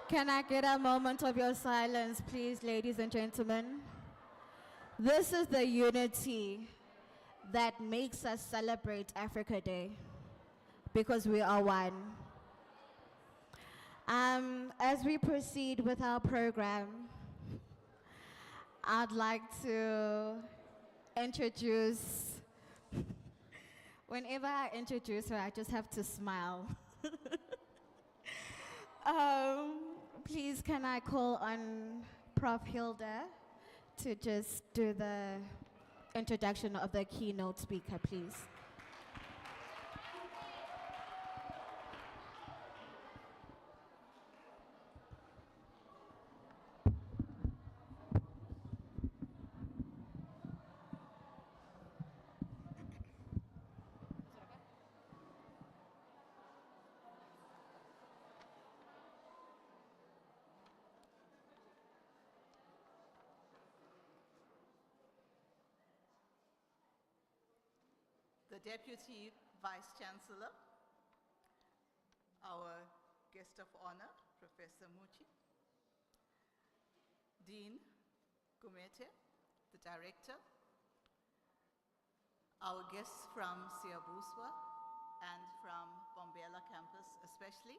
Can I get a moment of your silence, please, ladies and gentlemen? This is the unity that makes us celebrate Africa Day, because we are one. As we proceed with our program, I'd like to introduce, whenever I introduce her, I just have to smile. Please, can I call on Prof. Hilda to just do the introduction of the keynote speaker, please? The Deputy Vice-Chancellor, our guest of honor, Professor Muchie, Dean Gumete, the Director, our guests from Siyabuswa and from Bombela campus especially,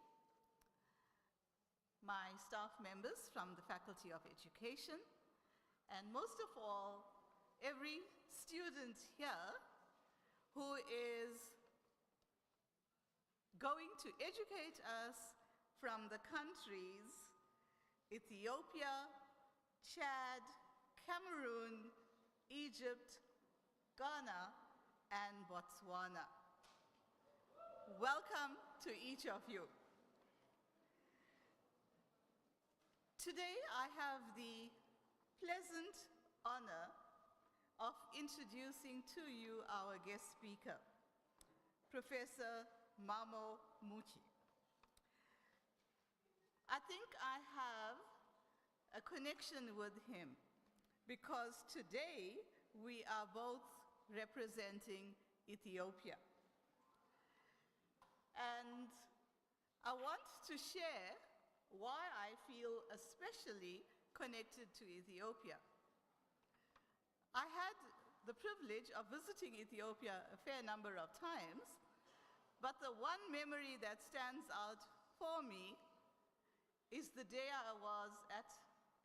my staff members from the Faculty of Education, and most of all, every student here who is going to educate us from the countries Ethiopia, Chad, Cameroon, Egypt, Ghana, and Botswana. Welcome to each of you. Today I have the pleasant honor of introducing to you our guest speaker, Professor Mammo Muchie. I think I have a connection with him because today we are both representing Ethiopia. And I want to share why I feel especially connected to Ethiopia. I had the privilege of visiting Ethiopia a fair number of times, but the one memory that stands out for me is the day I was at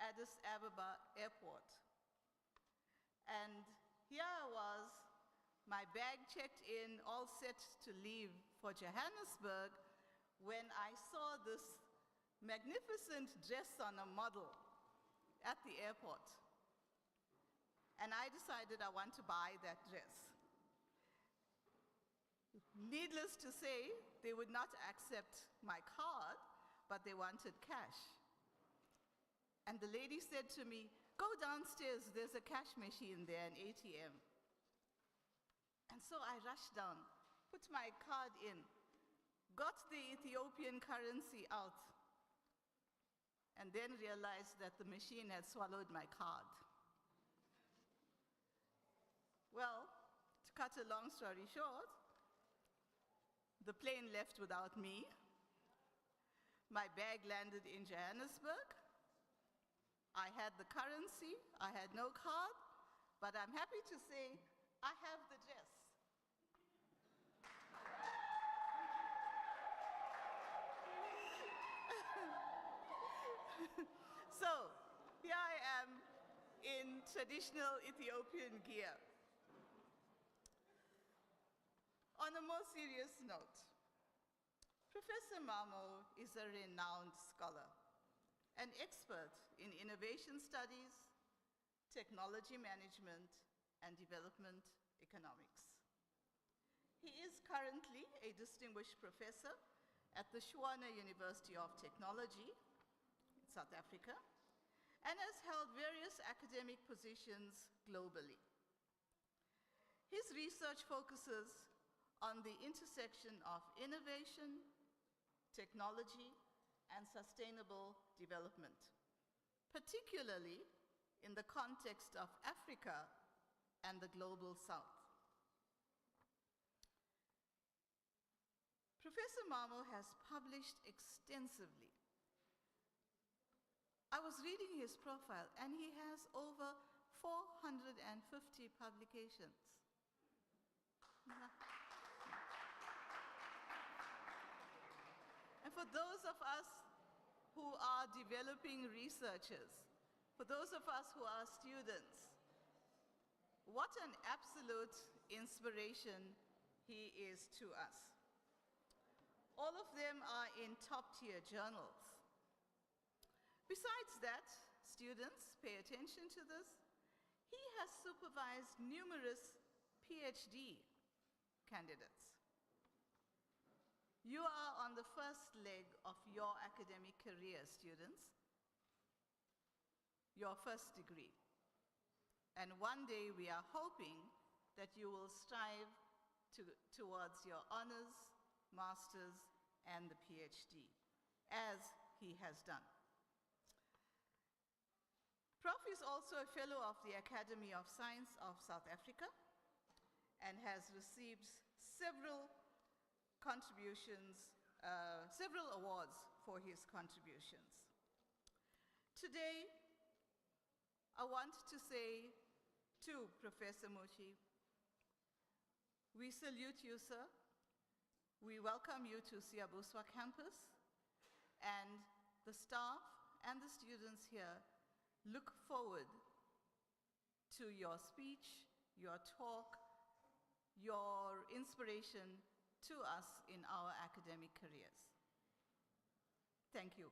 Addis Ababa airport. And here I was, my bag checked in, all set to leave for Johannesburg, when I saw this magnificent dress on a model at the airport. And I decided I want to buy that dress. Needless to say, they would not accept my card, but they wanted cash. And the lady said to me, "Go downstairs, there's a cash machine there, an ATM." And so I rushed down, put my card in, got the Ethiopian currency out, and then realized that the machine had swallowed my card. Well, to cut a long story short, the plane left without me. My bag landed in Johannesburg. I had the currency, I had no card, but I'm happy to say I have the dress. So, here I am in traditional Ethiopian gear. On a more serious note, Professor Mammo is a renowned scholar, an expert in innovation studies, technology management, and development economics. He is currently a distinguished professor at the Tshwane University of Technology in South Africa, and has held various academic positions globally. His research focuses on the intersection of innovation, technology, and sustainable development, particularly in the context of Africa and the Global South. Professor Mammo has published extensively, I was reading his profile, and he has over 450 publications. And for those of us who are developing researchers, for those of us who are students, what an absolute inspiration he is to us. All of them are in top-tier journals. Besides that, students, pay attention to this. He has supervised numerous PhD candidates. You are on the first leg of your academic career, students, your first degree. And one day we are hoping that you will strive towards your honors, masters, and the PhD, as he has done. Prof is also a fellow of the Academy of Science of South Africa and has received several contributions, several awards for his contributions. Today, I want to say to Professor Muchie, we salute you, sir. We welcome you to Siyabuswa campus, and the staff and the students here look forward to your speech, your talk, your inspiration to us in our academic careers. Thank you.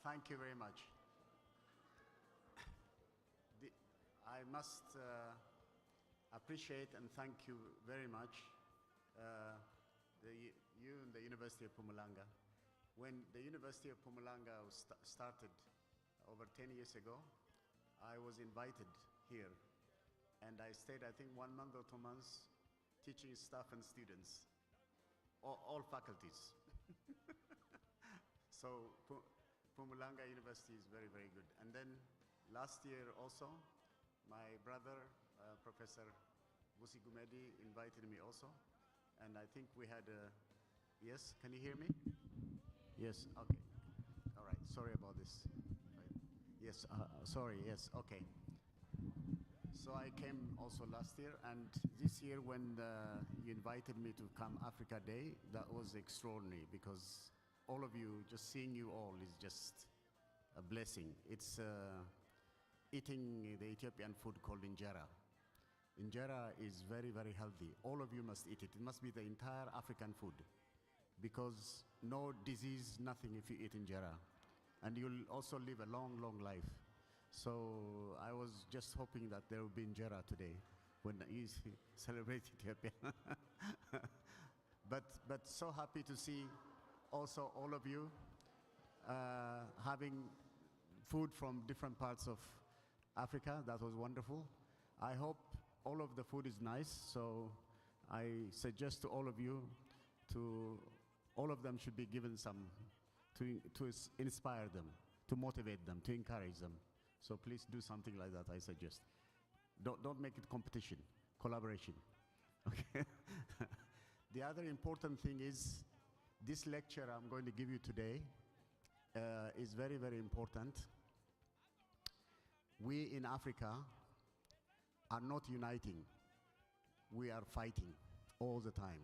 Thank you very much. I must appreciate and thank you very much, you and the University of Mpumalanga. When the University of Mpumalanga was started over 10 years ago, I was invited here, and I stayed, I think, 1 month or 2 months teaching staff and students, all faculties. So Mpumalanga University is very, very good. And then last year also, my brother, Professor Alinah invited me also. And I think we had a, yes, can you hear me? Yes, okay. All right, sorry about this. Right. Yes, sorry, yes, okay. So I came also last year, and this year when you invited me to come Africa Day, that was extraordinary because all of you, just seeing you all is just a blessing. It's eating the Ethiopian food called injera. Injera is very, very healthy. All of you must eat it. It must be the entire African food because no disease, nothing if you eat injera. And you'll also live a long, long life. So I was just hoping that there will be injera today when you celebrate Ethiopia. But so happy to see also all of you having food from different parts of Africa. That was wonderful. I hope all of the food is nice, so I suggest to all of you all of them should be given some to inspire them, to motivate them, to encourage them. So please do something like that, I suggest. Don't make it competition, collaboration. Okay. The other important thing is This lecture I'm going to give you today is very, very important. We in Africa are not uniting. We are fighting all the time.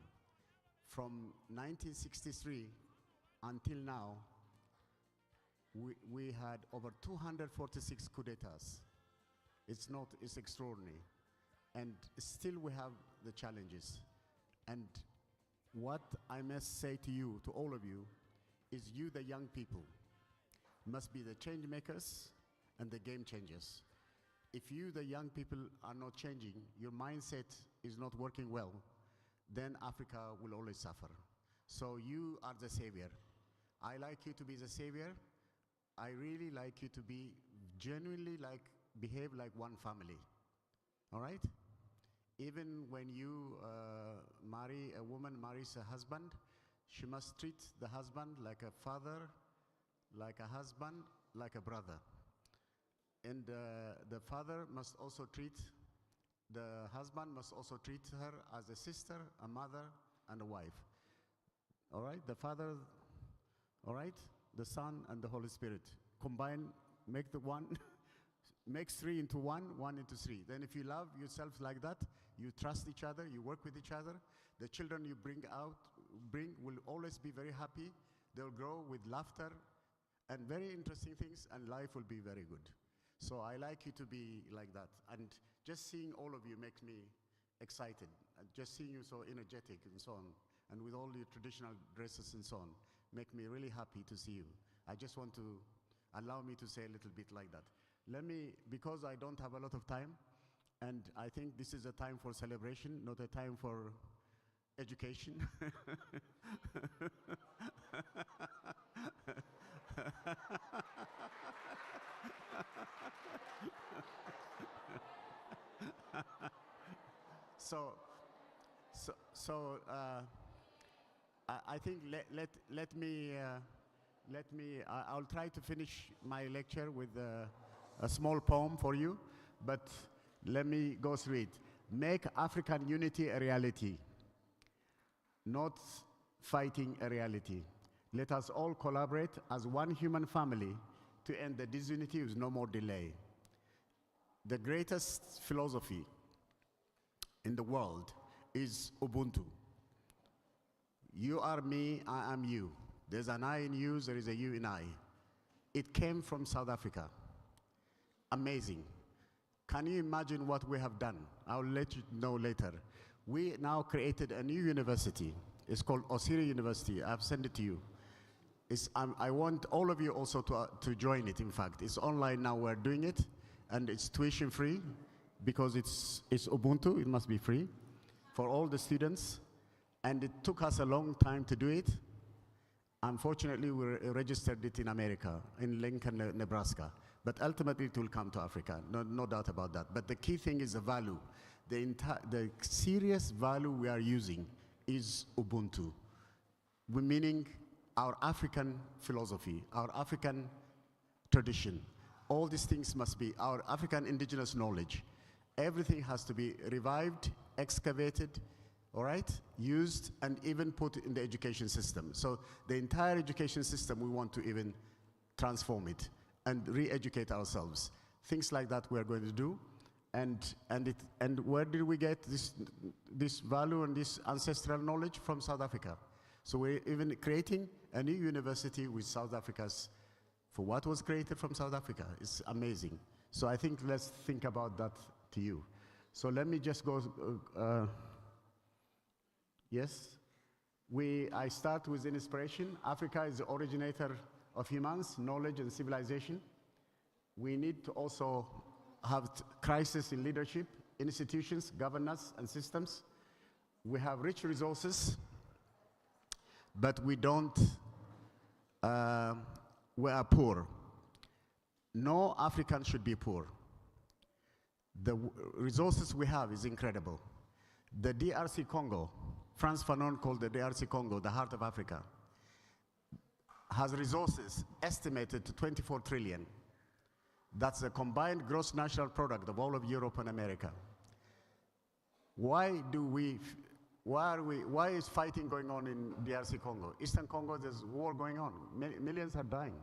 From 1963 until now, we had over 246 coup d'etats. It's extraordinary. And still we have the challenges. And what I must say to you, to all of you, is you, the young people, must be the change makers and the game changers. If you, the young people, are not changing, your mindset is not working well, then Africa will always suffer. So you are the savior. I like you to be the savior. I really like you to be genuinely behave like one family. All right? Even when you a woman marries a husband, she must treat the husband like a father, like a husband, like a brother. And the father must also treat, the husband must also treat her as a sister, a mother, and a wife. All right? The father, all right? The Son and the Holy Spirit. Combine, make the one, makes three into one, one into three. Then if you love yourselves like that, you trust each other, you work with each other, the children you bring will always be very happy. They'll grow with laughter and very interesting things, and life will be very good. So I like you to be like that. And just seeing all of you makes me excited. And just seeing you so energetic and so on, and with all your traditional dresses and so on, make me really happy to see you. I just want to allow me to say a little bit like that. Let me, because I don't have a lot of time, and I think this is a time for celebration, not a time for education. I think I'll try to finish my lecture with a small poem for you, but let me go through it. Make African unity a reality, not fighting a reality. Let us all collaborate as one human family to end the disunity with no more delay. The greatest philosophy in the world is Ubuntu. You are me, I am you. There's an I in you, there is a you in I. It came from South Africa. Amazing. Can you imagine what we have done? I'll let you know later. We now created a new university. It's called Osiri University. I've sent it to you. I want all of you also to join it, in fact. It's online now, we're doing it, and it's tuition free because it's Ubuntu, it must be free for all the students. And it took us a long time to do it. Unfortunately, we registered it in America, in Lincoln, Nebraska. But ultimately, it will come to Africa, no doubt about that. But the key thing is the value. The serious value we are using is Ubuntu, meaning our African philosophy, our African tradition. All these things must be our African indigenous knowledge. Everything has to be revived, excavated, all right, used, and even put in the education system. So the entire education system, we want to even transform it and re-educate ourselves. Things like that we're going to do. And where did we get this value and this ancestral knowledge? From South Africa. So we're even creating a new university with South Africa's, for what was created from South Africa. It's amazing. So I think let's think about that to you. So let me just go, yes. I start with an inspiration. Africa is the originator of humans, knowledge, and civilization. We need to also have crisis in leadership, institutions, governance, and systems. We have rich resources, but we are poor. No African should be poor. The resources we have is incredible. The DRC Congo, Frantz Fanon called the DRC Congo the heart of Africa, has resources estimated to 24 trillion. That's the combined gross national product of all of Europe and America. Why do we Why is fighting going on in DRC Congo? Eastern Congo, there's war going on. Millions are dying.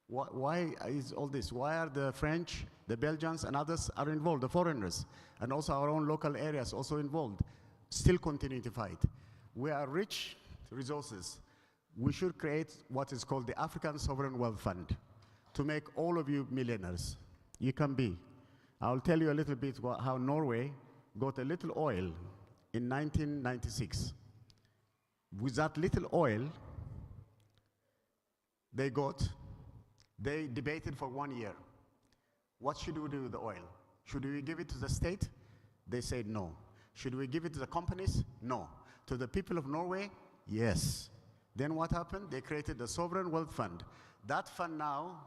Why is all this? Why are the French, the Belgians, and others are involved, the foreigners, and also our own local areas also involved, still continuing to fight? We are rich resources. We should create what is called the African Sovereign Wealth Fund to make all of you millionaires. You can be. I'll tell you a little bit how Norway got a little oil in 1996. With that little oil they debated for 1 year. What should we do with the oil? Should we give it to the state? They said no. Should we give it to the companies? No. To the people of Norway? Yes. Then what happened? They created the Sovereign Wealth Fund. That fund now,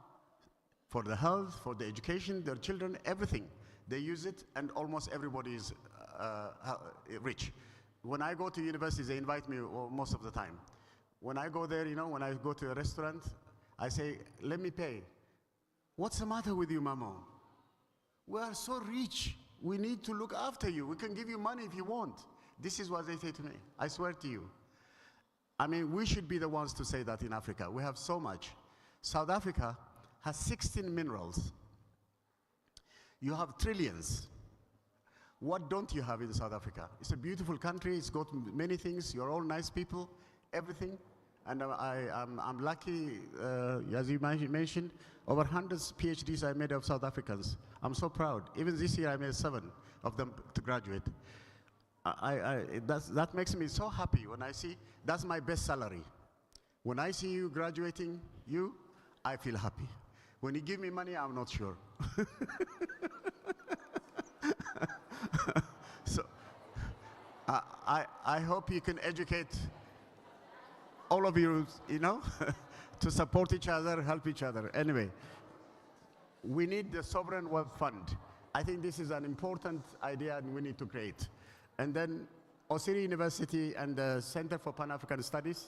for the health, for the education, their children, everything, they use it, and almost everybody is rich. When I go to universities, they invite me most of the time. When I go there, when I go to a restaurant, I say, let me pay. What's the matter with you, Mammo? We are so rich. We need to look after you. We can give you money if you want. This is what they say to me. I swear to you. I mean, we should be the ones to say that in Africa. We have so much. South Africa has 16 minerals. You have trillions. What don't you have in South Africa? It's a beautiful country. It's got many things. You're all nice people, everything. And I'm lucky, as you mentioned, over hundreds of PhDs I made of South Africans. I'm so proud. Even this year I made 7 of them to graduate. That makes me so happy when I see, that's my best salary. When I see you graduating, I feel happy. When you give me money, I'm not sure. So I hope you can educate all of you, to support each other, help each other. Anyway, we need the Sovereign Wealth Fund. I think this is an important idea and we need to create. And then Osiri University and the Center for Pan-African Studies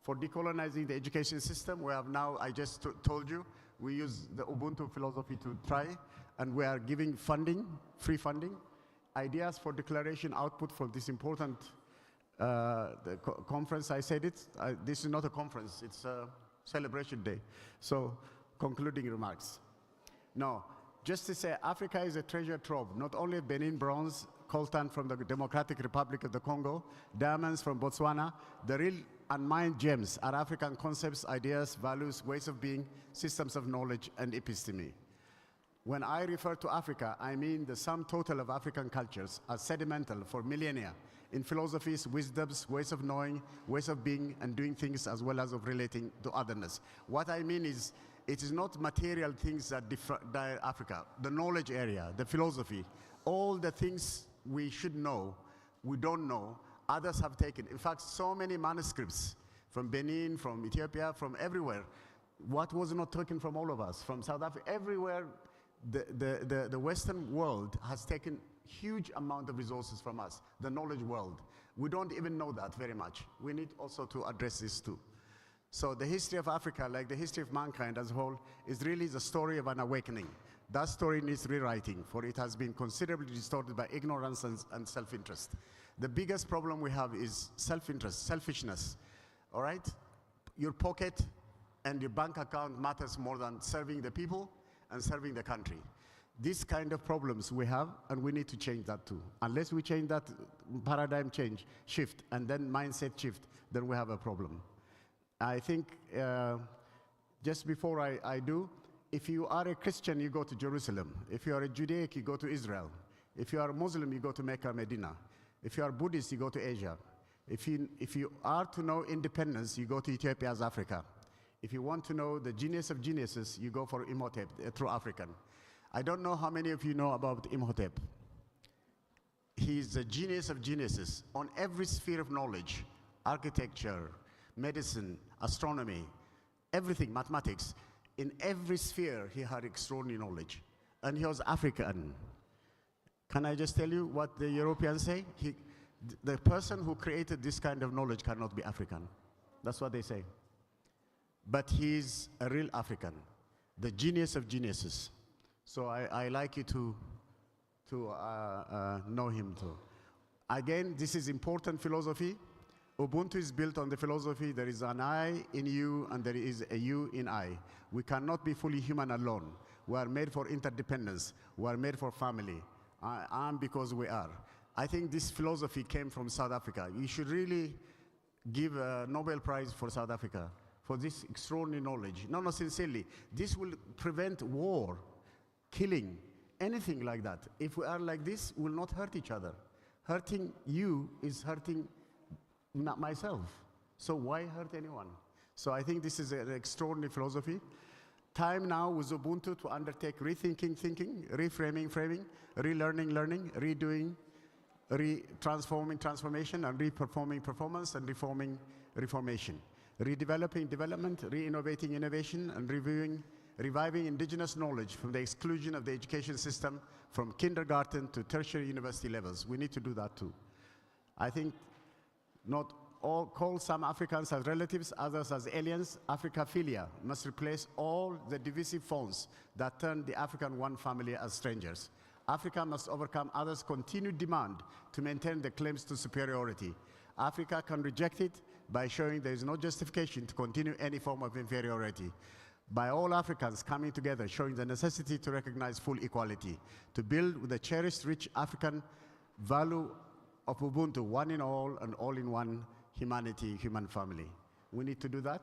for decolonizing the education system. We have now, I just told you, we use the Ubuntu philosophy to try, and we are giving funding, free funding, ideas for declaration output for this important conference. I said it, this is not a conference, it's a celebration day. So, concluding remarks. No, just to say, Africa is a treasure trove, not only Benin bronze, coltan from the Democratic Republic of the Congo, diamonds from Botswana. The real unmined gems are African concepts, ideas, values, ways of being, systems of knowledge, and episteme. When I refer to Africa, I mean the sum total of African cultures are sedimental for millennia in philosophies, wisdoms, ways of knowing, ways of being and doing things, as well as of relating to otherness. What I mean is, it is not material things that define Africa. The knowledge area, the philosophy, all the things we should know, we don't know, others have taken. In fact, so many manuscripts from Benin, from Ethiopia, from everywhere. What was not taken from all of us, from South Africa, everywhere, the Western world has taken huge amount of resources from us, the knowledge world. We don't even know that very much. We need also to address this too. So the history of Africa, like the history of mankind as a whole, is really the story of an awakening. That story needs rewriting, for it has been considerably distorted by ignorance and self-interest. The biggest problem we have is self-interest, selfishness, all right? Your pocket and your bank account matters more than serving the people and serving the country. These kind of problems we have, and we need to change that too. Unless we change that paradigm shift, and then mindset shift, then we have a problem. I think, just before I do, if you are a Christian, you go to Jerusalem. If you are a Judaic, you go to Israel. If you are a Muslim, you go to Mecca, Medina. If you are Buddhist, you go to Asia. If you are to know independence, you go to Ethiopia's Africa. If you want to know the genius of geniuses, you go for Imhotep, a true African. I don't know how many of you know about Imhotep. He's the genius of geniuses on every sphere of knowledge, architecture, medicine, astronomy, everything, mathematics. In every sphere, he had extraordinary knowledge. And he was African. Can I just tell you what the Europeans say? The person who created this kind of knowledge cannot be African. That's what they say. But he's a real African, the genius of geniuses. So I like you to know him too. Again, this is important philosophy. Ubuntu is built on the philosophy there is an I in you and there is a you in I. We cannot be fully human alone. We are made for interdependence. We are made for family. I am because we are. I think this philosophy came from South Africa. We should really give a Nobel Prize for South Africa for this extraordinary knowledge. No, sincerely. This will prevent war, killing, anything like that. If we are like this, we will not hurt each other. Hurting you is hurting not myself. So why hurt anyone? So I think this is an extraordinary philosophy. Time now with Ubuntu to undertake rethinking, thinking, reframing, framing, relearning, learning, redoing, transforming, transformation, and reperforming, performance, and reforming, reformation. Redeveloping, development, re-innovating, innovation, and reviving indigenous knowledge from the exclusion of the education system from kindergarten to tertiary university levels. We need to do that too. I think not all call some Africans as relatives, others as aliens. Africaphilia must replace all the divisive forms that turn the African one family as strangers. Africa must overcome others' continued demand to maintain the claims to superiority. Africa can reject it by showing there is no justification to continue any form of inferiority. By all Africans coming together, showing the necessity to recognize full equality, to build with the cherished, rich African value of Ubuntu, one in all and all in one, humanity, human family. We need to do that,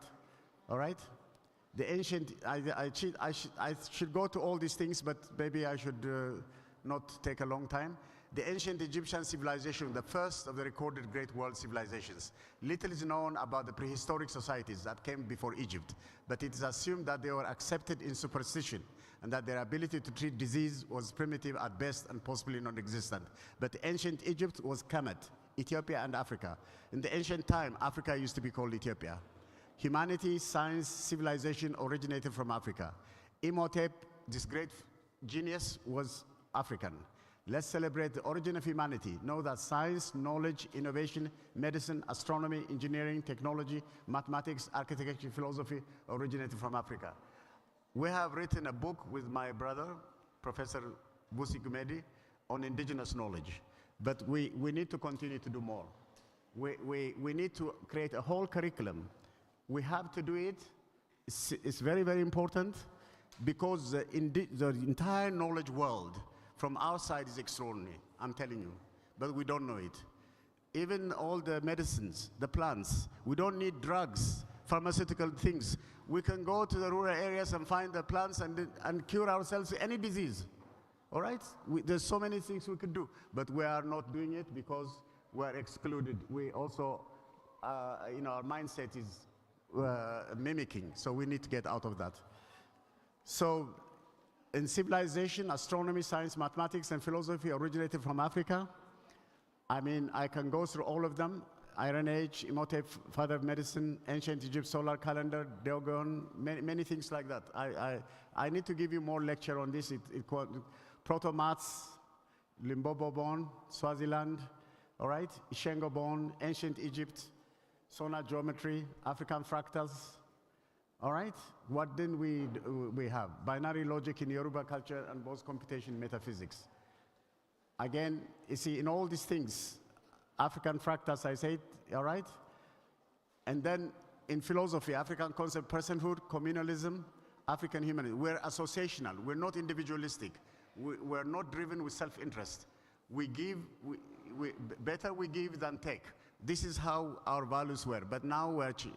all right? The ancient, I should go to all these things, but maybe I should not take a long time. The ancient Egyptian civilization, the first of the recorded great world civilizations. Little is known about the prehistoric societies that came before Egypt, but it is assumed that they were accepted in superstition and that their ability to treat disease was primitive at best and possibly non-existent. But ancient Egypt was Kemet, Ethiopia and Africa. In the ancient time, Africa used to be called Ethiopia. Humanity, science, civilization originated from Africa. Imhotep, this great genius, was African. Let's celebrate the origin of humanity. Know that science, knowledge, innovation, medicine, astronomy, engineering, technology, mathematics, architecture, philosophy originated from Africa. We have written a book with my brother, Professor Gumedi, on indigenous knowledge. But we need to continue to do more. We need to create a whole curriculum. We have to do it. It's very, very important because the entire knowledge world from our side is extraordinary, I'm telling you, but we don't know it. Even all the medicines, the plants, we don't need drugs, pharmaceutical things. We can go to the rural areas and find the plants and cure ourselves any disease, all right? There's so many things we could do, but we are not doing it because we're excluded. We also, our mindset is mimicking, so we need to get out of that. So, in civilization, astronomy, science, mathematics, and philosophy originated from Africa. I mean, I can go through all of them. Iron Age, Imhotep, father of medicine, ancient Egypt, solar calendar, Dogon, many things like that. I need to give you more lecture on this. Proto-maths, Limbobo-born, Swaziland, all right? Ishengo-born, ancient Egypt, sonar geometry, African fractals, all right? What then we have? Binary logic in Yoruba culture and both computation metaphysics. Again, you see, in all these things, African fractals, I said, all right? And then in philosophy, African concept, personhood, communalism, African humanism. We're associational, we're not individualistic. We're not driven with self-interest. We give, better we give than take. This is how our values were, but now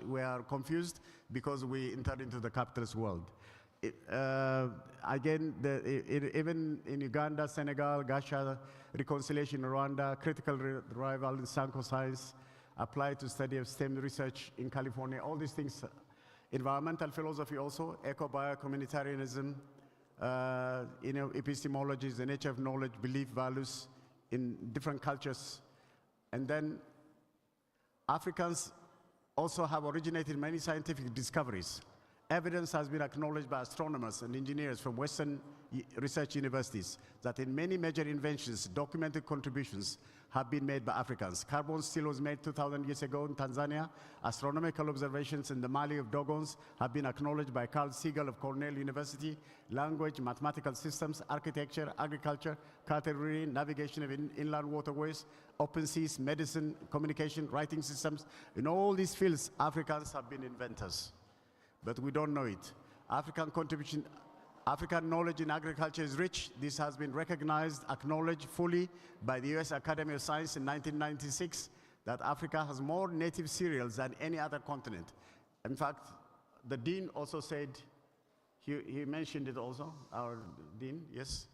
we are confused because we entered into the capitalist world. Again, even in Uganda, Senegal, Gacha, reconciliation in Rwanda, critical revival in Sanko science, applied to study of STEM research in California, all these things. Environmental philosophy also, eco-bio-communitarianism, epistemology, the nature of knowledge, belief, values in different cultures. And then Africans also have originated many scientific discoveries. Evidence has been acknowledged by astronomers and engineers from Western research universities that in many major inventions, documented contributions have been made by Africans. Carbon steel was made 2,000 years ago in Tanzania. Astronomical observations in the Mali of Dogons have been acknowledged by Carl Siegel of Cornell University. Language, mathematical systems, architecture, agriculture, cartography, navigation of inland waterways, open seas, medicine, communication, writing systems. In all these fields, Africans have been inventors. But we don't know it. African knowledge in agriculture is rich. This has been recognized, acknowledged fully by the US Academy of Science in 1996, that Africa has more native cereals than any other continent. In fact, the dean also said, he mentioned it also, our dean, yes,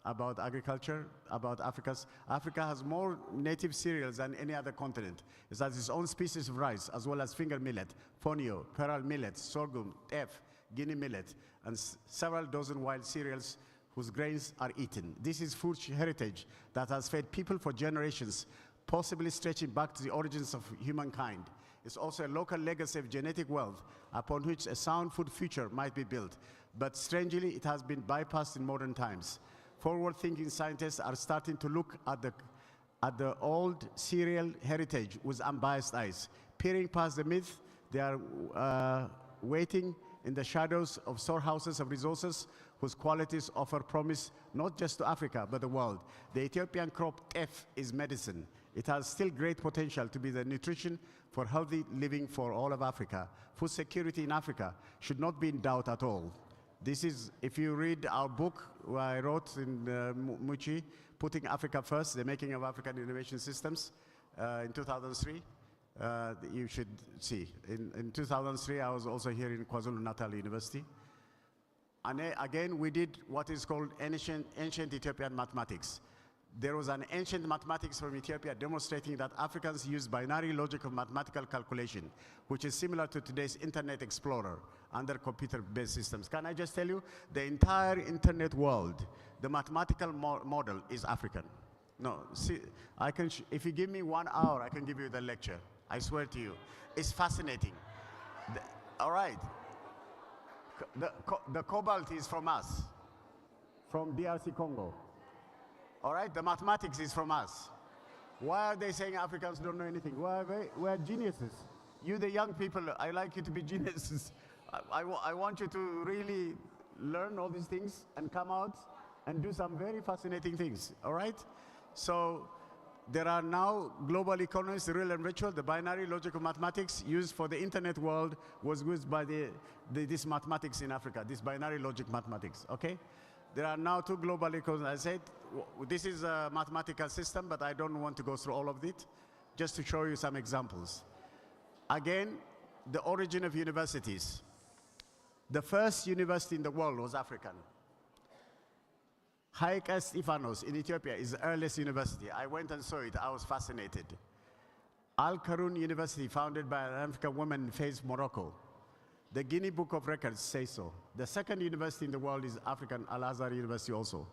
about agriculture, about Africa has more native cereals than any other continent. It has its own species of rice, as well as finger millet, fonio, pearl millet, sorghum, teff, Guinea millet, and several dozen wild cereals whose grains are eaten. This is food heritage that has fed people for generations, possibly stretching back to the origins of humankind. It's also a local legacy of genetic wealth upon which a sound food future might be built. But strangely, it has been bypassed in modern times. Forward-thinking scientists are starting to look at the old cereal heritage with unbiased eyes. Peering past the myth, they are waiting in the shadows of storehouses of resources whose qualities offer promise not just to Africa, but the world. The Ethiopian crop teff is medicine. It has still great potential to be the nutrition for healthy living for all of Africa. Food security in Africa should not be in doubt at all. This is, if you read our book I wrote in Muchie, Putting Africa First, the Making of African Innovation Systems, in 2003, you should see. In 2003, I was also here in KwaZulu-Natal University. And again, we did what is called ancient Ethiopian mathematics. There was an ancient mathematics from Ethiopia demonstrating that Africans use binary logic of mathematical calculation, which is similar to today's Internet Explorer under computer-based systems. Can I just tell you, the entire internet world, the mathematical model is African. No, see, if you give me 1 hour, I can give you the lecture. I swear to you. It's fascinating. All right. The cobalt is from us, from DRC Congo. All right, the mathematics is from us. Why are they saying Africans don't know anything? We're geniuses. You, the young people, I like you to be geniuses. I want you to really learn all these things and come out and do some very fascinating things, all right? So there are now global economies, the real and virtual. The binary logic of mathematics used for the internet world was used by this mathematics in Africa, this binary logic mathematics, okay? There are now 2 global economies. I said, this is a mathematical system, but I don't want to go through all of it, just to show you some examples. Again, the origin of universities. The first university in the world was African. Haile Stephanos in Ethiopia is the earliest university. I went and saw it. I was fascinated. Al Karoun University, founded by an African woman in Fez, Morocco. The Guinea Book of Records says so. The second university in the world is African Al-Azhar University also,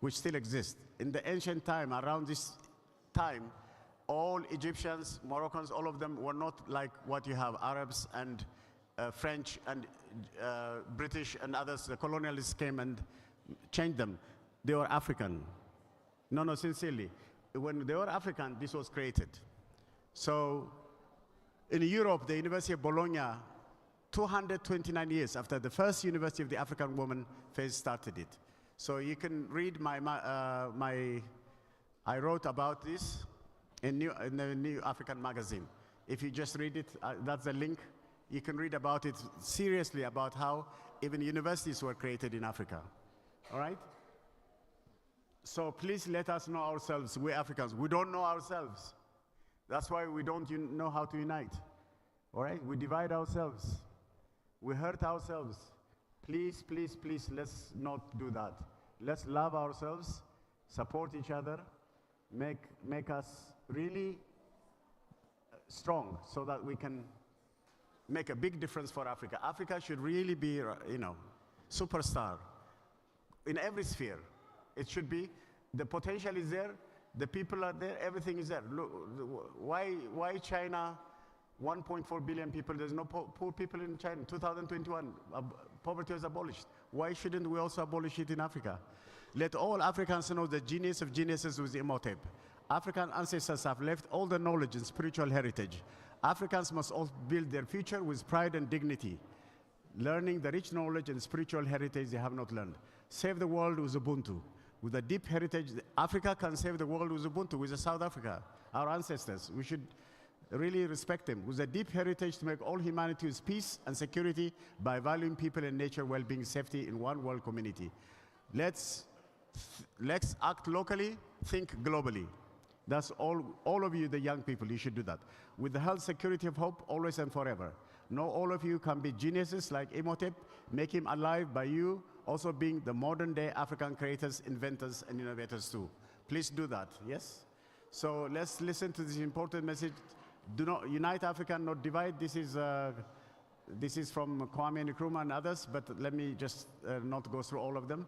which still exists. In the ancient time, around this time, all Egyptians, Moroccans, all of them were not like what you have, Arabs and French and British and others. The colonialists came and changed them. They were African. No, sincerely. When they were African, this was created. So in Europe, the University of Bologna, 229 years after the first University of the African Woman phase started it. So you can read I wrote about this in the New African magazine. If you just read it, that's the link. You can read about it seriously, about how even universities were created in Africa. All right? So please let us know ourselves, we Africans. We don't know ourselves. That's why we don't know how to unite. All right? We divide ourselves. We hurt ourselves. Please, please, please, let's not do that. Let's love ourselves, support each other, make us really strong so that we can make a big difference for Africa. Africa should really be, superstar in every sphere. It should be, the potential is there, the people are there, everything is there. Look, why China 1.4 billion people, there's no poor people in China. 2021, poverty was abolished. Why shouldn't we also abolish it in Africa? Let all Africans know the genius of geniuses was Imhotep. African ancestors have left all the knowledge and spiritual heritage. Africans must all build their future with pride and dignity, learning the rich knowledge and spiritual heritage they have not learned. Save the world with Ubuntu. With a deep heritage, Africa can save the world with Ubuntu, with South Africa, our ancestors. We should really respect them. With a deep heritage to make all humanity with peace and security by valuing people and nature, well-being, safety in one world community. Let's act locally, think globally. That's all of you, the young people, you should do that. With the health, security of hope, always and forever. Know all of you can be geniuses like Imhotep, make him alive by you, also being the modern day African creators, inventors, and innovators too. Please do that, yes? So let's listen to this important message. Do not unite Africa, not divide. This is from Kwame Nkrumah and others, but let me just not go through all of them.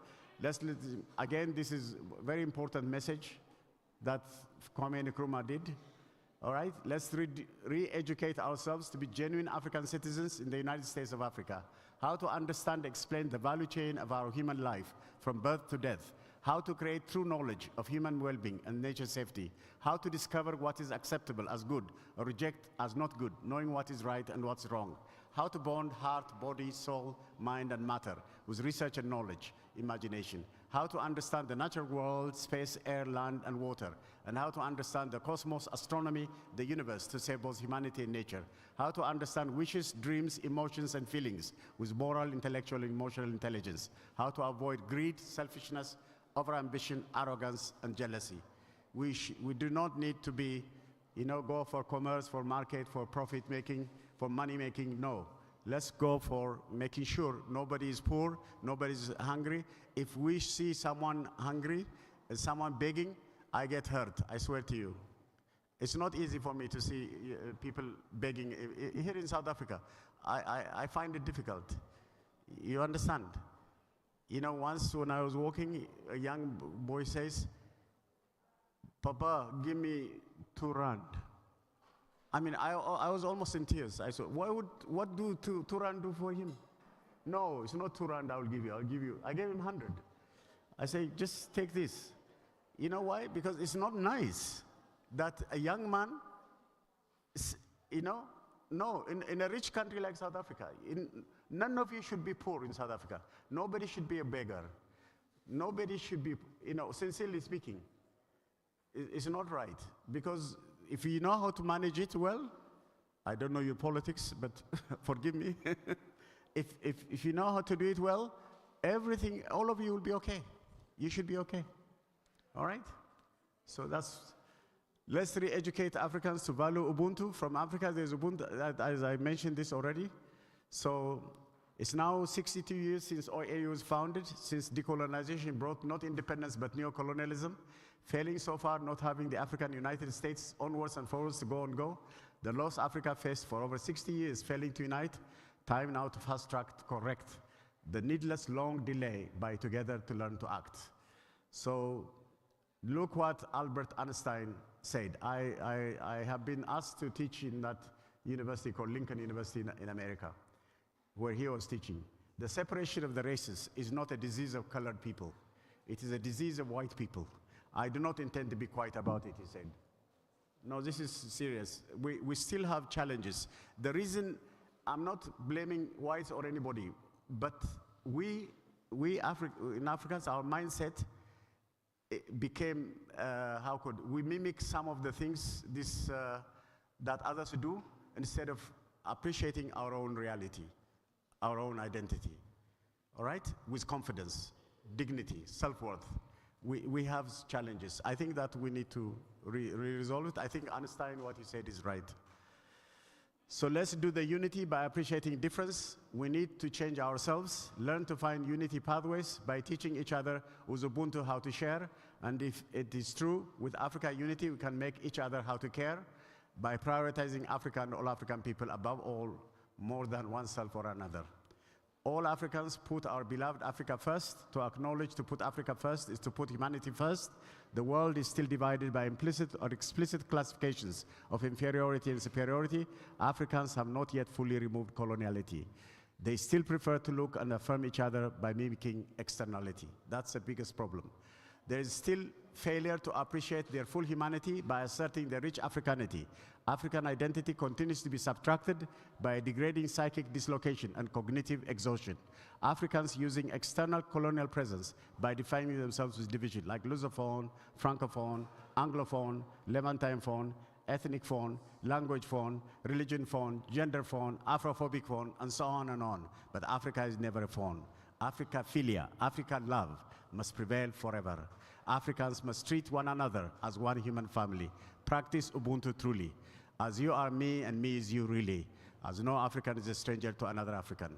Again, this is a very important message that Kwame Nkrumah did. All right, let's re-educate ourselves to be genuine African citizens in the United States of Africa. How to understand, explain the value chain of our human life from birth to death. How to create true knowledge of human well-being and nature safety. How to discover what is acceptable as good or reject as not good, knowing what is right and what's wrong. How to bond heart, body, soul, mind, and matter with research and knowledge, imagination. How to understand the natural world, space, air, land, and water, and how to understand the cosmos, astronomy, the universe to save both humanity and nature. How to understand wishes, dreams, emotions, and feelings with moral, intellectual, and emotional intelligence. How to avoid greed, selfishness, overambition, arrogance, and jealousy. We do not need to be, go for commerce, for market, for profit making, for money making. No. Let's go for making sure nobody is poor, nobody is hungry. If we see someone hungry and someone begging, I get hurt, I swear to you. It's not easy for me to see people begging. Here in South Africa, I find it difficult. You understand? Once when I was walking, a young boy says, "Papa, give me 2 rand." I mean, I was almost in tears. I said, what do 2 rand do for him? No, it's not 2 rand I will give you. I gave him 100. I say, just take this. You know why? Because it's not nice that a young man, no, in a rich country like South Africa, none of you should be poor in South Africa. Nobody should be a beggar. Nobody should be, sincerely speaking, it's not right. Because if you know how to manage it well, I don't know your politics, but forgive me. if you know how to do it well, everything, all of you will be okay. You should be okay. All right? So let's re-educate Africans to value Ubuntu. From Africa, there's Ubuntu, as I mentioned this already. So it's now 62 years since OAU was founded, since decolonization brought not independence but neocolonialism. Failing so far, not having the African United States onwards and forwards to go and go. The loss Africa faced for over 60 years, failing to unite. Time now to fast track to correct the needless long delay by together to learn to act. So look what Albert Einstein said. I have been asked to teach in that university called Lincoln University in America, where he was teaching. The separation of the races is not a disease of colored people. It is a disease of white people. I do not intend to be quiet about it, he said. No, this is serious. We still have challenges. The reason, I'm not blaming whites or anybody, but we Africans, our mindset became, we mimic some of the things that others do instead of appreciating our own reality, our own identity, all right? With confidence, dignity, self-worth. We have challenges. I think that we need to resolve it. I think Einstein, what he said is right. So let's do the unity by appreciating difference. We need to change ourselves, learn to find unity pathways by teaching each other with Ubuntu how to share. And if it is true, with Africa unity, we can make each other how to care by prioritizing Africa and all African people above all, more than oneself or another. All Africans put our beloved Africa first. To acknowledge to put Africa first is to put humanity first. The world is still divided by implicit or explicit classifications of inferiority and superiority. Africans have not yet fully removed coloniality. They still prefer to look and affirm each other by mimicking externality. That's the biggest problem. There is still failure to appreciate their full humanity by asserting their rich Africanity. African identity continues to be subtracted by a degrading psychic dislocation and cognitive exhaustion. Africans using external colonial presence by defining themselves with division, like Lusophone, Francophone, Anglophone, Levantine phone, ethnic phone, language phone, religion phone, gender phone, Afrophobic phone, and so on and on. But Africa is never a phone. Africaphilia, African love, must prevail forever. Africans must treat one another as one human family. Practice Ubuntu truly. As you are me and me is you really. As no African is a stranger to another African.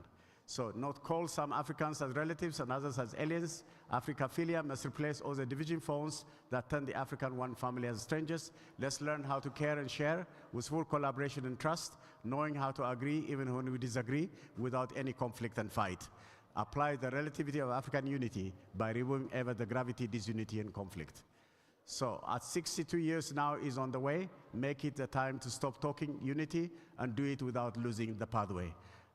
So not call some Africans as relatives and others as aliens. Africaphilia must replace all the division phones that turn the African one family as strangers. Let's learn how to care and share with full collaboration and trust, knowing how to agree even when we disagree without any conflict and fight. Apply the relativity of African unity by removing ever the gravity, disunity, and conflict. So at 62 years now is on the way. Make it a time to stop talking unity and do it without losing the pathway.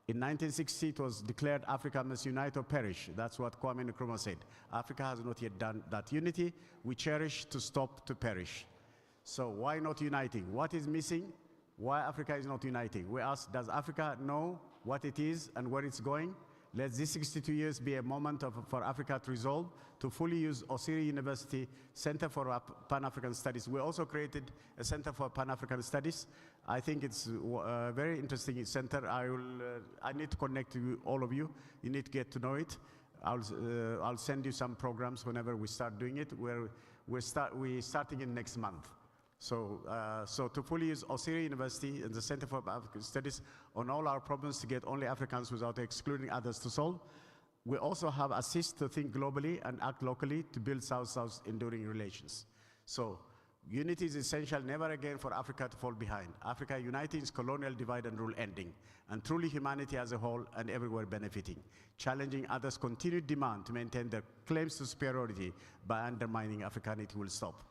In 1960, it was declared Africa must unite or perish. That's what Kwame Nkrumah said. Africa has not yet done that unity. We cherish to stop to perish. So why not uniting? What is missing? Why Africa is not uniting? We ask, does Africa know what it is and where it's going? Let these 62 years be a moment for Africa to resolve, to fully use Osiri University Center for Pan-African Studies. We also created a Center for Pan-African Studies. I think it's a very interesting center. I need to connect to you, all of you. You need to get to know it. I'll send you some programs whenever we start doing it. We're starting in next month. So to fully use Osiri University and the Center for African Studies on all our problems to get only Africans without excluding others to solve. We also have assist to think globally and act locally to build South-South enduring relations. So unity is essential, never again for Africa to fall behind. Africa uniting is colonial divide and rule ending, and truly humanity as a whole and everywhere benefiting. Challenging others' continued demand to maintain their claims to superiority by undermining Africanity will stop.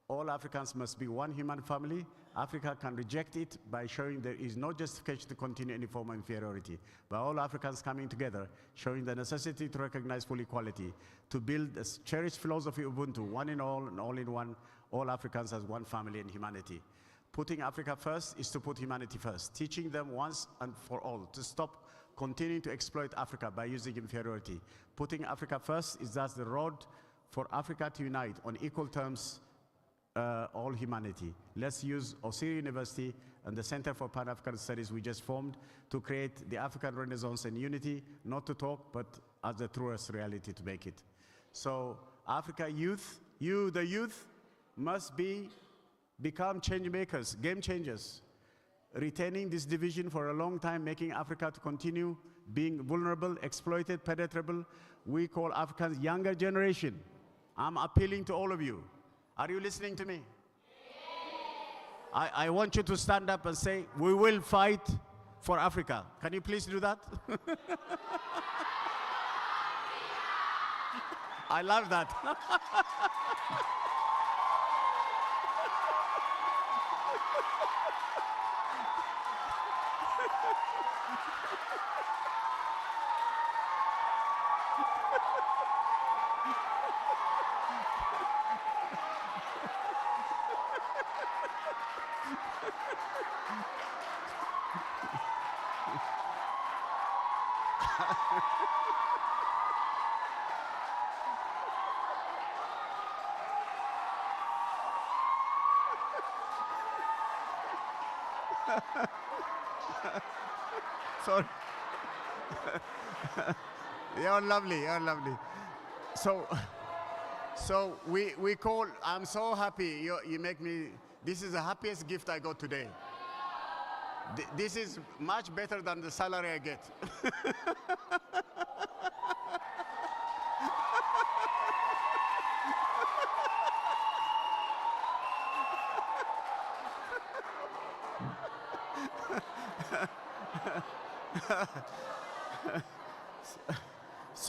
All Africans must be one human family. Africa can reject it by showing there is no justification to continue any form of inferiority. By all Africans coming together, showing the necessity to recognize full equality, to build a cherished philosophy of Ubuntu, one in all and all in one, all Africans as one family and humanity. Putting Africa first is to put humanity first, teaching them once and for all to stop continuing to exploit Africa by using inferiority. Putting Africa first is thus the road for Africa to unite on equal terms all humanity. Let's use Osiri University and the Center for Pan-African Studies we just formed to create the African Renaissance and unity, not to talk, but as the truest reality to make it. So Africa youth, you the youth, must become change makers, game changers, retaining this division for a long time, making Africa to continue being vulnerable, exploited, penetrable. We call Africans younger generation. I'm appealing to all of you. Are you listening to me? Yes. I want you to stand up and say, we will fight for Africa. Can you please do that? I love that. Sorry. You're lovely, you're lovely. So we call, I'm so happy, you make me, this is the happiest gift I got today. This is much better than the salary I get.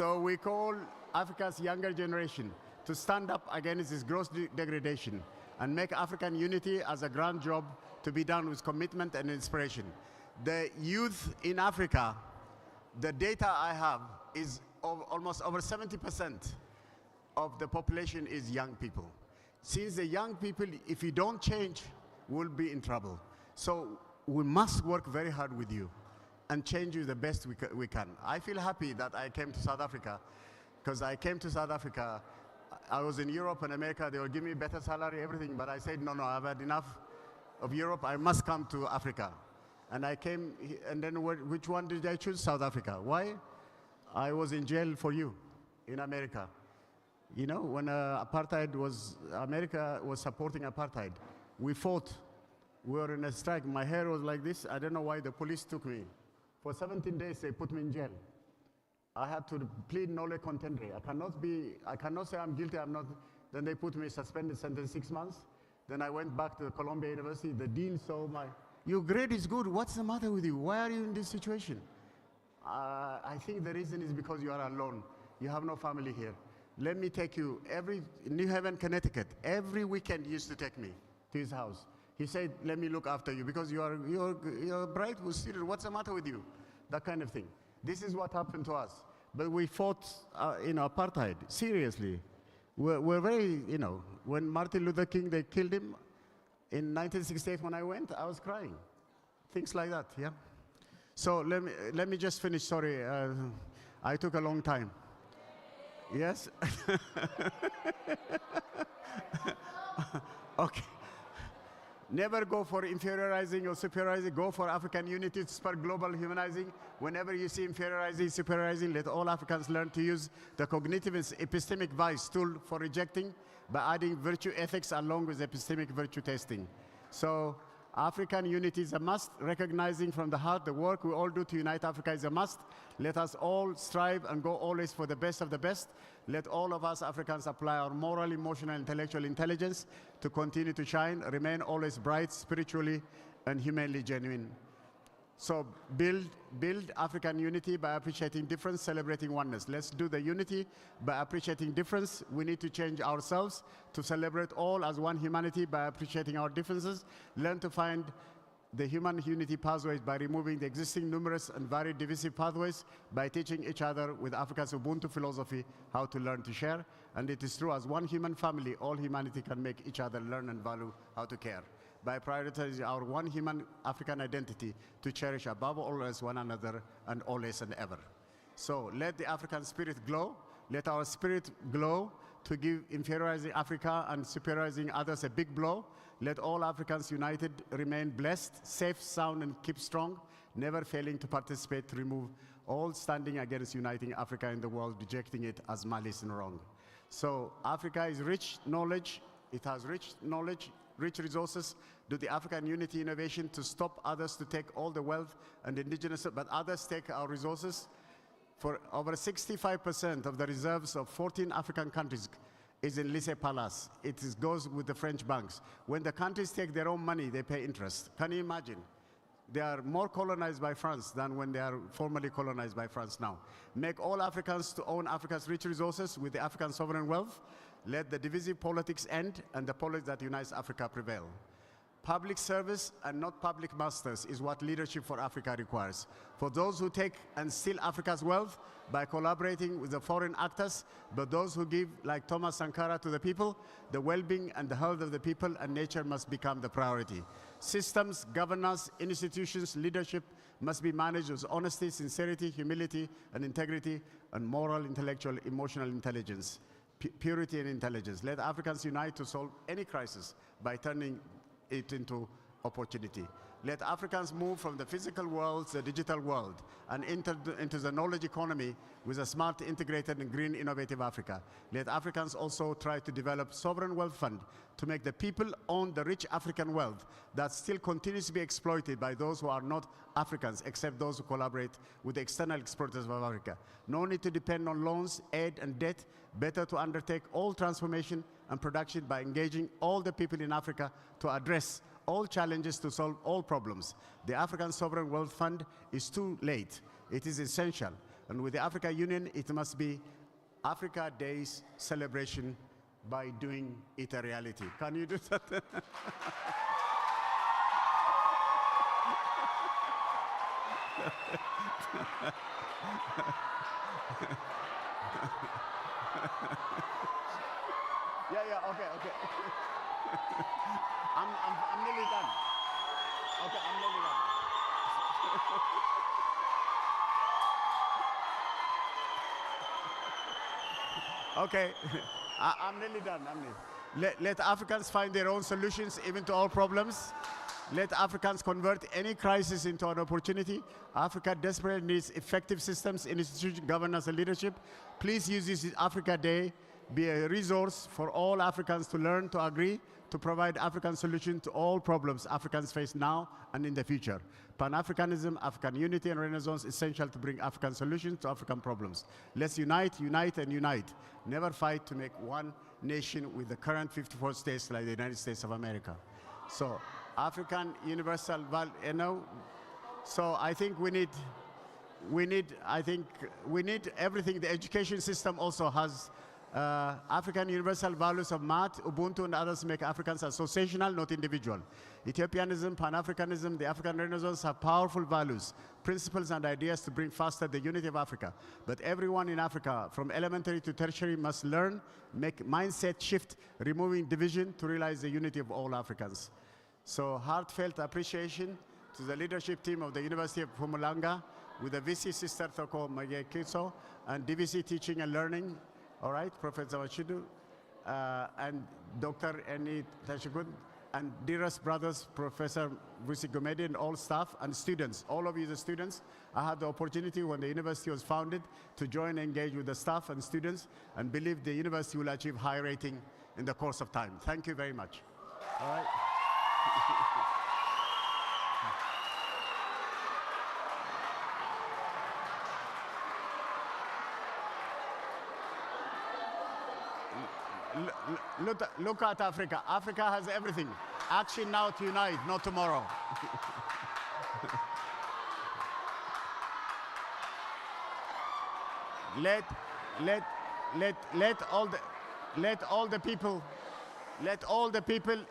So we call Africa's younger generation to stand up against this gross degradation and make African unity as a grand job to be done with commitment and inspiration. The youth in Africa, the data I have is almost over 70% of the population is young people. Since the young people, if you don't change, will be in trouble. So we must work very hard with you and change you the best we can. I feel happy that I came to South Africa, because I came to South Africa, I was in Europe and America, they will give me better salary, everything, but I said, no, I've had enough of Europe, I must come to Africa. And I came, and then which one did I choose? South Africa. Why? I was in jail for you in America. You know, when America was supporting apartheid, we fought. We were in a strike. My hair was like this. I don't know why the police took me. For 17 days, they put me in jail. I had to plead nolle contendere. I cannot say I'm guilty, I'm not. Then they put me suspended, sentenced 6 months. Then I went back to Columbia University. The dean saw your grade is good. What's the matter with you? Why are you in this situation? I think the reason is because you are alone. You have no family here. Let me take you, New Haven, Connecticut, every weekend he used to take me to his house. He said, let me look after you because you're bright, we're serious. What's the matter with you? That kind of thing. This is what happened to us. But we fought apartheid, seriously. We're very, when Martin Luther King, they killed him in 1968 when I went, I was crying. Things like that, yeah? So let me just finish, sorry. I took a long time. Yes? Okay. Never go for inferiorizing or superiorizing. Go for African unity to spur global humanizing. Whenever you see inferiorizing, superiorizing, let all Africans learn to use the cognitive and epistemic vice tool for rejecting by adding virtue ethics along with epistemic virtue testing. So African unity is a must. Recognizing from the heart the work we all do to unite Africa is a must. Let us all strive and go always for the best of the best. Let all of us Africans apply our moral, emotional, intellectual intelligence to continue to shine, remain always bright, spiritually and humanly genuine. So build African unity by appreciating difference, celebrating oneness. Let's do the unity by appreciating difference. We need to change ourselves to celebrate all as one humanity by appreciating our differences. Learn to find the human unity pathways by removing the existing numerous and varied divisive pathways, by teaching each other with Africa's Ubuntu philosophy how to learn to share. And it is true, as one human family, all humanity can make each other learn and value how to care. By prioritizing our one human African identity to cherish above all else one another and always and ever. So let the African spirit glow. Let our spirit glow to give inferiorizing Africa and superiorizing others a big blow. Let all Africans united remain blessed, safe, sound, and keep strong, never failing to participate to remove all standing against uniting Africa in the world, rejecting it as malice and wrong. So Africa is rich knowledge. It has rich knowledge, rich resources. Do the African unity innovation to stop others to take all the wealth and indigenous, but others take our resources. For over 65% of the reserves of 14 African countries is in laissez-passer. It goes with the French banks. When the countries take their own money, they pay interest. Can you imagine? They are more colonized by France than when they are formerly colonized by France now. Make all Africans to own Africa's rich resources with the African sovereign wealth. Let the divisive politics end and the politics that unites Africa prevail. Public service and not public masters is what leadership for Africa requires. For those who take and steal Africa's wealth by collaborating with the foreign actors, but those who give, like Thomas Sankara, to the people, the well-being and the health of the people and nature must become the priority. Systems, governance, institutions, leadership must be managed with honesty, sincerity, humility, and integrity, and moral, intellectual, emotional intelligence, purity and intelligence. Let Africans unite to solve any crisis by turning it into opportunity. Let Africans move from the physical world to the digital world and into the knowledge economy with a smart, integrated, and green, innovative Africa. Let Africans also try to develop sovereign wealth fund to make the people own the rich African wealth that still continues to be exploited by those who are not Africans, except those who collaborate with the external exporters of Africa. No need to depend on loans, aid, and debt. Better to undertake all transformation and production by engaging all the people in Africa to address all challenges to solve all problems. The African Sovereign Wealth Fund is too late. It is essential. And with the Africa Union, it must be Africa Day's celebration by doing it a reality. Can you do that? Yeah, okay. I'm nearly done. Okay, I'm nearly done. Okay, I'm nearly done. Let Africans find their own solutions even to all problems. Let Africans convert any crisis into an opportunity. Africa desperately needs effective systems, institutions, governance, and leadership. Please use this Africa Day, be a resource for all Africans to learn, to agree, to provide African solutions to all problems Africans face now and in the future. Pan-Africanism, African unity, and Renaissance is essential to bring African solutions to African problems. Let's unite, unite, and unite. Never fight to make one nation with the current 54 states like the United States of America. So, African universal value, so I think we need everything. The education system also has African universal values of math, Ubuntu, and others make Africans associational, not individual. Ethiopianism, Pan-Africanism, the African Renaissance have powerful values, principles, and ideas to bring faster the unity of Africa. But everyone in Africa, from elementary to tertiary, must learn, make mindset shift, removing division to realize the unity of all Africans. So heartfelt appreciation to the leadership team of the University of Mpumalanga with the VC sister Thoko Mayekiso and DVC Teaching and Learning, all right, Professor Chengdu, and Dr. Eni Tashikun, and dearest brothers, Professor Segobye, and all staff and students, all of you the students. I had the opportunity when the university was founded to join and engage with the staff and students and believe the university will achieve high rating in the course of time. Thank you very much. All right. Look at Africa. Africa has everything. Action now to unite, not tomorrow. Let all the people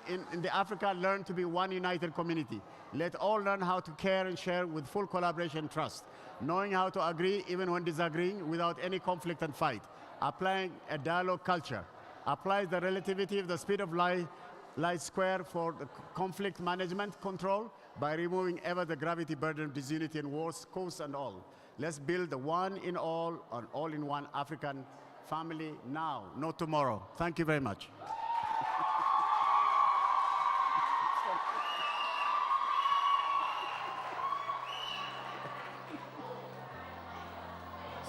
in the Africa learn to be one united community. Let all learn how to care and share with full collaboration and trust, knowing how to agree even when disagreeing without any conflict and fight, applying a dialogue culture, applies the relativity of the speed of light square for the conflict management control by removing ever the gravity burden of disunity and wars, coast and all. Let's build the one in all and all in one African family now, not tomorrow. Thank you very much.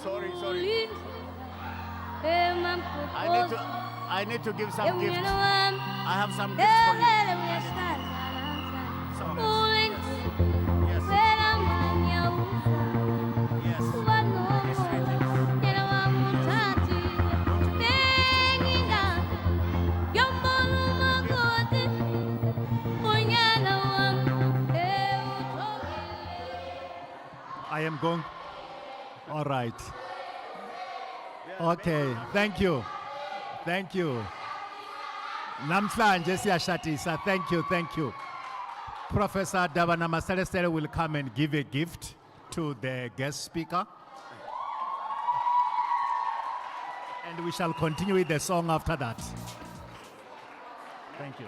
Sorry. I need to give some gifts. I have some gifts for you. Yes. I am going. All right. Okay, thank you. Thank you. Namhlanje siyashatisa. Thank you. Professor Dabana Masalestere will come and give a gift to the guest speaker. And we shall continue with the song after that. Thank you.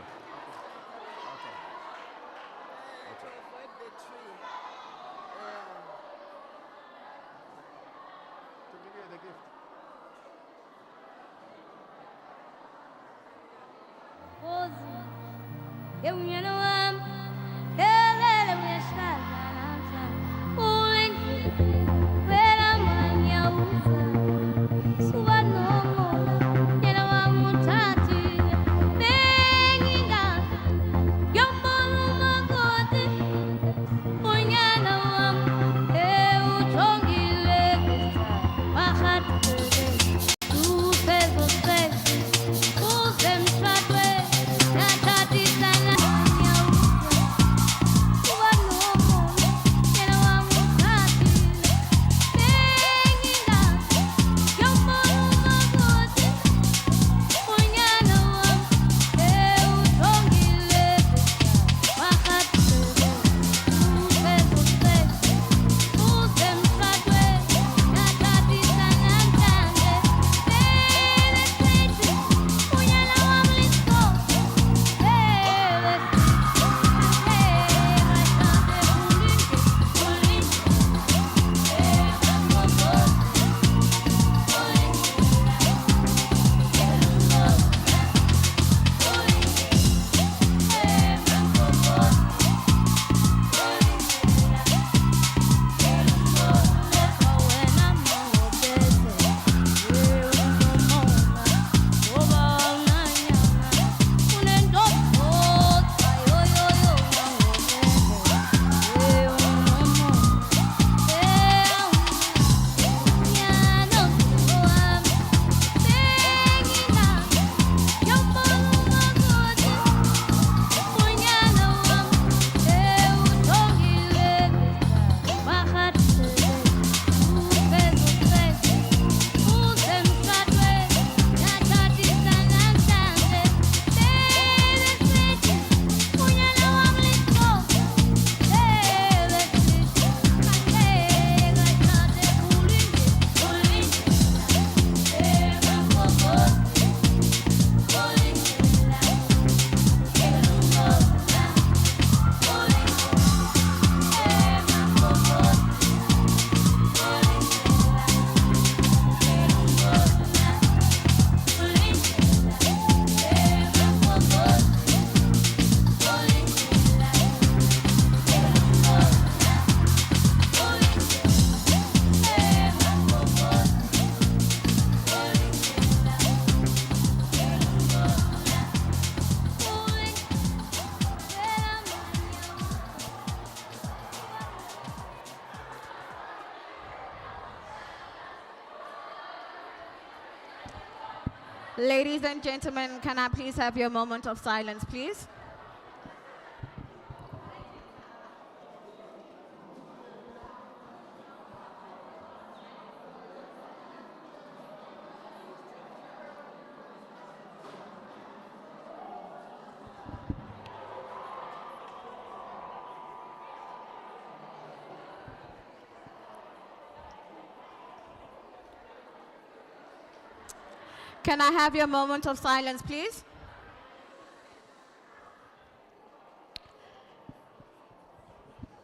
Ladies and gentlemen, can I please have your moment of silence, please? Can I have your moment of silence, please?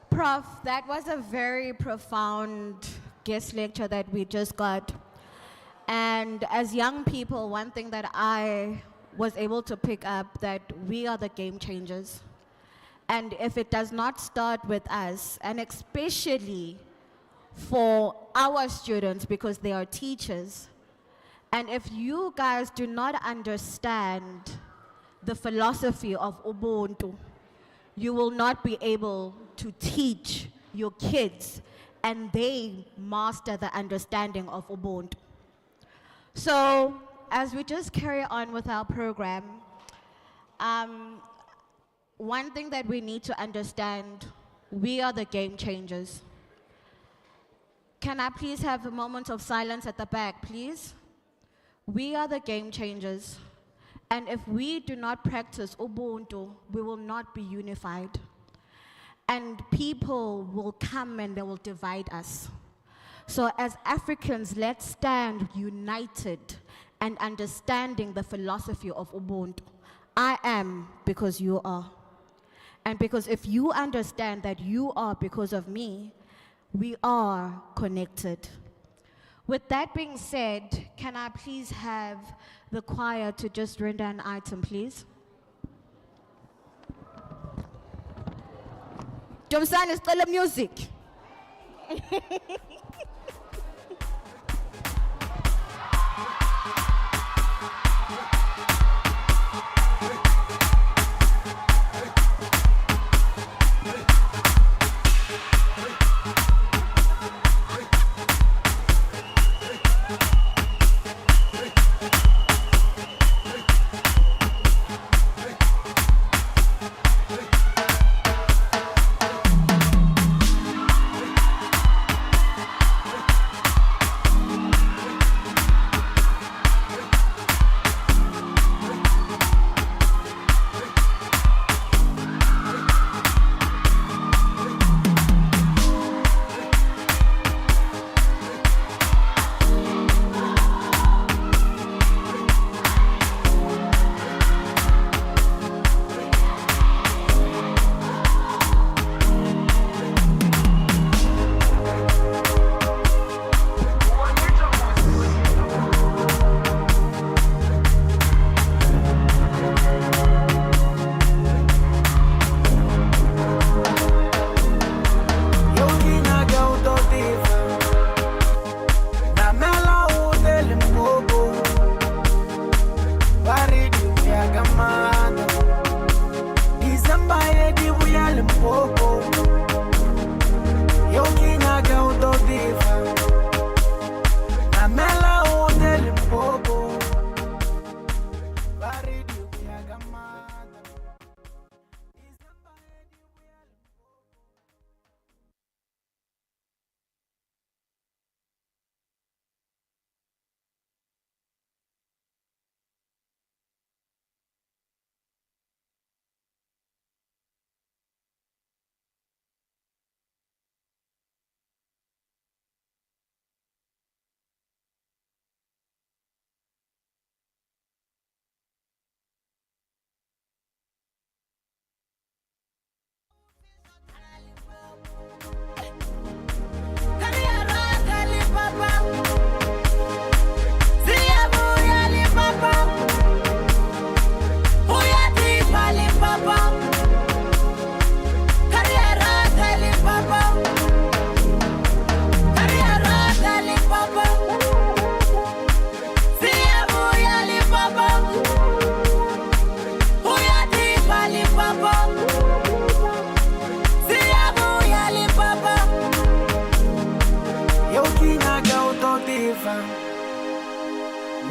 Prof, that was a very profound guest lecture that we just got. And as young people, one thing that I was able to pick up that we are the game changers. And if it does not start with us, and especially for our students because they are teachers, and if you guys do not understand the philosophy of Ubuntu, you will not be able to teach your kids and they master the understanding of Ubuntu. So as we just carry on with our program, one thing that we need to understand, we are the game changers. Can I please have a moment of silence at the back, please? We are the game changers, and if we do not practice Ubuntu, we will not be unified. And people will come and they will divide us. So as Africans, let's stand united and understanding the philosophy of Ubuntu. I am because you are. And because if you understand that you are because of me, we are connected. With that being said, can I please have the choir to just render an item, please? Jomsan, is the music.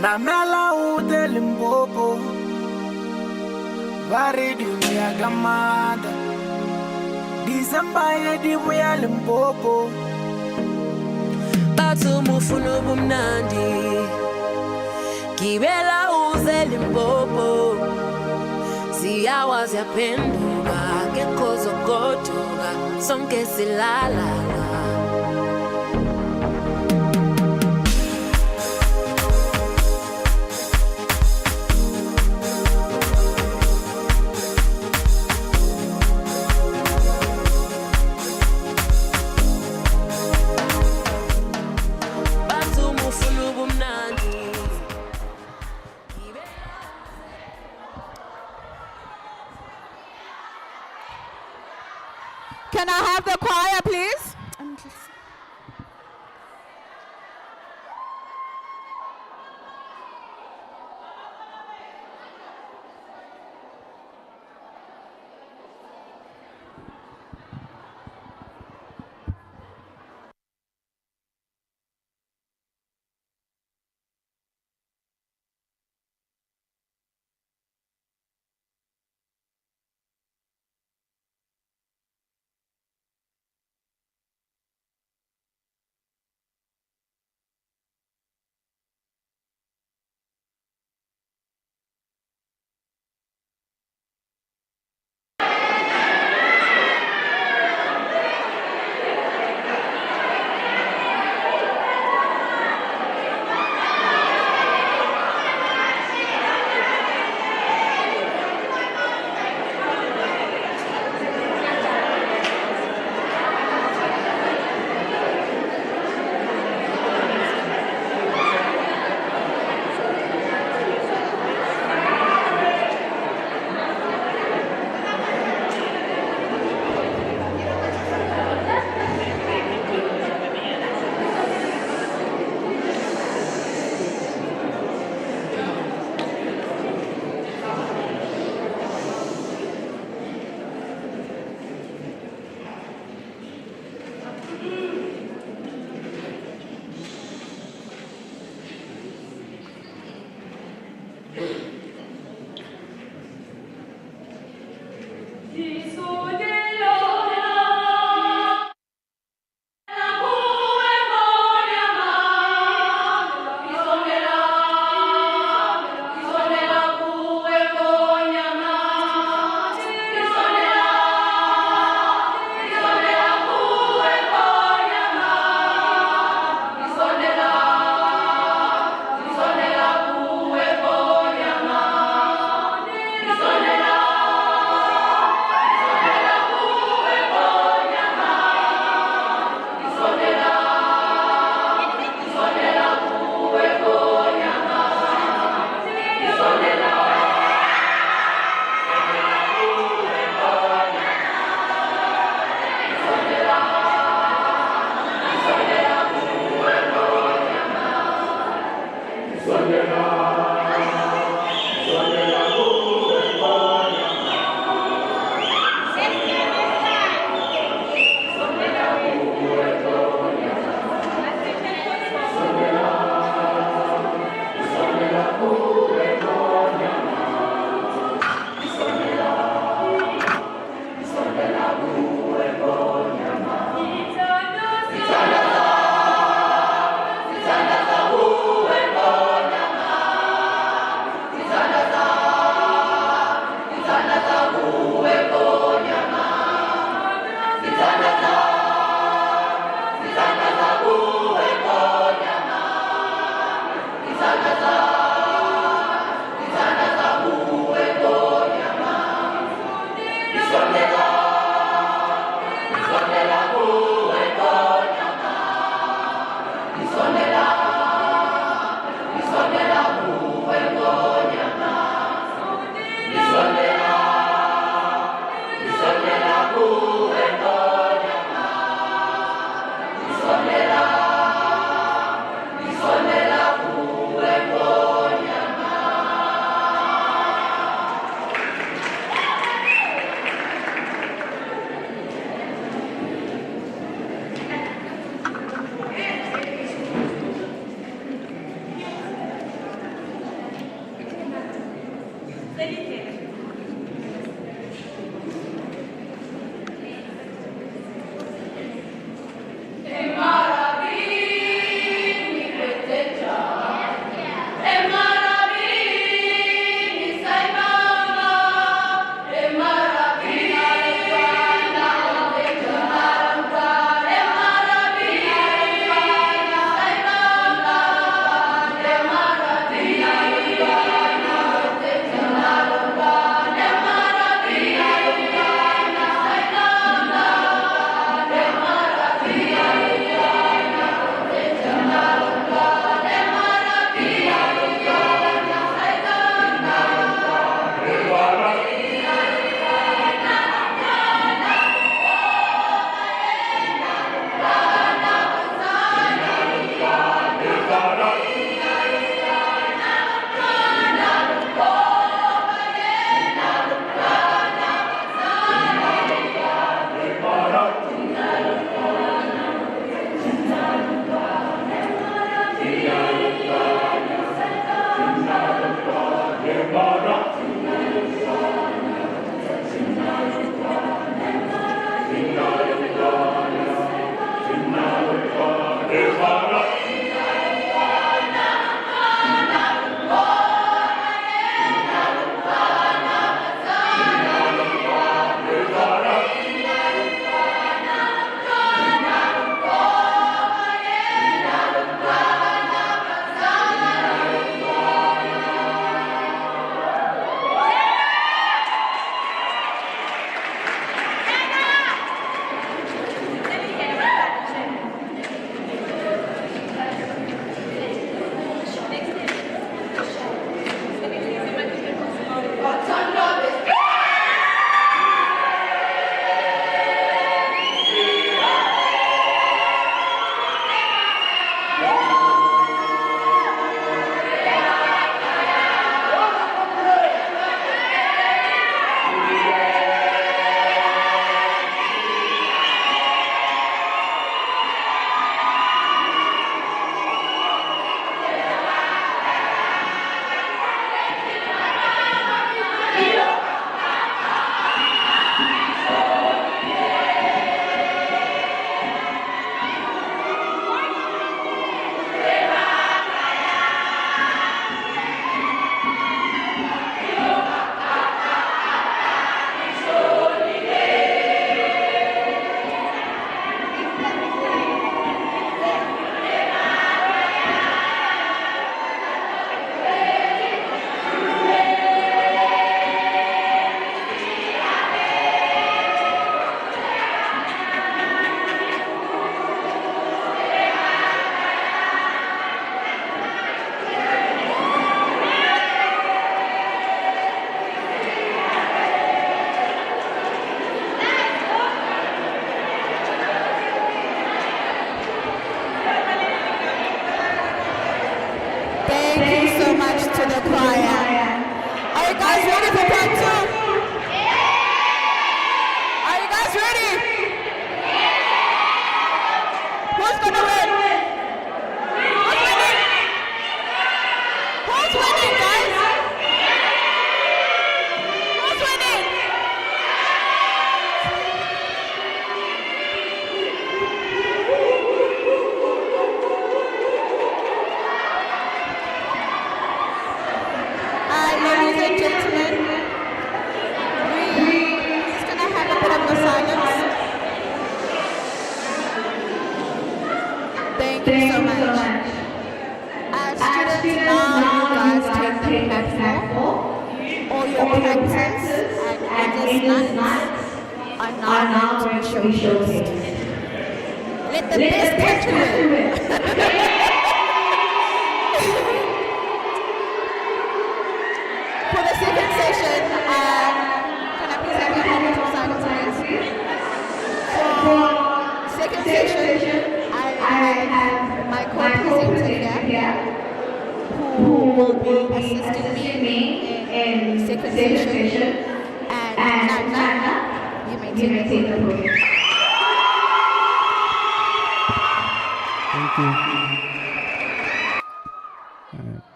Mamela ude Limpopo, Varidu ya Gamada, December ya dibu ya Limpopo. Batu mufunu bumnandi, Kibela uze Limpopo, Siyawas ya penduga, Gekozo gotoga, Sonke silala. Can I have the choir, please?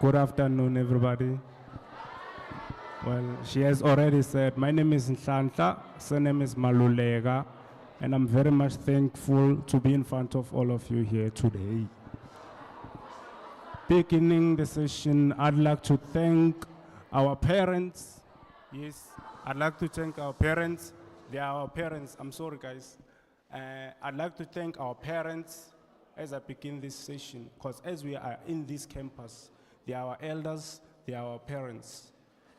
Good afternoon, everybody. Well, she has already said, my name is Nhlanhla, surname is Malulega, and I'm very much thankful to be in front of all of you here today. Beginning the session, I'd like to thank our parents. Yes, I'd like to thank our parents. They are our parents. I'm sorry, guys. I'd like to thank our parents as I begin this session, because as we are in this campus, they are our elders, they are our parents.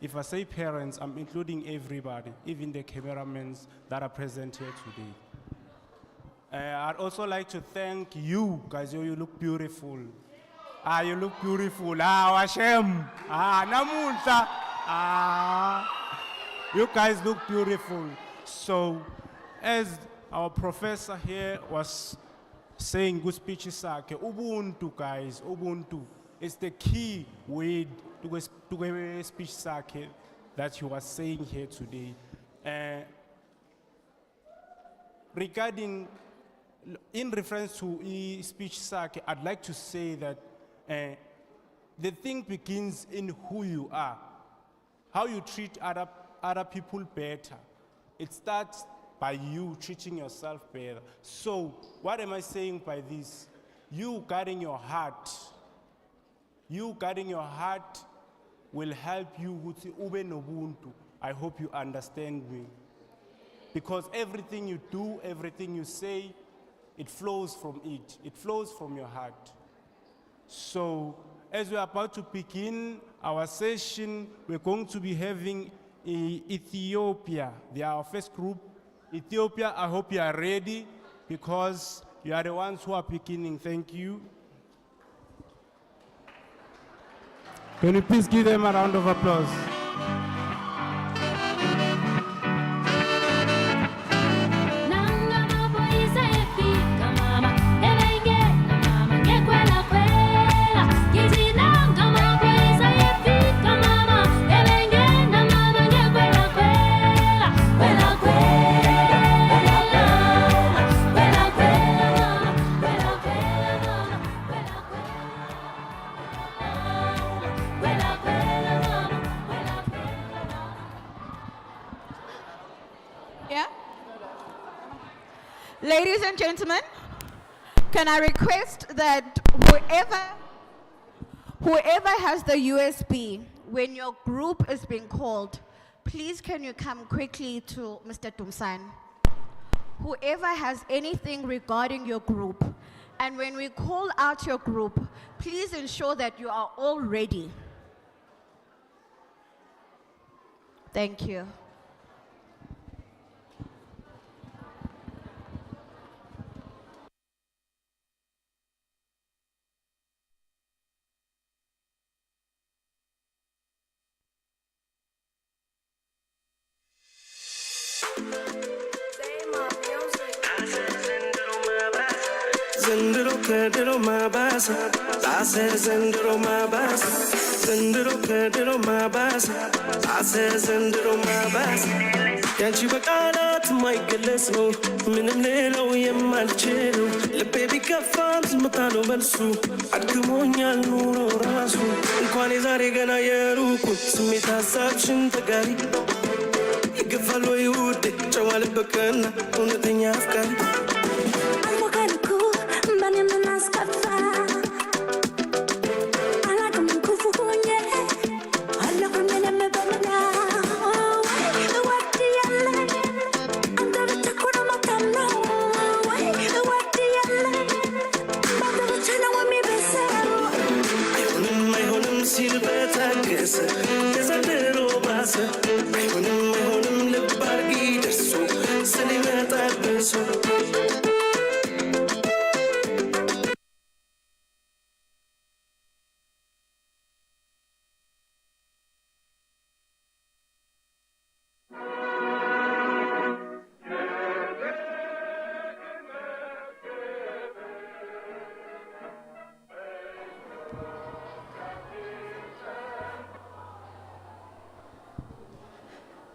If I say parents, I'm including everybody, even the cameramen that are present here today. I'd also like to thank you, guys. You look beautiful. You look beautiful. Washem. Namunta. You guys look beautiful. So, as our professor here was saying good speeches, Ubuntu, guys, Ubuntu is the key word to a speech that you are saying here today. Regarding, in reference to speech, I'd like to say that the thing begins in who you are, how you treat other people better. It starts by you treating yourself better. So, what am I saying by this? You guarding your heart will help you with ube nobuntu. I hope you understand me. Because everything you do, everything you say, it flows from it. It flows from your heart. So, as we're about to begin our session, we're going to be having Ethiopia. They are our first group. Ethiopia, I hope you are ready, because you are the ones who are beginning. Thank you. Can you please give them a round of applause? Ladies and gentlemen, can I request that whoever has the USB, when your group is being called, please can you come quickly to Mr. Tumsan? Whoever has anything regarding your group, and when we call out your group, please ensure that you are all ready. Thank you. Zendero kedero mabasa, ase zendero mabasa. Zendero kedero mabasa, ase zendero mabasa. Yanchi bakala tumaigeleso, minimlelo yemalchelo. Le baby kafams matalo balsu, adkumonya nuro rasu. Kwani zari gana yeruku, smita sabshin tagari. Igafalo yude, chawale bakana, unatenya afkari.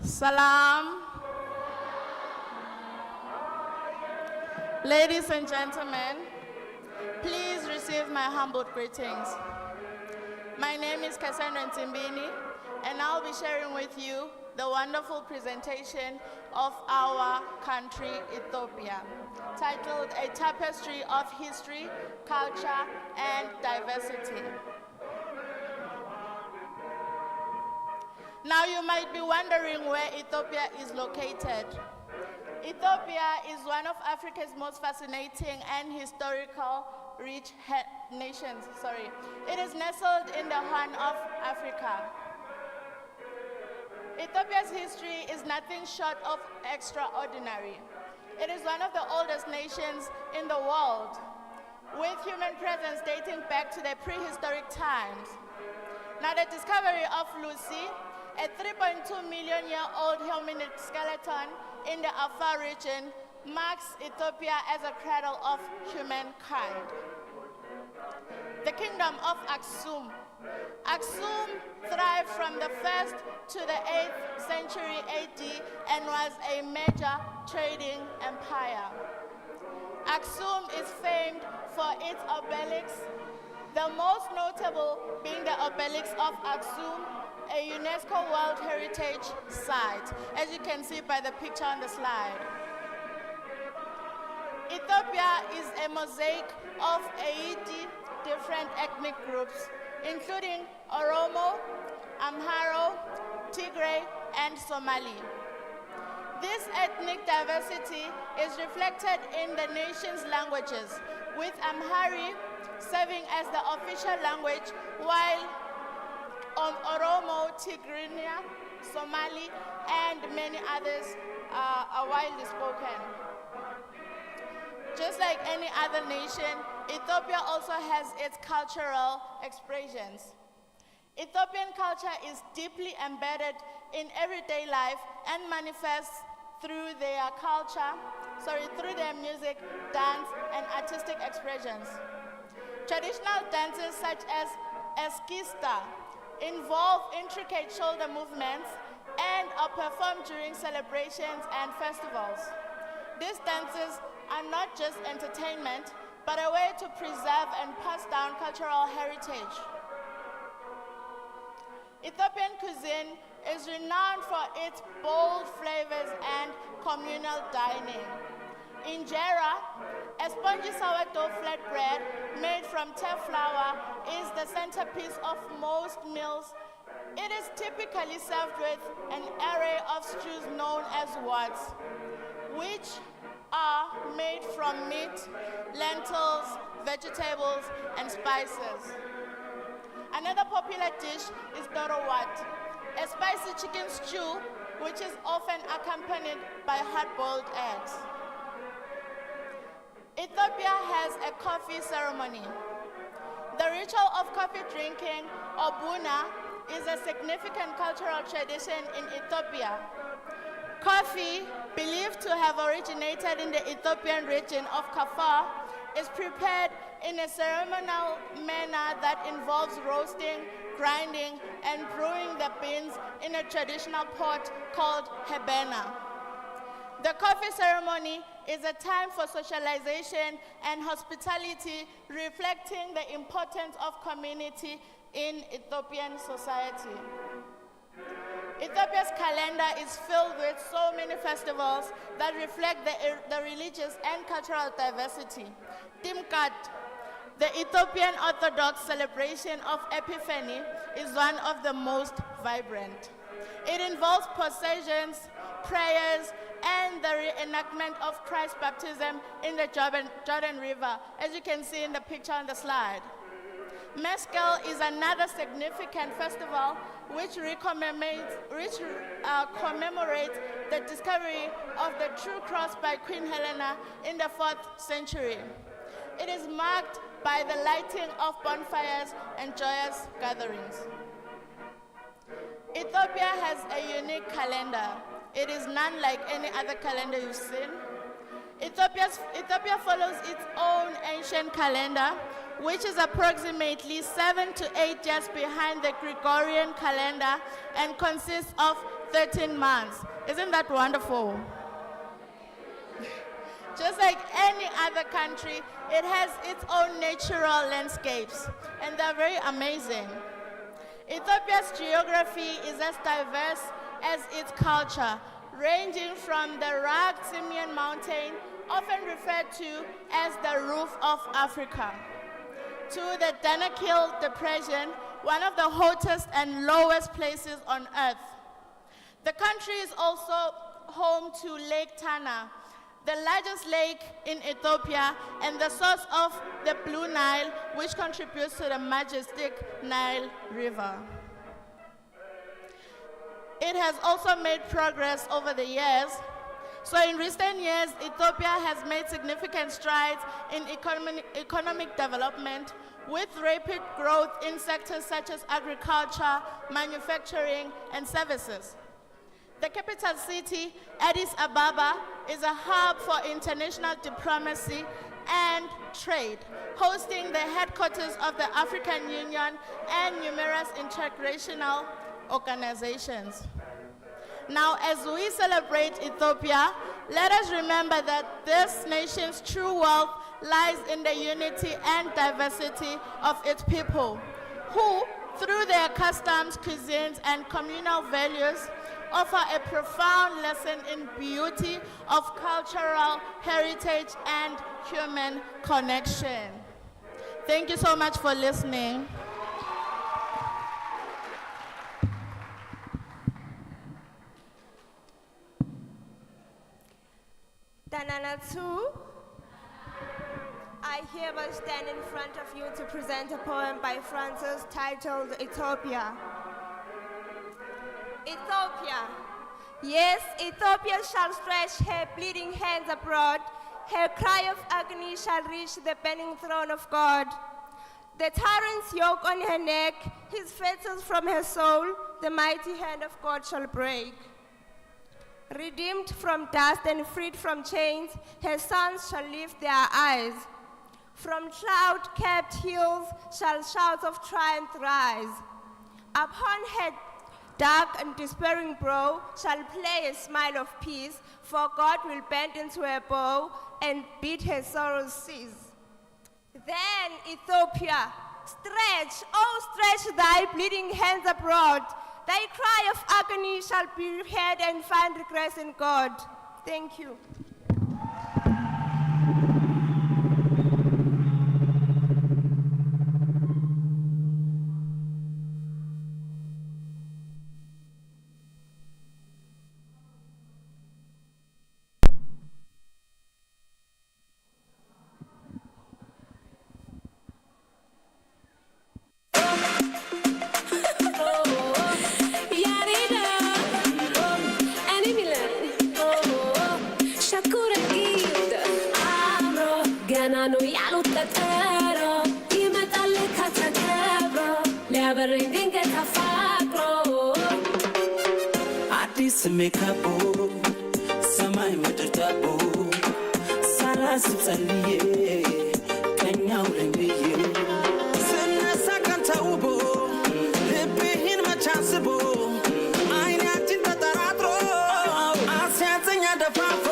Salam. Ladies and gentlemen, please receive my humble greetings. My name is Cassandra Ntsimbini, and I'll be sharing with you the wonderful presentation of our country, Ethiopia, titled A Tapestry of History, Culture, and Diversity. Now you might be wondering where Ethiopia is located. Ethiopia is one of Africa's most fascinating and historical rich nations. It is nestled in the Horn of Africa. Ethiopia's history is nothing short of extraordinary. It is one of the oldest nations in the world, with human presence dating back to the prehistoric times. Now the discovery of Lucy, a 3.2 million year old hominid skeleton in the Afar region, marks Ethiopia as a cradle of humankind. The kingdom of Aksum. Aksum thrived from the 1st to the 8th century AD and was a major trading empire. Aksum is famed for its obelisks, the most notable being the obelisk of Aksum, a UNESCO World Heritage Site, as you can see by the picture on the slide. Ethiopia is a mosaic of 80 different ethnic groups, including Oromo, Amharo, Tigray, and Somali. This ethnic diversity is reflected in the nation's languages, with Amharic serving as the official language, while Oromo, Tigrinya, Somali, and many others are widely spoken. Just like any other nation, Ethiopia also has its cultural expressions. Ethiopian culture is deeply embedded in everyday life and manifests through their through their music, dance, and artistic expressions. Traditional dances such as eskista involve intricate shoulder movements and are performed during celebrations and festivals. These dances are not just entertainment, but a way to preserve and pass down cultural heritage. Ethiopian cuisine is renowned for its bold flavors and communal dining. Injera, a spongy sourdough flatbread made from teff flour, is the centerpiece of most meals. It is typically served with an array of stews known as wats, which are made from meat, lentils, vegetables, and spices. Another popular dish is dorowat, a spicy chicken stew which is often accompanied by hard-boiled eggs. Ethiopia has a coffee ceremony. The ritual of coffee drinking, or buna, is a significant cultural tradition in Ethiopia. Coffee, believed to have originated in the Ethiopian region of Kafar, is prepared in a ceremonial manner that involves roasting, grinding, and brewing the beans in a traditional pot called hebena. The coffee ceremony is a time for socialization and hospitality, reflecting the importance of community in Ethiopian society. Ethiopia's calendar is filled with so many festivals that reflect the religious and cultural diversity. Timkat, the Ethiopian Orthodox celebration of Epiphany, is one of the most vibrant. It involves processions, prayers, and the reenactment of Christ's baptism in the Jordan River, as you can see in the picture on the slide. Meskel is another significant festival which commemorates the discovery of the true cross by Queen Helena in the 4th century. It is marked by the lighting of bonfires and joyous gatherings. Ethiopia has a unique calendar. It is none like any other calendar you've seen. Ethiopia follows its own ancient calendar, which is approximately 7 to 8 years behind the Gregorian calendar and consists of 13 months. Isn't that wonderful? Just like any other country, it has its own natural landscapes, and they're very amazing. Ethiopia's geography is as diverse as its culture, ranging from the rugged Simien Mountain, often referred to as the roof of Africa, to the Danakil Depression, one of the hottest and lowest places on earth. The country is also home to Lake Tana, the largest lake in Ethiopia and the source of the Blue Nile, which contributes to the majestic Nile River. It has also made progress over the years. So in recent years, Ethiopia has made significant strides in economic development with rapid growth in sectors such as agriculture, manufacturing, and services. The capital city, Addis Ababa, is a hub for international diplomacy and trade, hosting the headquarters of the African Union and numerous integrational organizations. Now, as we celebrate Ethiopia, let us remember that this nation's true wealth lies in the unity and diversity of its people, who, through their customs, cuisines, and communal values, offer a profound lesson in beauty of cultural heritage and human connection. Thank you so much for listening. Dananatu, I hereby stand in front of you to present a poem by Francis titled Ethiopia. Ethiopia. Yes, Ethiopia shall stretch her bleeding hands abroad. Her cry of agony shall reach the burning throne of God. The tyrant's yoke on her neck, his fetters from her soul, the mighty hand of God shall break. Redeemed from dust and freed from chains, her sons shall lift their eyes. From cloud-capped hills shall shouts of triumph rise. Upon her dark and despairing brow shall play a smile of peace, for God will bend into her bow and bid her sorrows cease. Then, Ethiopia, stretch, oh stretch thy bleeding hands abroad. Thy cry of agony shall be heard and find regress in God. Thank you. Mekabo, samai madabo, saras tsaliye, kanya ulengiye. Senna sakanta ubo, lebehin machasebo, aina tinta taratro, asya tsenya dafafo.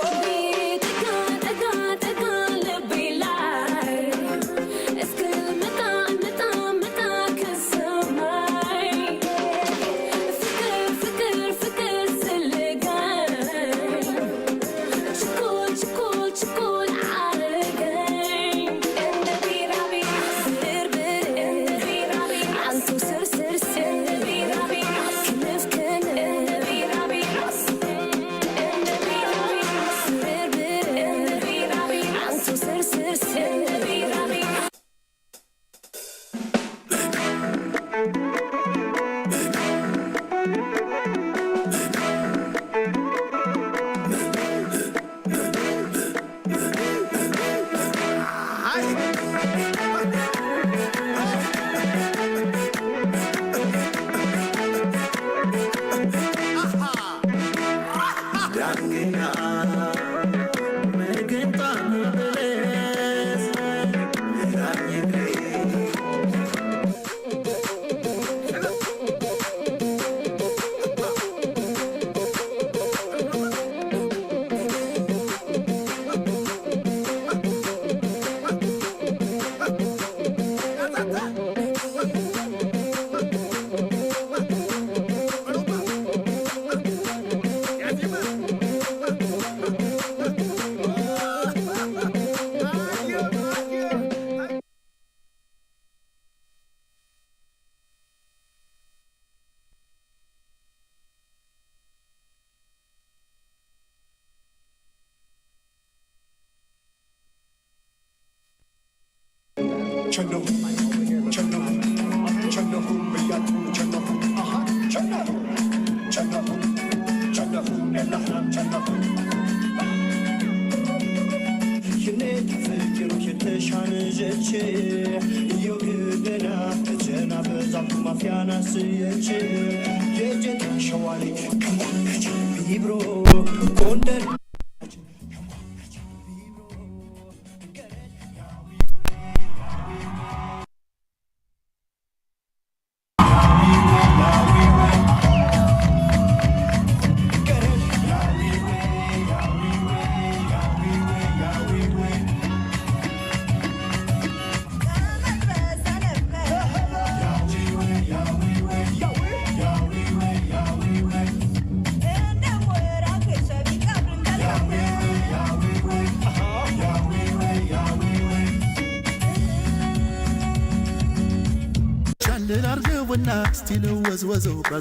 Still was over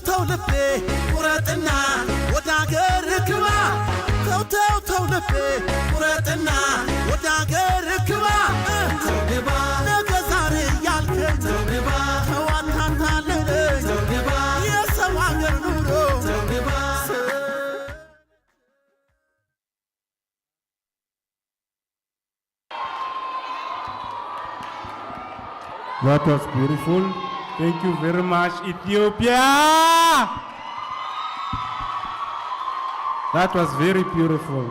ተው ልቤ ቁረጥና ወደ አገር ግባ ተው ልቤ ቁረጥና ወደ አገር ግባ ተው ግባ ነገ ዛሬ ያልከኝ ተው ግባ ተው አታታልለኝ ተው ግባ የሰው አገር ኑሮ ተው ግባ That was beautiful. Thank you very much, Ethiopia. That was very beautiful.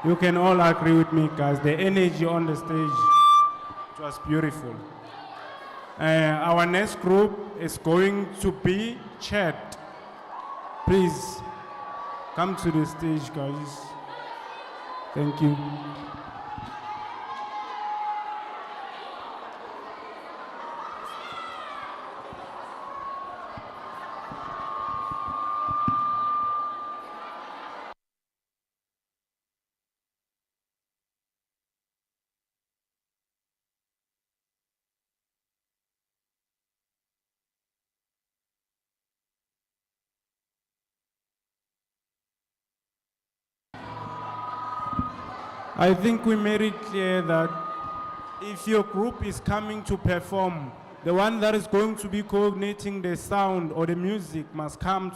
You can all agree with me, guys. The energy on the stage, it was beautiful. Our next group is going to be Chad. Please come to the stage, guys. Thank you. I think we made it clear that if your group is coming to perform, the one that is going to be coordinating the sound or the music must come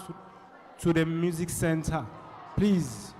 to the music center. Please.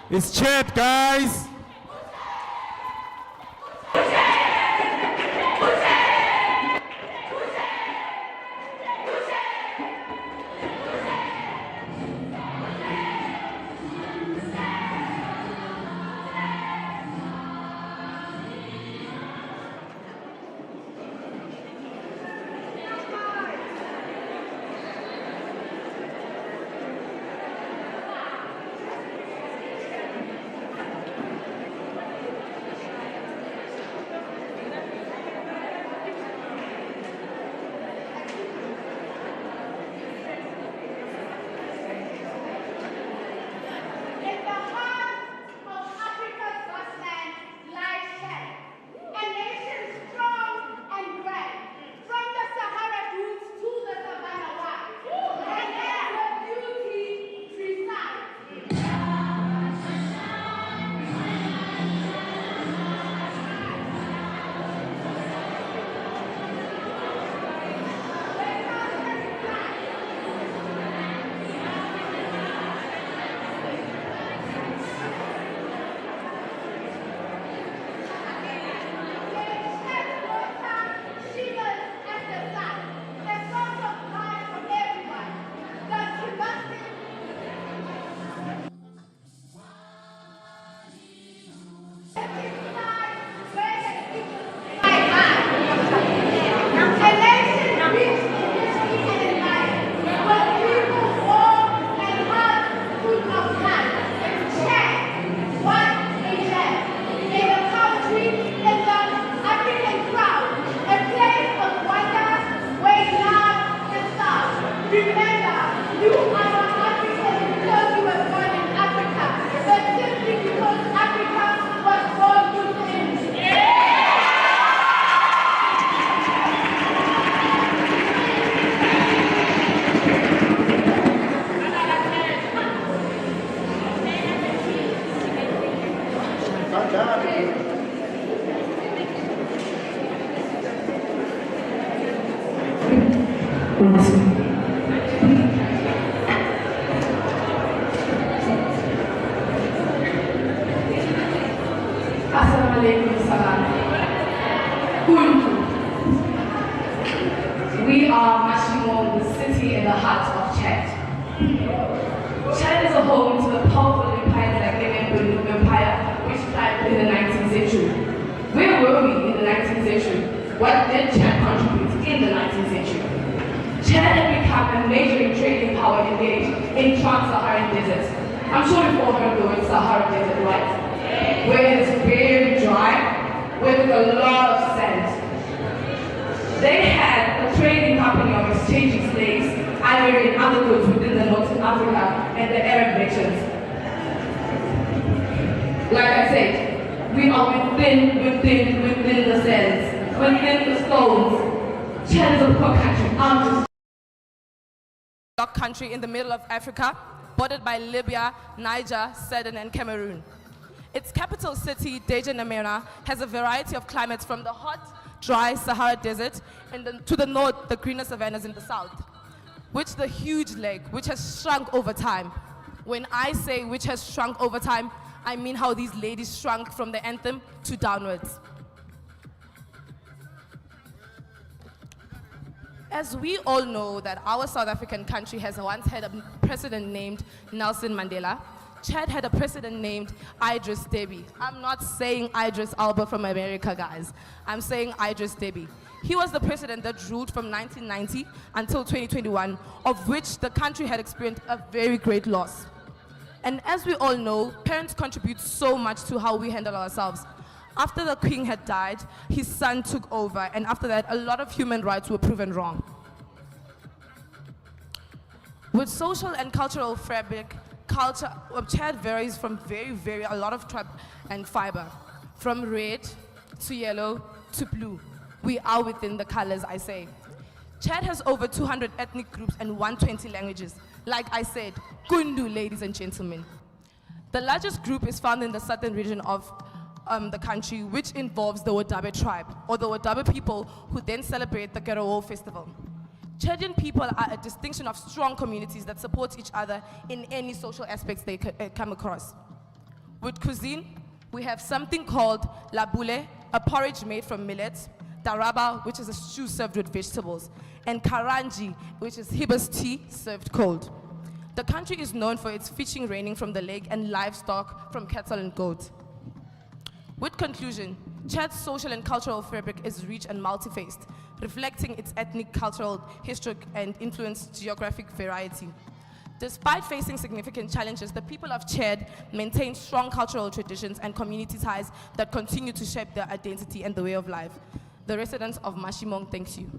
It's chat, guys. Assalamu alaikum salam. We are Mammo, the city in the heart of Chad. Chad is a home to the powerful empires like the Empire, which thrived in the 19th century. Where were we in the 19th century? What did Chad contribute in the 19th century? Chad had become a major trading power engaged in trans-Saharan deserts. I'm sure you've all heard the word Sahara Desert, right? Where it's very dry, with a lot of sand. They had a trading company of exchanging slaves, ivory and other goods within the Northern Africa and the Arab nations. Like I said, we are within the sands, within the stones. Chad is a poor country. Country in the middle of Africa, bordered by Libya, Niger, Sudan, and Cameroon. Its capital city, N'Djamena, has a variety of climates from the hot, dry Sahara Desert and to the north, the greener savannas in the south, which the huge lake, which has shrunk over time. When I say which has shrunk over time, I mean how these ladies shrunk from the anthem to downwards. As we all know that our South African country has once had a president named Nelson Mandela, Chad had a president named Idris Deby. I'm not saying Idris Elba from America, guys. I'm saying Idris Deby. He was the president that ruled from 1990 until 2021, of which the country had experienced a very great loss. And as we all know, parents contribute so much to how we handle ourselves. After the king had died, his son took over, and after that, a lot of human rights were proven wrong. With social and cultural fabric, culture of Chad varies from a lot of tribe and fiber. From red to yellow to blue. We are within the colors, I say. Chad has over 200 ethnic groups and 120 languages. Like I said, Kundu, ladies and gentlemen. The largest group is found in the southern region of the country, which involves the Wadabe tribe, or the Wadabe people, who then celebrate the Karawo festival. Chadian people are a distinction of strong communities that support each other in any social aspects they come across. With cuisine, we have something called labule, a porridge made from millets, daraba, which is a stew served with vegetables, and karanji, which is hibis tea served cold. The country is known for its fishing raining from the lake and livestock from cattle and goats. With conclusion, Chad's social and cultural fabric is rich and multi-faced, reflecting its ethnic, cultural, historic, and influenced geographic variety. Despite facing significant challenges, the people of Chad maintain strong cultural traditions and community ties that continue to shape their identity and the way of life. The residents of Mammo thanks you.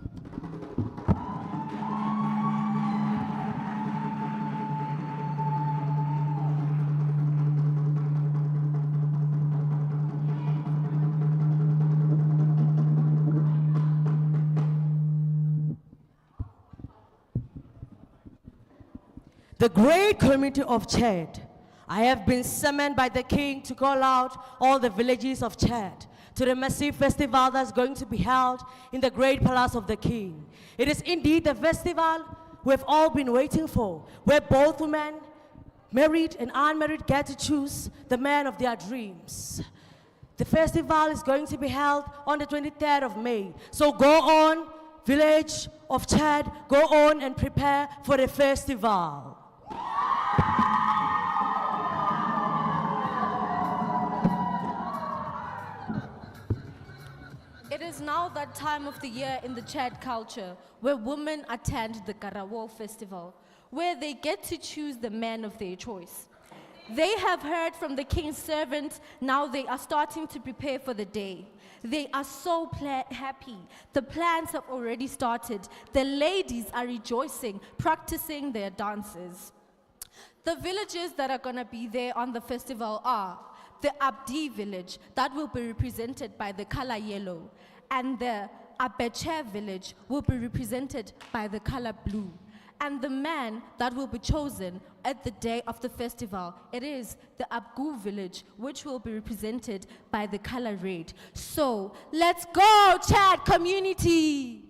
The great community of Chad. I have been summoned by the king to call out all the villages of Chad to the massive festival that's going to be held in the great palace of the king. It is indeed the festival we've all been waiting for, where both women, married and unmarried, get to choose the man of their dreams. The festival is going to be held on the 23rd of May. So go on, village of Chad, go on and prepare for the festival. It is now that time of the year in the Chad culture where women attend the Karawo festival, where they get to choose the man of their choice. They have heard from the king's servant, now they are starting to prepare for the day. They are so happy. The plans have already started. The ladies are rejoicing, practicing their dances. The villages that are gonna be there on the festival are the Abdi village, that will be represented by the color yellow, and the Abeche village will be represented by the color blue. and the man that will be chosen at the day of the festival, it is the Abgu village, which will be represented by the color red. So let's go, Chad community.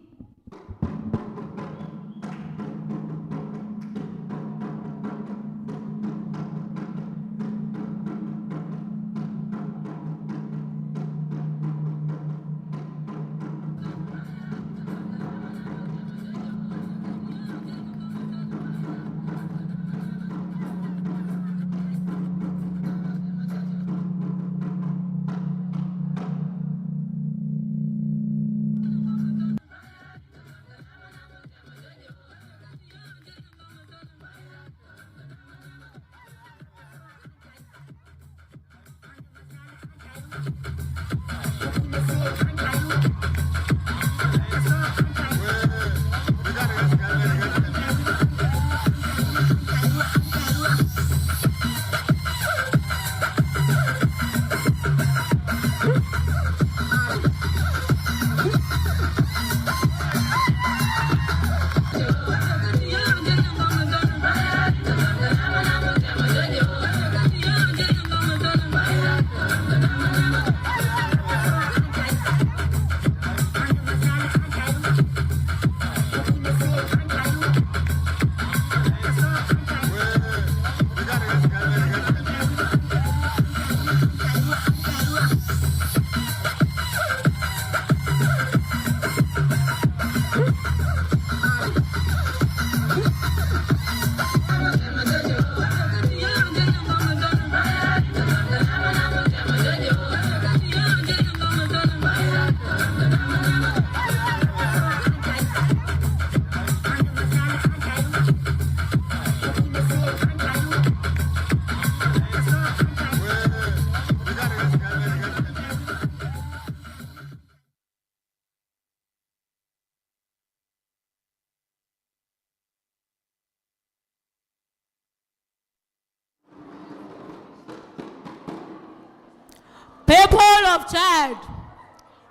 People of Chad.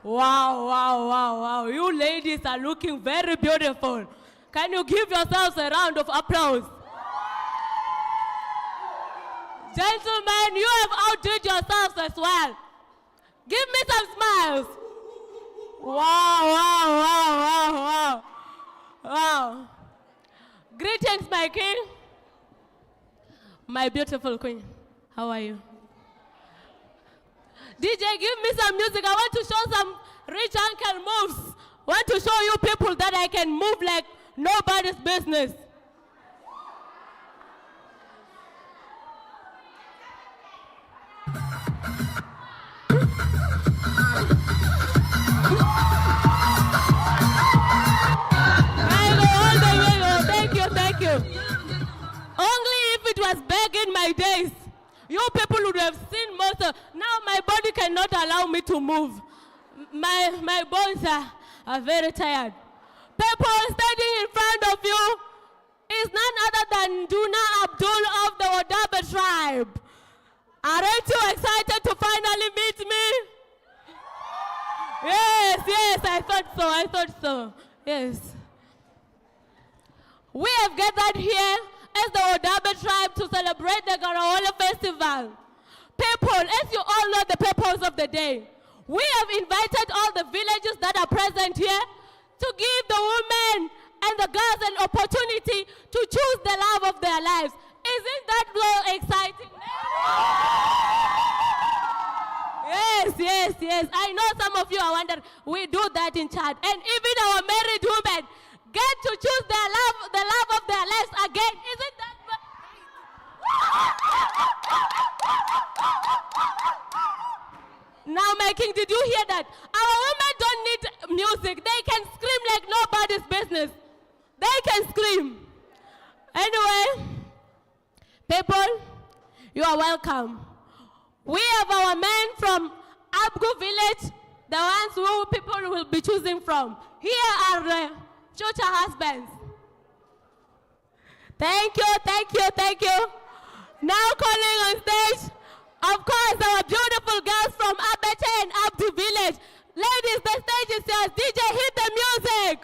Wow, wow, wow, wow. You ladies are looking very beautiful. Can you give yourselves a round of applause? Gentlemen, you have outdid yourselves as well. Give me some smiles. Wow, wow, wow, wow, wow. Wow. Greetings, my king. My beautiful queen. How are you? DJ, give me some music. I want to show some rich uncle moves. I want to show you people that I can move like nobody's business. Thank you, thank you. Only if it was back in my days, you people would have seen most of. Now my body cannot allow me to move. My bones are very tired. People standing in front of you is none other than Duna Abdul of the Wadabe tribe. Aren't you excited to finally meet me? Yes, yes, I thought so, yes. We have gathered here as the Wadabe tribe to celebrate the Garawole Festival. People, as you all know the purpose of the day, we have invited all the villages that are present here to give the women and the girls an opportunity to choose the love of their lives. Isn't that so exciting? Yes, yes, yes. I know some of you are wondering, we do that in Chad. And even our married women get to choose their love, the love of their lives again. Isn't that Now, my king, did you hear that? Our women don't need music. They can scream like nobody's business. They can scream. Anyway, people, you are welcome. We have our men from Abgu village, the ones who people will be choosing from. Here are the future husbands. Thank you, thank you, thank you. Now calling on stage, of course, our beautiful girls from Abete and Abdu village. Ladies, the stage is yours. DJ, hit the music.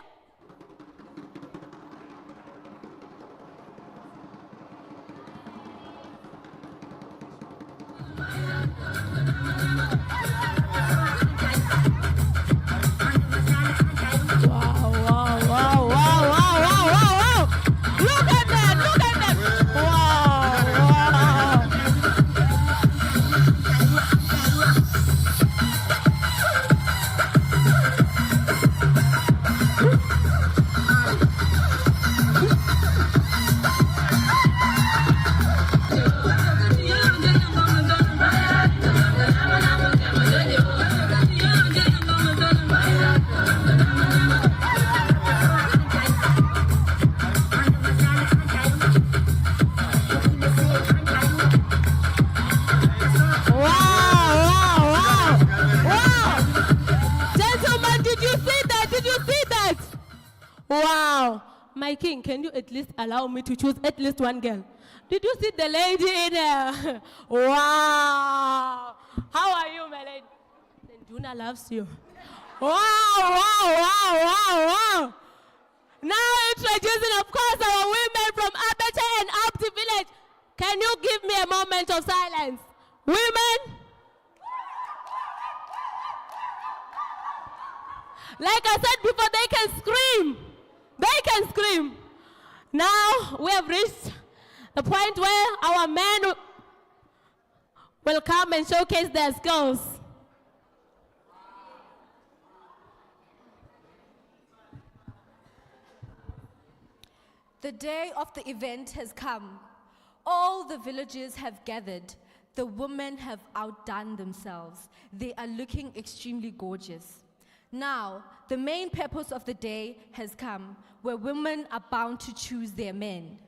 my king, can you at least allow me to choose at least one girl? Did you see the lady in there? Wow. How are you, my lady? Duna loves you. Wow. Now introducing, of course, our women from Abacha and Abdi village. Can you give me a moment of silence? Women? Like I said before, they can scream. They can scream. Now we have reached the point where our men will come and showcase their skills. The day of the event has come. All the villagers have gathered. The women have outdone themselves. They are looking extremely gorgeous. Now, the main purpose of the day has come, where women are bound to choose their men.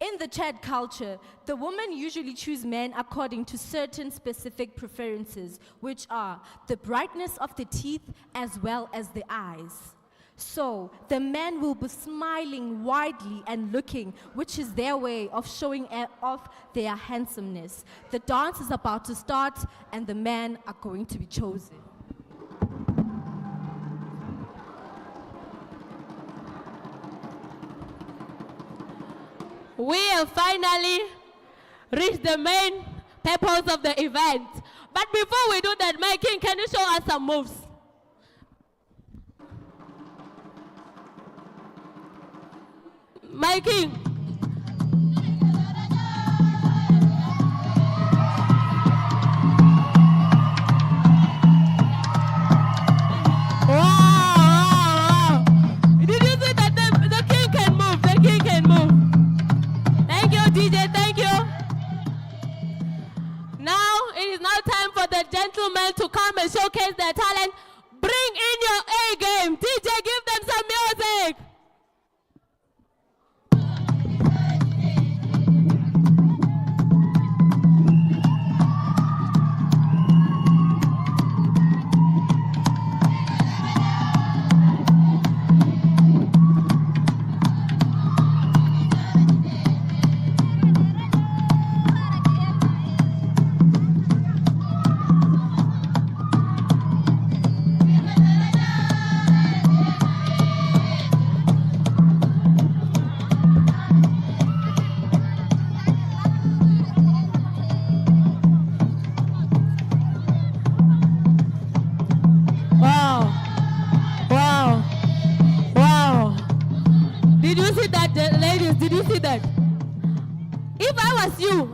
In the Chad culture, the women usually choose men according to certain specific preferences, which are the brightness of the teeth as well as the eyes. So, the men will be smiling widely and looking, which is their way of showing off their handsomeness. The dance is about to start, and the men are going to be chosen. We have finally reached the main purpose of the event. But before we do that, my king, can you show us some moves? My king. Wow. Did you see that the king can move? The king can move. Thank you, DJ, thank you. Now, it is now time for the gentlemen to come and showcase their talent. Bring in your A game. DJ, give them some music.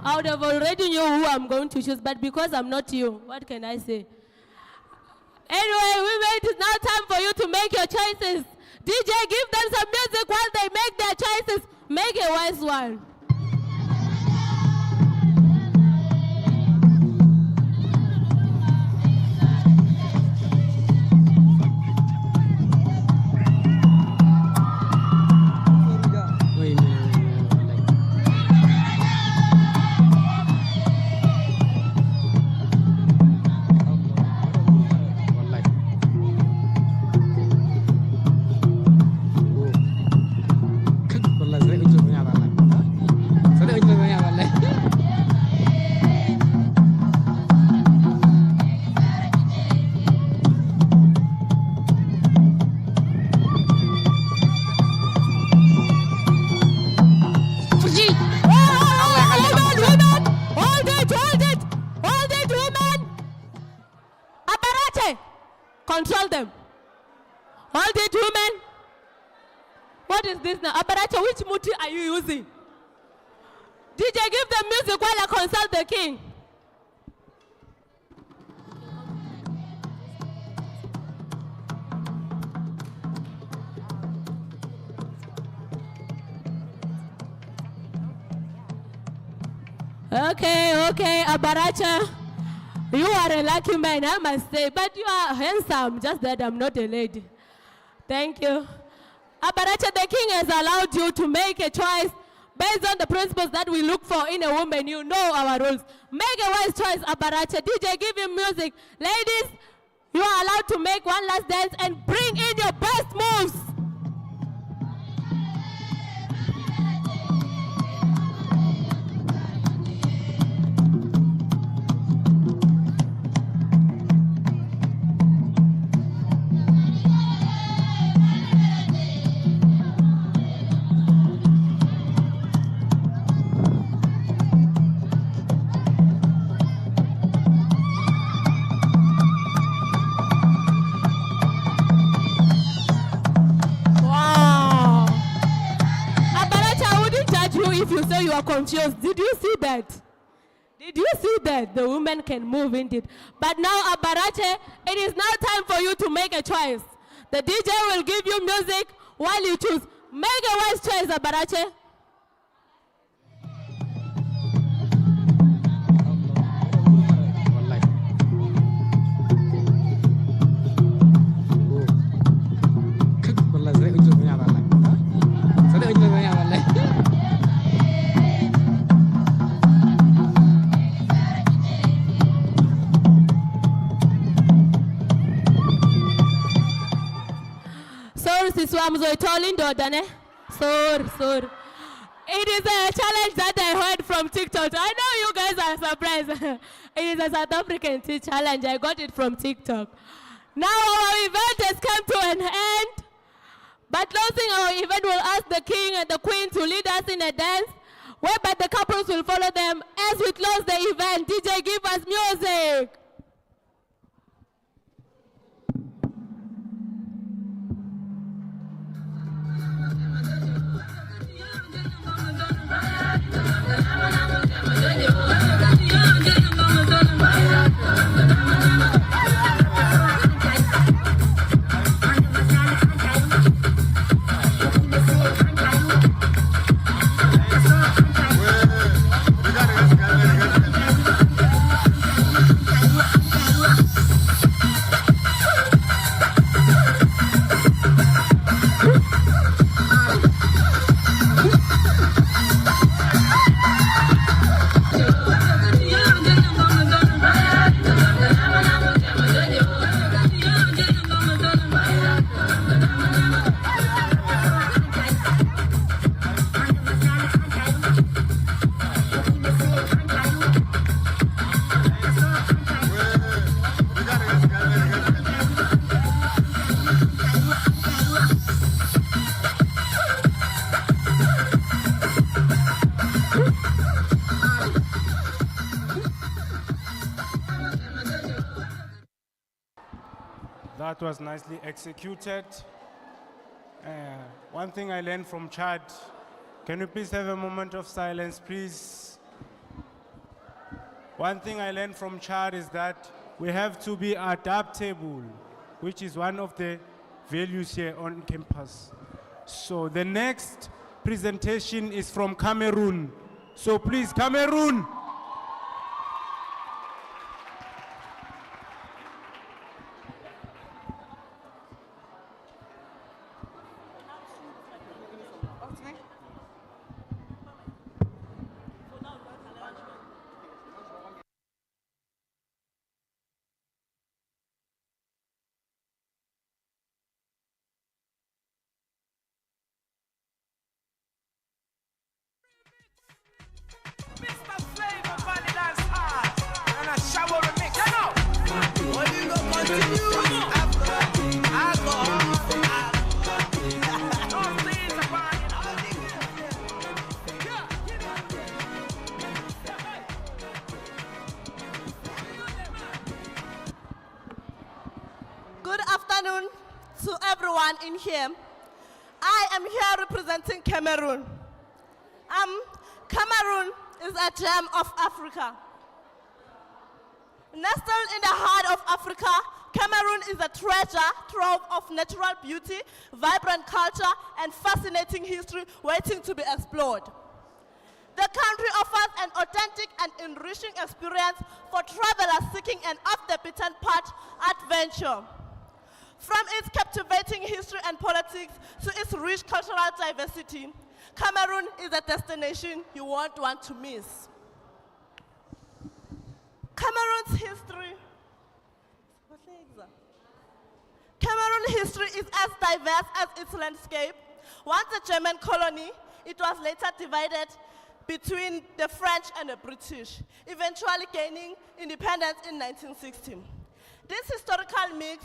I would have already knew who I'm going to choose, but because I'm not you, what can I say? Anyway, women, it is now time for you to make your choices. DJ, give them some music while they make their choices. Make a wise one. Control them. Hold it, women. What is this now? Aparacha, which muti are you using? DJ, give them music while I consult the king. Okay, Aparacha. You are a lucky man, I must say, but you are handsome, just that I'm not a lady. Thank you. Aparacha, the king has allowed you to make a choice based on the principles that we look for in a woman. You know our rules. Make a wise choice, Aparacha. DJ, give him music. Ladies, you are allowed to make one last dance and bring in your best moves. are confused. Did you see that? Did you see that? The women can move indeed. But now, Abarache, it is now time for you to make a choice. The DJ will give you music while you choose. Make a wise choice, Abarache. Sorry. It is a challenge that I heard from TikTok. I know you guys are surprised. It is a South African challenge. I got it from TikTok. Now our event has come to an end. But closing our event, will ask the king and the queen to lead us in a dance, whereby the couples will follow them as we close the event. DJ, give us music. That was nicely executed. One thing I learned from Chad, can we please have a moment of silence, please? One thing I learned from Chad is that we have to be adaptable, which is one of the values here on campus. So the next presentation is from Cameroon. So please, Cameroon. Good afternoon to everyone in here. I am here representing Cameroon. Cameroon is a gem of Africa. Nestled in the heart of Africa, Cameroon is a treasure trove of natural beauty, vibrant culture, and fascinating history waiting to be explored. The country offers an authentic and enriching experience for travelers seeking an off-the-beaten-path adventure. From its captivating history and politics to its rich cultural diversity, Cameroon is a destination you won't want to miss. Cameroon's history is as diverse as its landscape. Once a German colony, it was later divided between the French and the British, eventually gaining independence in 1916. This historical mix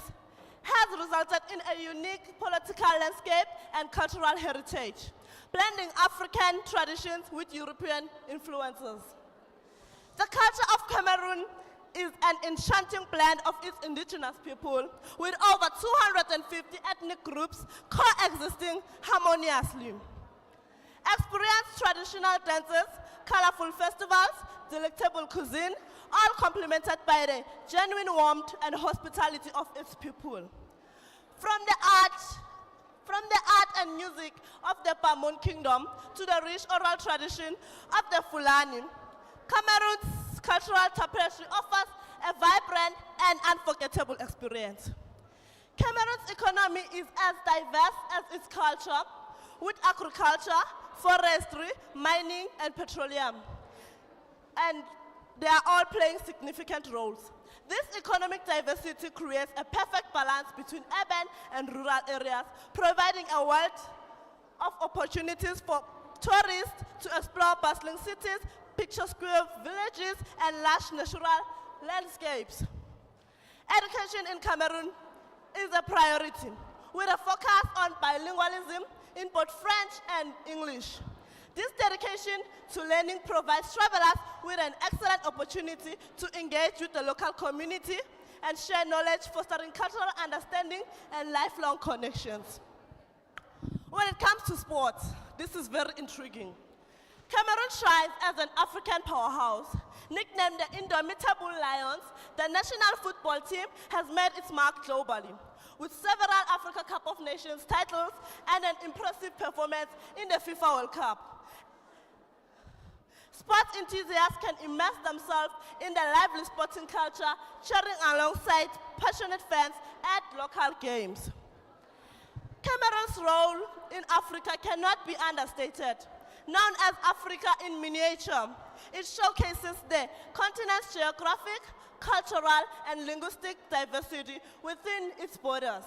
has resulted in a unique political landscape and cultural heritage, blending African traditions with European influences. The culture of Cameroon is an enchanting blend of its indigenous people, with over 250 ethnic groups coexisting harmoniously. Experience traditional dances, colorful festivals, delectable cuisine, all complemented by the genuine warmth and hospitality of its people. From the art and music of the Pamon Kingdom to the rich oral tradition of the Fulani, Cameroon's cultural tapestry offers a vibrant and unforgettable experience. Cameroon's economy is as diverse as its culture, with agriculture, forestry, mining, and petroleum. And they are all playing significant roles. This economic diversity creates a perfect balance between urban and rural areas, providing a wealth of opportunities for tourists to explore bustling cities, picturesque villages, and lush natural landscapes. Education in Cameroon is a priority, with a focus on bilingualism in both French and English. This dedication to learning provides travelers with an excellent opportunity to engage with the local community and share knowledge, fostering cultural understanding and lifelong connections. When it comes to sports, this is very intriguing. Cameroon shines as an African powerhouse. Nicknamed the Indomitable Lions, the national football team has made its mark globally, with several Africa Cup of Nations titles and an impressive performance in the FIFA World Cup. Sports enthusiasts can immerse themselves in the lively sporting culture, cheering alongside passionate fans at local games. Cameroon's role in Africa cannot be understated. Known as Africa in miniature, it showcases the continent's geographic, cultural, and linguistic diversity within its borders.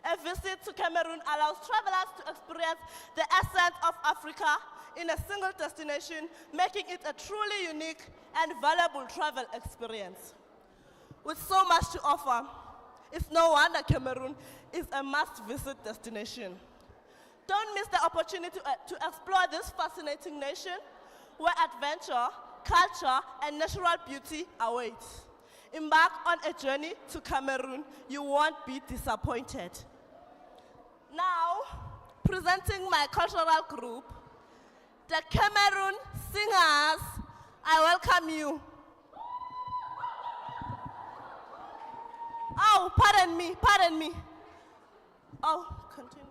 A visit to Cameroon allows travelers to experience the essence of Africa in a single destination, making it a truly unique and valuable travel experience. With so much to offer, it's no wonder Cameroon is a must-visit destination. Don't miss the opportunity to explore this fascinating nation where adventure, culture, and natural beauty awaits. Embark on a journey to Cameroon. You won't be disappointed. Now, presenting my cultural group, the Cameroon Singers, I welcome you. Oh, pardon me. Oh, continue.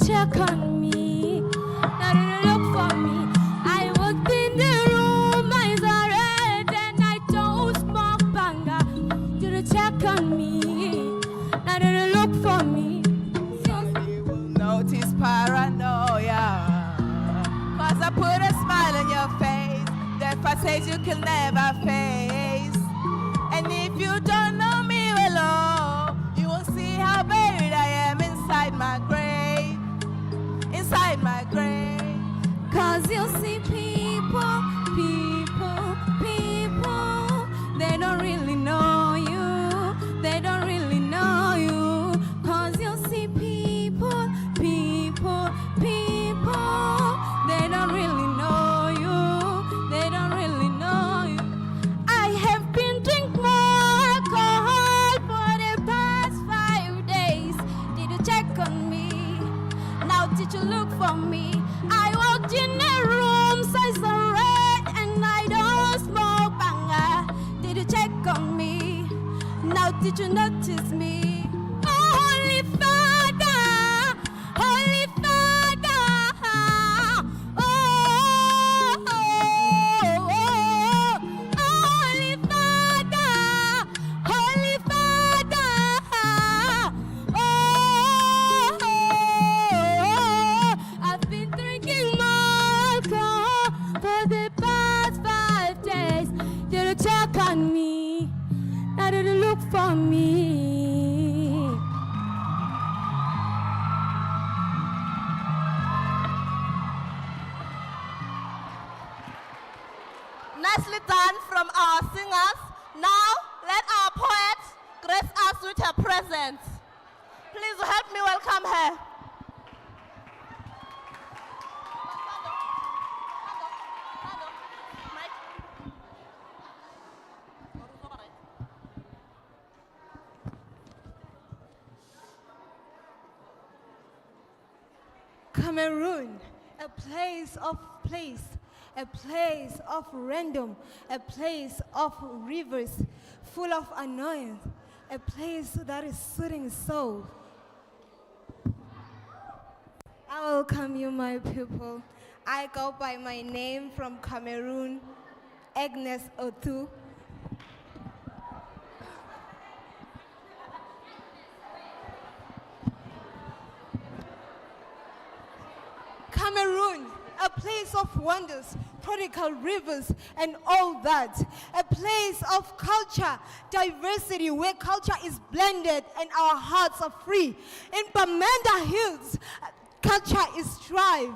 Check on me, now did you look for me? I walked in the room, eyes are red, and I don't smoke banga. Did you check on me, now did you look for me? You will notice paranoia, cause I put a smile on your face, that facade you can never face. And if you don't know me well, you will see how buried I am inside my grave. Inside my grave. Cause you'll see people, they don't really know you, they don't really know you. Cause you'll see people, they don't really know you, they don't really know you. I have been drinking more alcohol for the past 5 days. Did you check on me? Now did you look for me? I walked in a room, size are red, and I don't smoke banga. Did you check on me? Now did you notice me? Oh, Holy Father, Holy Father. Oh, Holy Father, Holy Father. Nicely done from our singers. Now, let our poet grace us with her presence. Please help me welcome her. Cameroon, a place of random, a place of rivers full of annoyance, a place that is soothing soul. I welcome you, my people. I go by my name from Cameroon, Agnes Otu. Cameroon, a place of wonders, prodigal rivers, and all that. A place of culture, diversity, where culture is blended and our hearts are free. In Bamenda Hills, culture is strive.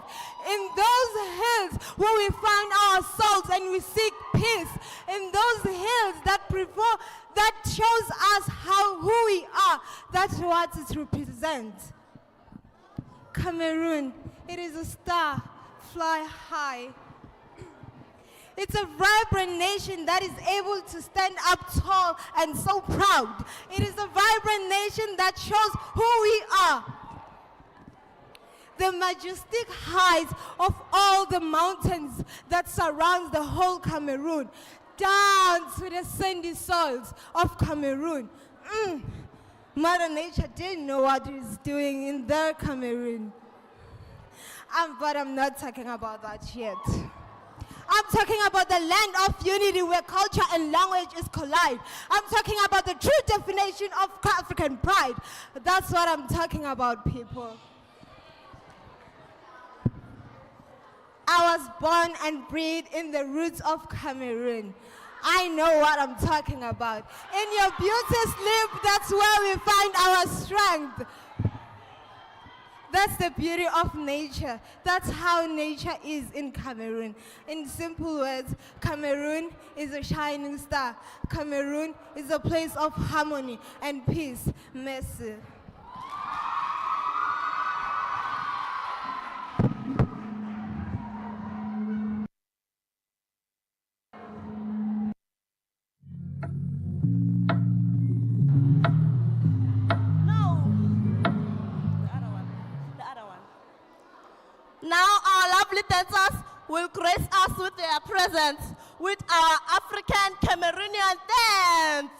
In those hills where we find our souls and we seek peace. In those hills that shows us who we are. That's what it represents. Cameroon, it is a star, fly high. It's a vibrant nation that is able to stand up tall and so proud. It is a vibrant nation that shows who we are. The majestic heights of all the mountains that surrounds the whole Cameroon, down to the sandy soils of Cameroon. Mother Nature didn't know what it is doing in their Cameroon. But I'm not talking about that yet. I'm talking about the land of unity where culture and languages collide. I'm talking about the true definition of African pride. That's what I'm talking about, people. I was born and bred in the roots of Cameroon. I know what I'm talking about. In your beauty sleep, that's where we find our strength. That's the beauty of nature. That's how nature is in Cameroon. In simple words, Cameroon is a shining star. Cameroon is a place of harmony and peace. Merci. Now our lovely dancers will grace us with their presence with our African Cameroonian dance.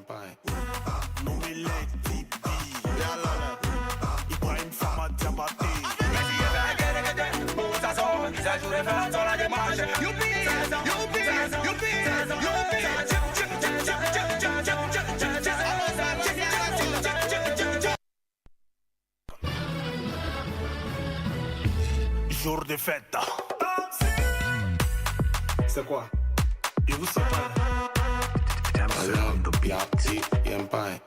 Empire. No me let it be. Ibrahim Fama Diabate. Jour de fête. C'est quoi? Et vous savez pas? Alarme de Piatti, Empire.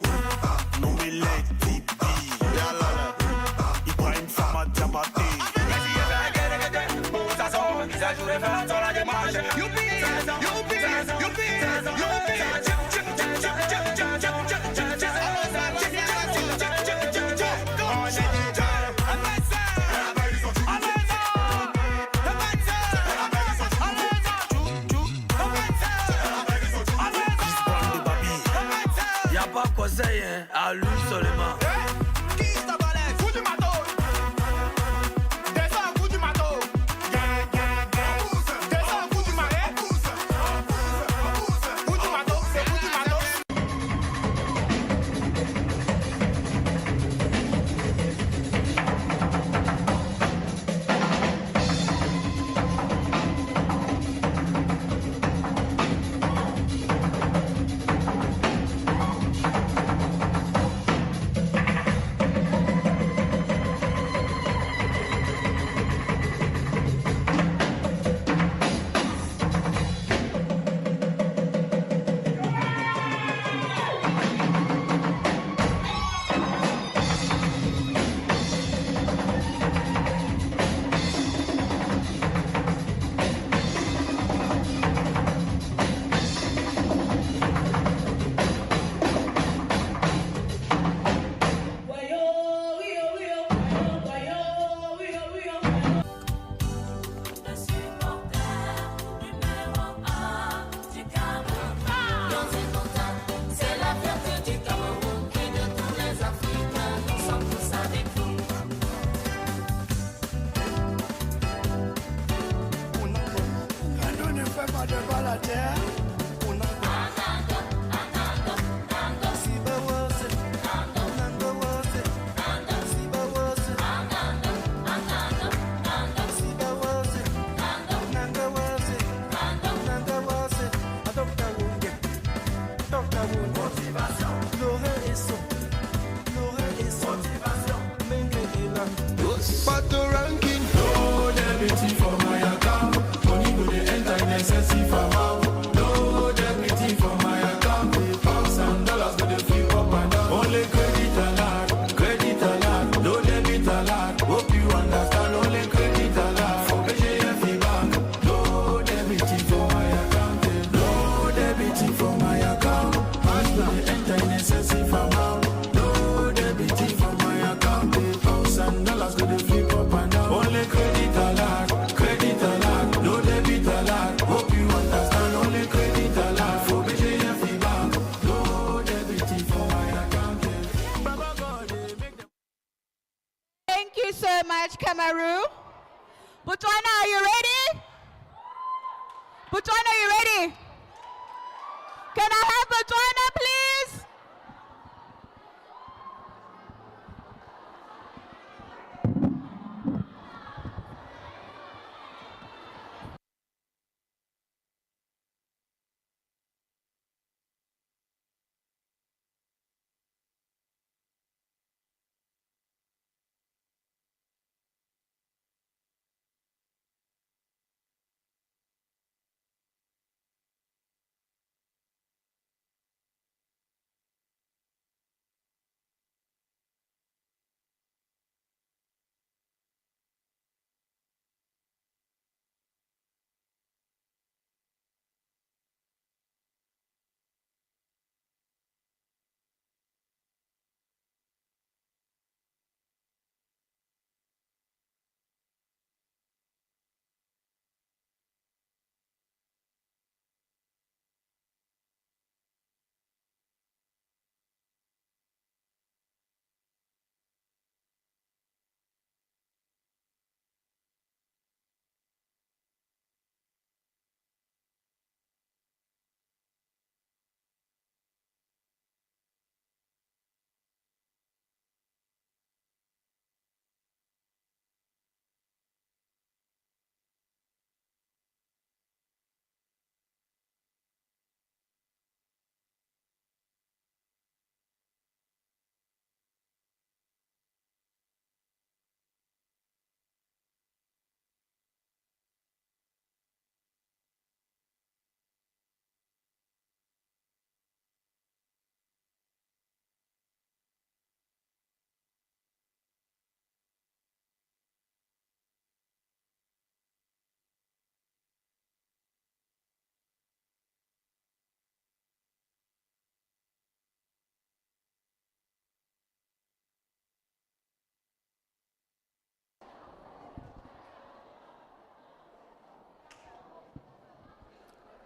No me let it be. Ibrahim Fama Diabate. Y'a pas conseil, hein, à lui seulement. But the ranking, no deputy for my account. Money go the enter necessity for mouth. No deputy for my account. Pounds and dollars go the flip up and down. Only credit alert, no debit alert. Hope you understand. Only credit alert for BJF bank. No deputy for my account. No deputy for my account. Pounds go the enter necessity for mouth. No deputy for my account. Pounds and dollars go the flip up and down. Only credit alert, no debit alert. Hope you understand. Only credit alert for BJF bank. No debit for my account. Baba God, make them. Thank you so much, Cameroon. Botswana, are you ready? Botswana, are you ready? Can I have Botswana, please?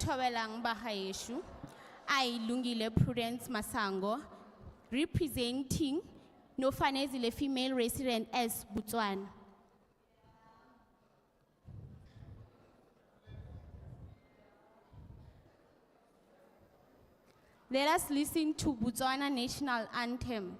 Thobelang Bahaeshu, I Lungile Prudence Masango, representing Nofanezile female resident as Botswana. Let us listen to Botswana national anthem.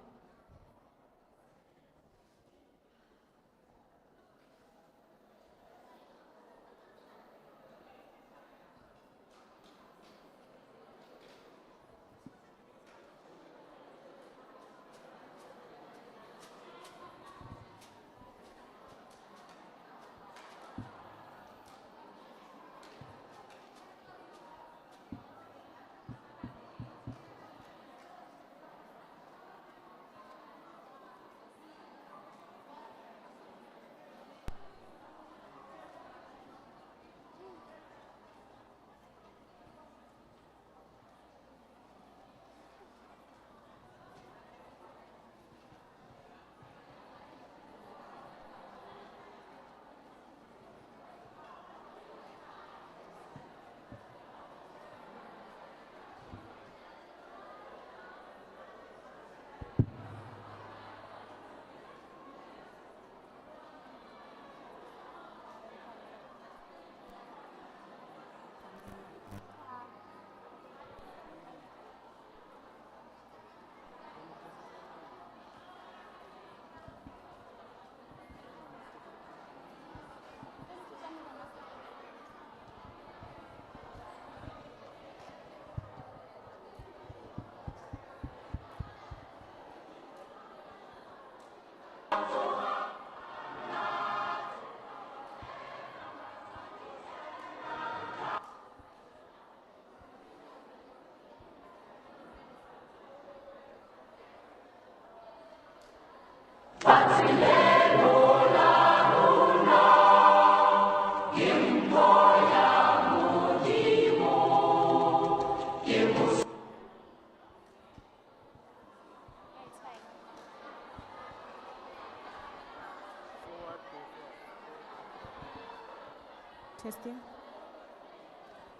Testing.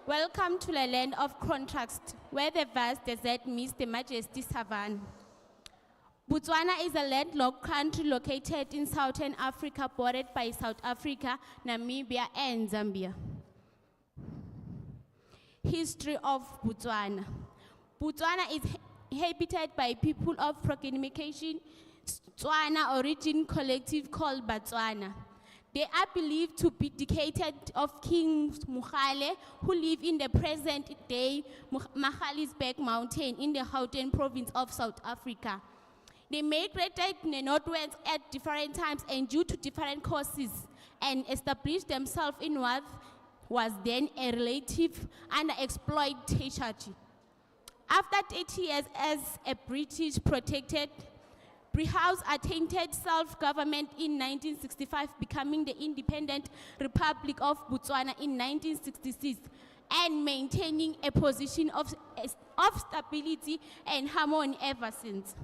Welcome to the land of contrast, where the vast desert meets the majestic savanna. Botswana is a landlocked country located in southern Africa, bordered by South Africa, Namibia, and Zambia. History of Botswana. Botswana is inhabited by people of Proclamation Tswana origin collective called Botswana. They are believed to be dedicated of King Muchale, who live in the present day Magaliesberg Mountain in the Gauteng province of South Africa. They migrated in the northwest at different times and due to different causes and established themselves in what was then a relative underexploited territory. After 30 years as a British protected, Brihhouse attained self-government in 1965, becoming the independent Republic of Botswana in 1966, and maintaining a position of stability and harmony ever since.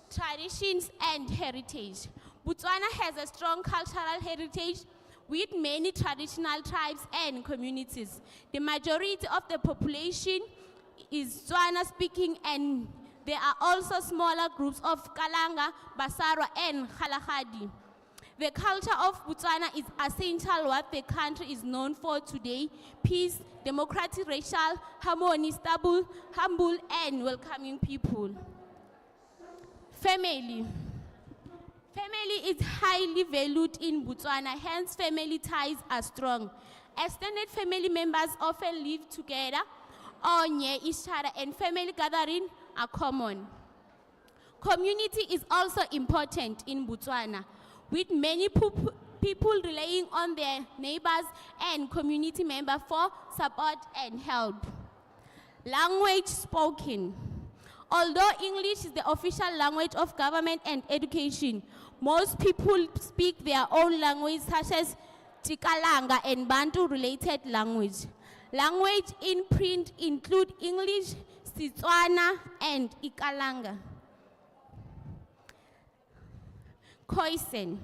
Traditions and heritage. Botswana has a strong cultural heritage with many traditional tribes and communities. The majority of the population is Tswana speaking, and there are also smaller groups of Kalanga, Basarwa, and Kgalagadi. The culture of Botswana is essential what the country is known for today: peace, democratic, racial harmony, stable, humble, and welcoming people. Family. Family is highly valued in Botswana, hence family ties are strong. Extended family members often live together or near each other, and family gathering are common. Community is also important in Botswana, with many people relying on their neighbors and community members for support and help. Language spoken. Although English is the official language of government and education, most people speak their own language, such as Tikalanga and Bantu-related language. Language in print include English, Setswana, and Ikalanga. Khoisan.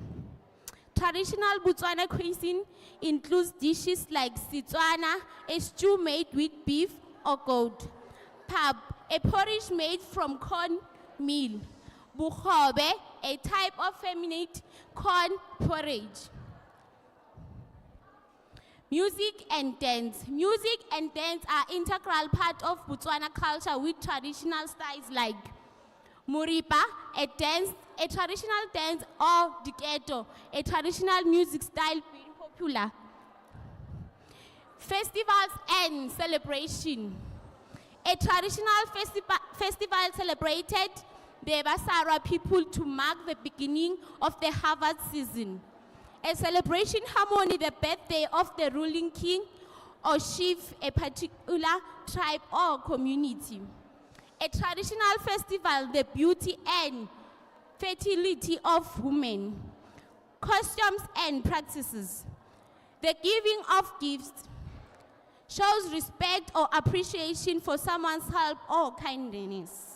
Traditional Botswana cuisine includes dishes like Setswana, a stew made with beef or goat, pap, a porridge made from corn meal, bugobe, a type of fermented corn porridge. Music and dance. Music and dance are integral part of Botswana culture with traditional styles like Muripa, a traditional dance, or Diketo, a traditional music style being popular. Festivals and celebration. A traditional festival celebrated the Basara people to mark the beginning of the harvest season. A celebration harmony the birthday of the ruling king or chief, a particular tribe or community. A traditional festival, the beauty and fertility of women. Customs and practices. The giving of gifts shows respect or appreciation for someone's help or kindness.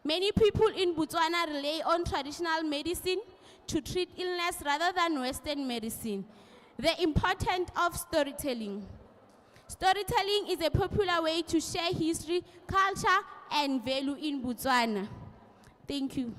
Many people in Botswana rely on traditional medicine to treat illness rather than Western medicine. The importance of storytelling. Storytelling is a popular way to share history, culture, and value in Botswana. Thank you.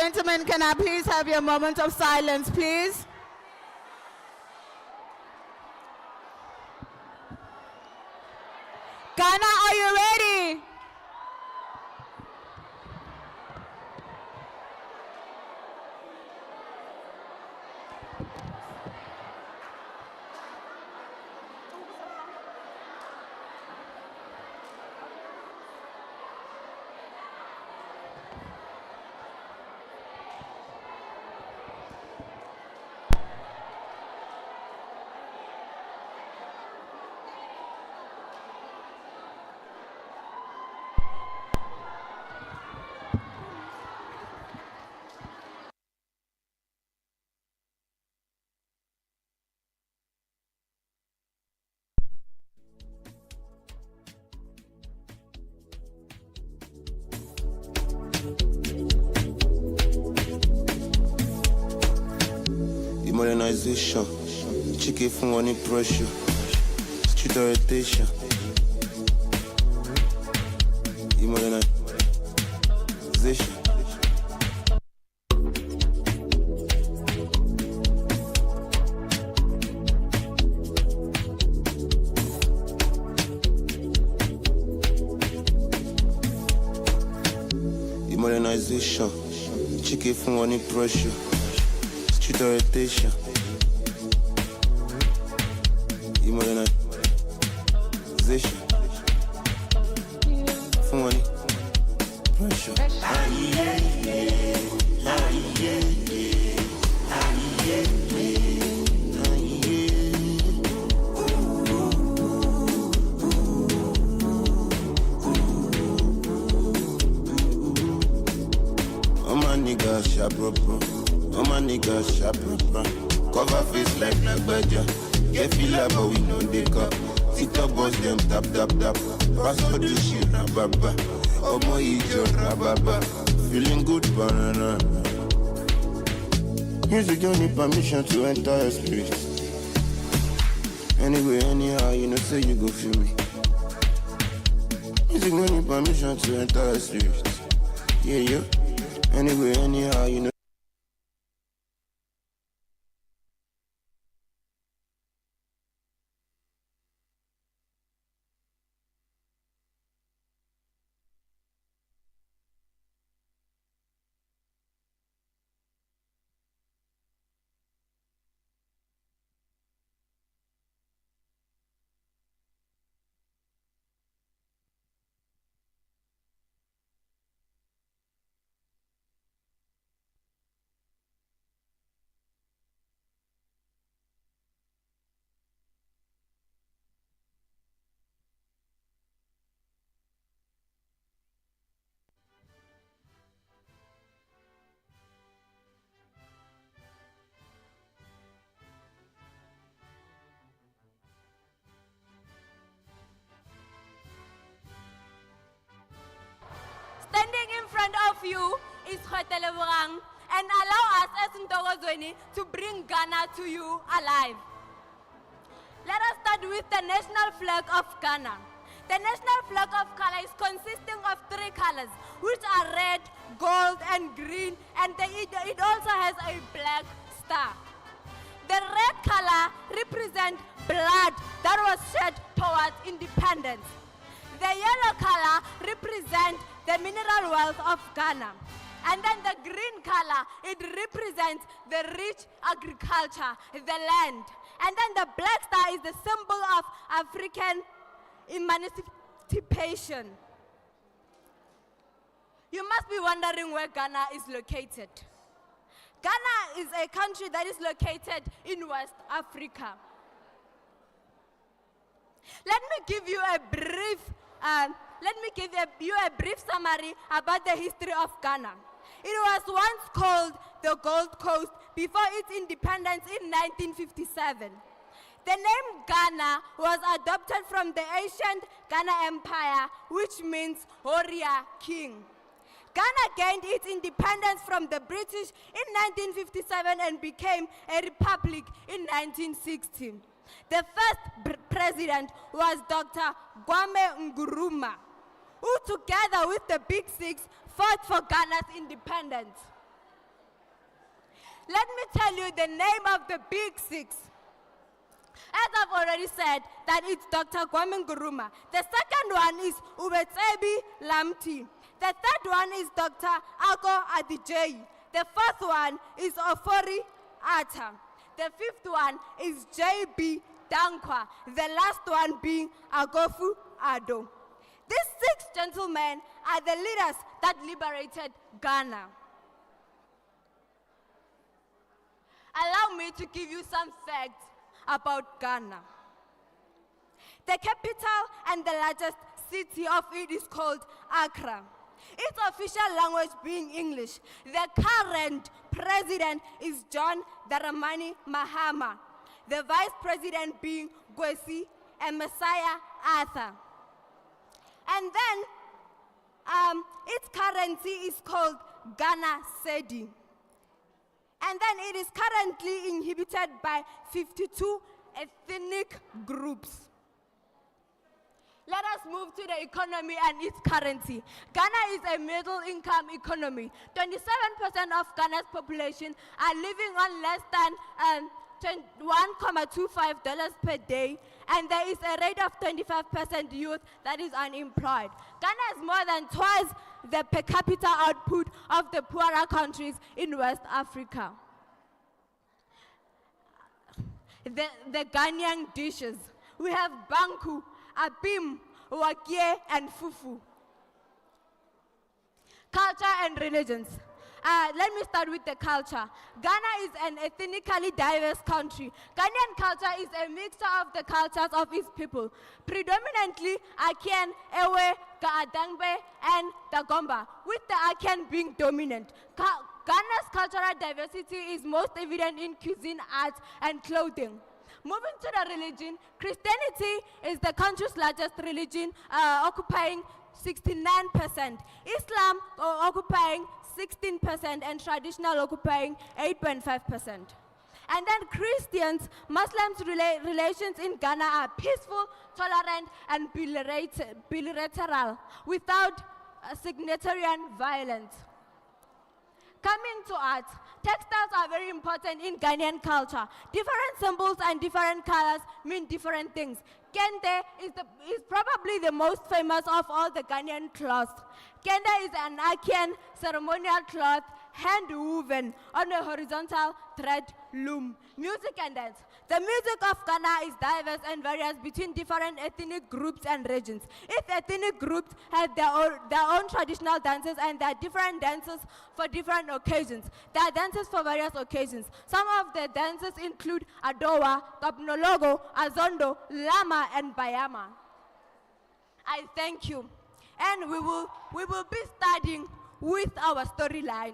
gentlemen, can I please have your moment of silence, please? Ghana, are you ready? Modernization, chicken from money pressure, street orientation. Modernization. Modernization, chicken from money pressure. Street orientation. Modernization. For money. Pressure. All my niggas sharp, bro. All my niggas sharp, bro. Cover face like Black Badger. Get feel like but we know they cut. TikTok boss them tap tap tap. Pass for the shit rababa. Oh my ijo rababa. Feeling good banana. Music don't need permission to enter your spirit. Anyway, anyhow, you know say you go feel me. Music don't need permission to enter your spirit. Yeah, yeah. Anyway, anyhow, you know. Standing in front of you is Khweteleborang, and allow us as Ntokozweni to bring Ghana to you alive. Let us start with the national flag of Ghana. The national flag of Ghana is consisting of 3 colors, which are red, gold, and green, and it also has a black star. The red color represents blood that was shed towards independence. The yellow color represents the mineral wealth of Ghana. And then the green color, it represents the rich agriculture, the land. And then the black star is the symbol of African emancipation. You must be wondering where Ghana is located. Ghana is a country that is located in West Africa. Let me give you a brief summary about the history of Ghana. It was once called the Gold Coast before its independence in 1957. The name Ghana was adopted from the ancient Ghana Empire, which means warrior king. Ghana gained its independence from the British in 1957 and became a republic in 1960. The first president was Dr. Kwame Nkrumah, who together with the Big Six fought for Ghana's independence. let me tell you the name of the big six. As I've already said, that it's Dr. Kwame Nkrumah. The second one is Ubetsebi Lamti. The third one is Dr. Ako Adijay. The fourth one is Ofori Atta. The fifth one is J.B. Dankwa. The last one being Agofu Ado. These six gentlemen are the leaders that liberated Ghana. Allow me to give you some facts about Ghana. The capital and the largest city of it is called Accra. Its official language being English. The current president is John Dramani Mahama. The vice president being Kwesi and Messiah Arthur. And then its currency is called Ghana Cedi. And then it is currently inhabited by 52 ethnic groups. Let us move to the economy and its currency. Ghana is a middle-income economy. 27% of Ghana's population are living on less than $1.25 per day, and there is a rate of 25% youth that is unemployed. Ghana is more than twice the per capita output of the poorer countries in West Africa. The Ghanaian dishes. We have banku, abim, wakie, and fufu. Culture and religions. Let me start with the culture. Ghana is an ethnically diverse country. Ghanaian culture is a mixture of the cultures of its people. Predominantly Akan, Ewe, Gaadangbe, and Dagomba, with the Akan being dominant. Ghana's cultural diversity is most evident in cuisine, arts, and clothing. Moving to the religion, Christianity is the country's largest religion, occupying 69%. Islam occupying 16%, and traditional occupying 8.5%. And then Christians, Muslims relations in Ghana are peaceful, tolerant, and bilateral, without sectarian violence. Coming to art, textiles are very important in Ghanaian culture. Different symbols and different colors mean different things. Kente is probably the most famous of all the Ghanaian cloths. Kente is an Akan ceremonial cloth, hand-woven on a horizontal thread loom. Music and dance. The music of Ghana is diverse and varies between different ethnic groups and regions. Each ethnic group has their own traditional dances, and there are different dances for different occasions. There are dances for various occasions. Some of the dances include Adowa, Kapnologo, Azondo, Lama, and Bayama. I thank you. And we will be starting with our storyline.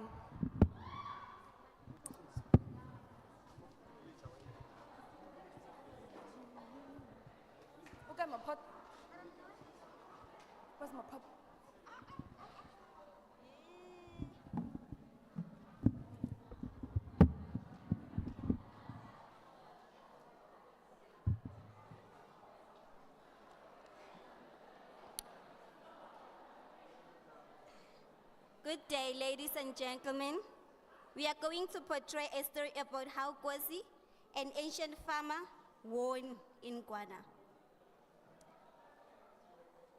Okay, my pot. Where's my pot? Good day, ladies and gentlemen. We are going to portray a story about how Kwesi, an ancient farmer, won in Ghana.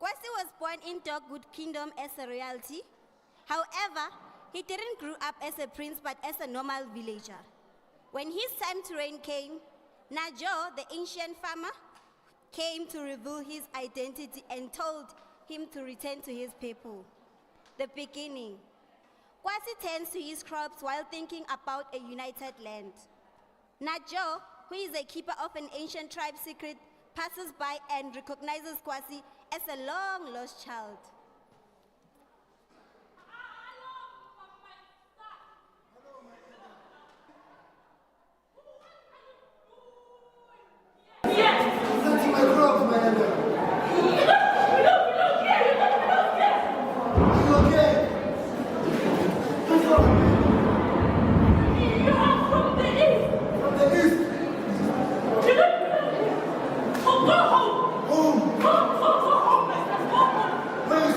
Kwesi was born in Dogwood Kingdom as a royalty. However, he didn't grow up as a prince, but as a normal villager. When his time to reign came, Najo, the ancient farmer, came to reveal his identity and told him to return to his people. The beginning. Kwesi tends to his crops while thinking about a united land. Najo, who is a keeper of an ancient tribe's secret, passes by and recognizes Kwesi as a long-lost child. Where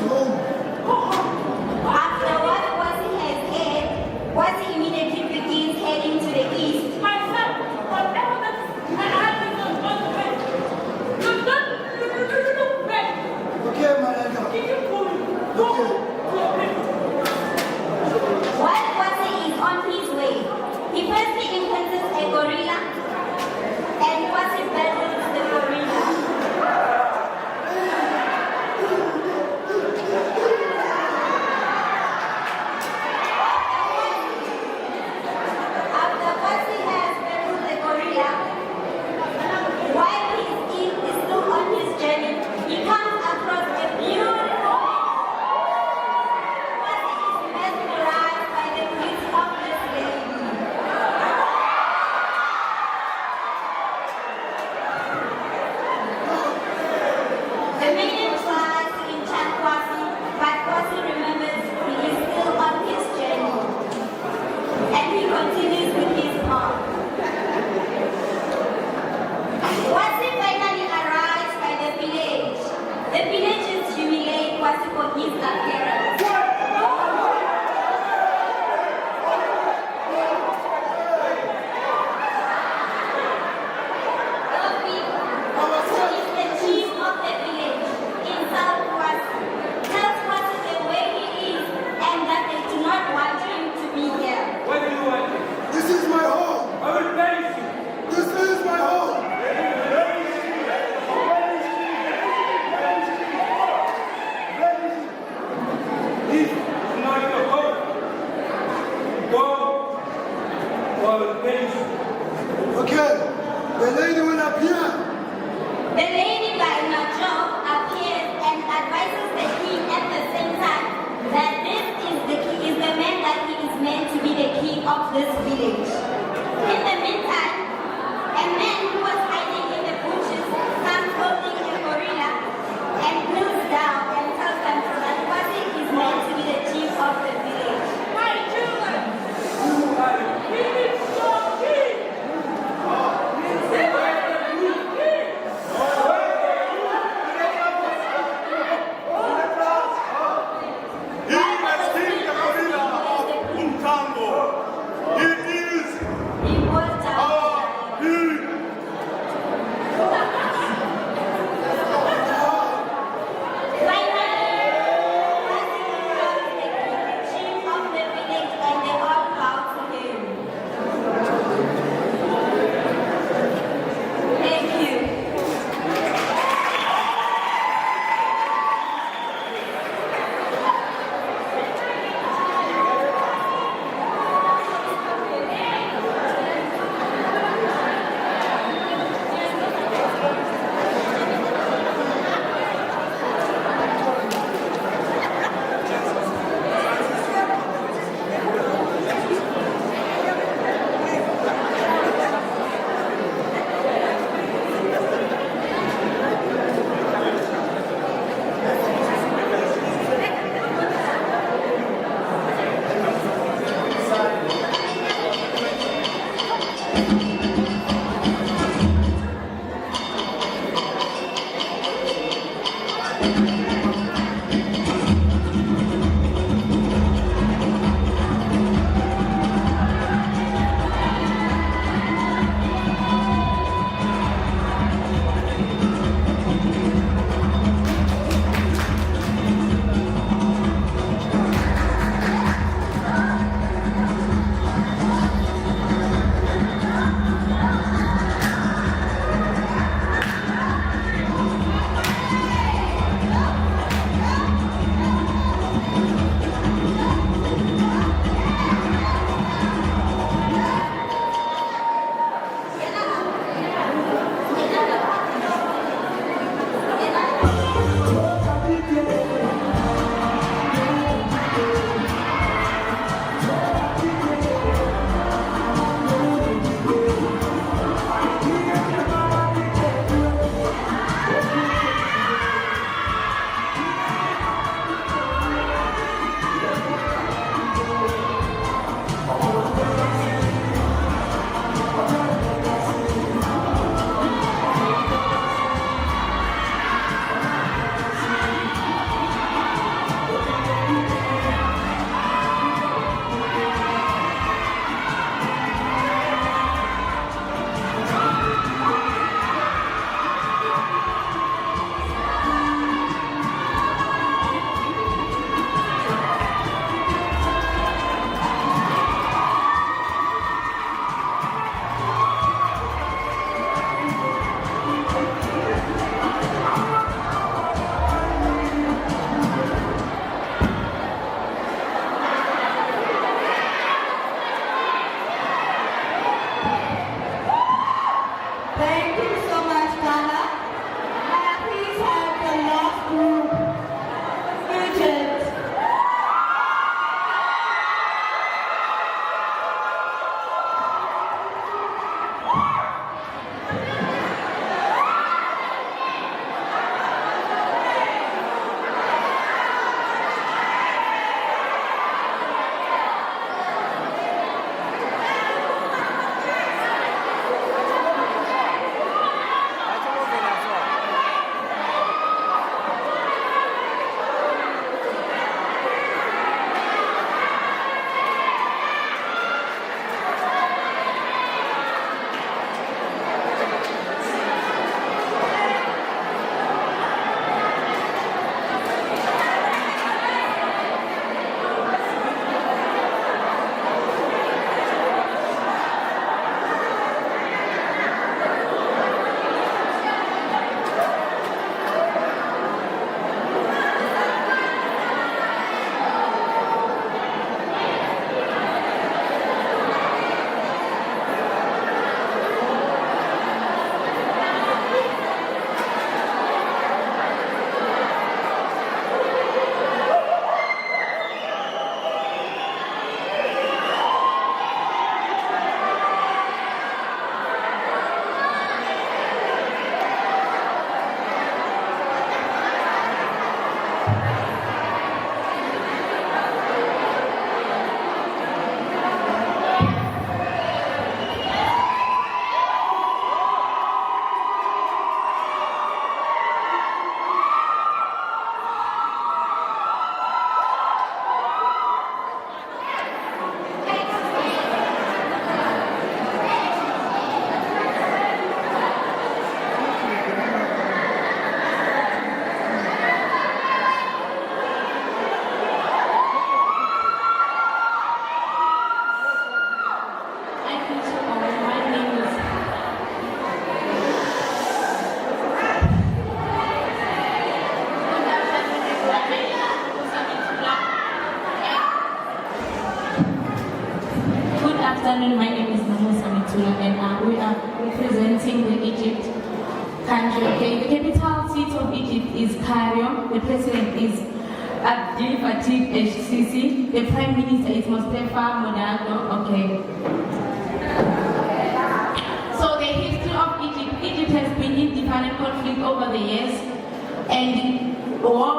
afternoon. My name is Mammo and we are representing the Egypt country. Okay, the capital city of Egypt is Cairo. The president is Abdel Fattah el-Sisi. The prime minister is Mustafa Monaco. Okay. So the history of Egypt. Egypt has been in different conflict over the years, and war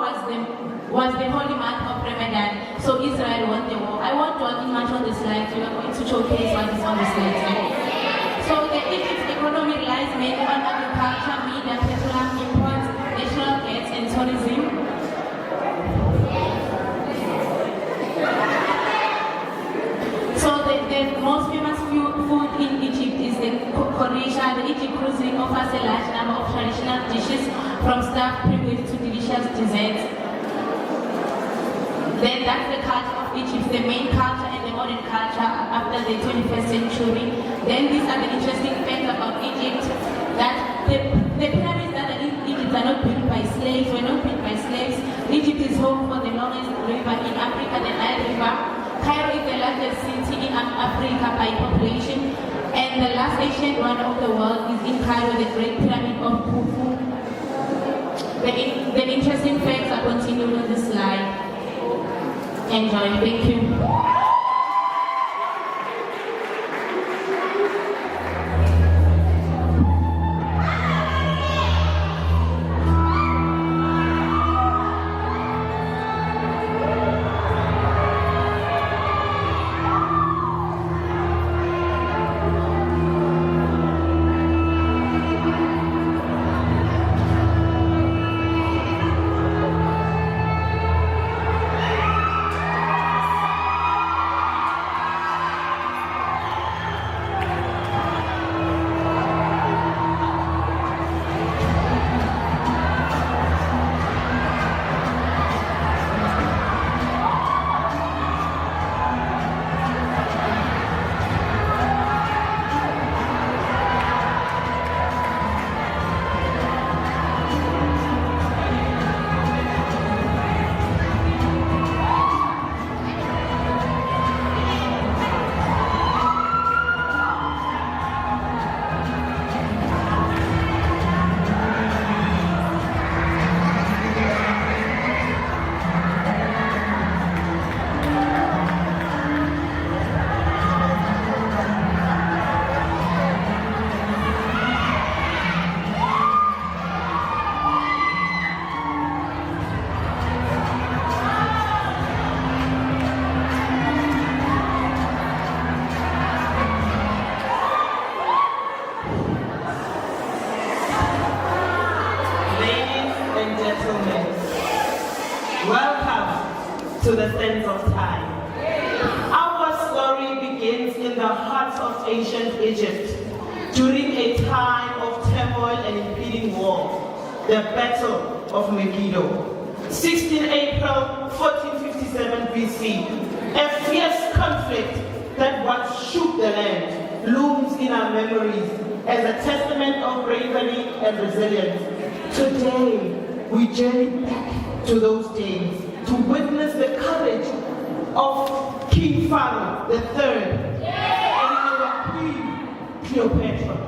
was the holy month of Ramadan. So Israel won the war. I won't talk much on the slides. We are going to showcase what is on the slides. mainly on agriculture, media, petroleum imports, natural gas, and tourism. So the most famous food in Egypt is the cordially. The Egypt cuisine offers a large number of traditional dishes, from stuffed privilege to delicious desserts. Then that's the culture of Egypt, the main culture and the modern culture after the 21st century. Then these are the interesting facts about Egypt, that the pyramids that are in Egypt are not built by slaves, were not built by slaves. Egypt is home for the longest river in Africa, the Nile River. Cairo is the largest city in Africa by population, and the last ancient wonder of the world is in Cairo, the Great Pyramid of Khufu. The interesting facts are continued on the slide. Enjoy, thank you. to the sense of time. Our story begins in the heart of ancient Egypt during a time of turmoil and impending war, the Battle of Megiddo. 16 April 1457 BC, a fierce conflict that once shook the land looms in our memories as a testament of bravery and resilience. Today, we journey back to those days to witness the courage of King Pharaoh III and our Queen Cleopatra.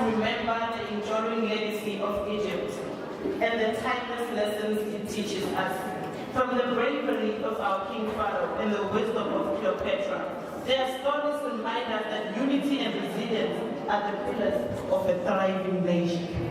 remember the enduring legacy of Egypt and the timeless lessons it teaches us. From the bravery of our King Pharaoh and the wisdom of Cleopatra, their stories remind us that unity and resilience are the pillars of a thriving nation.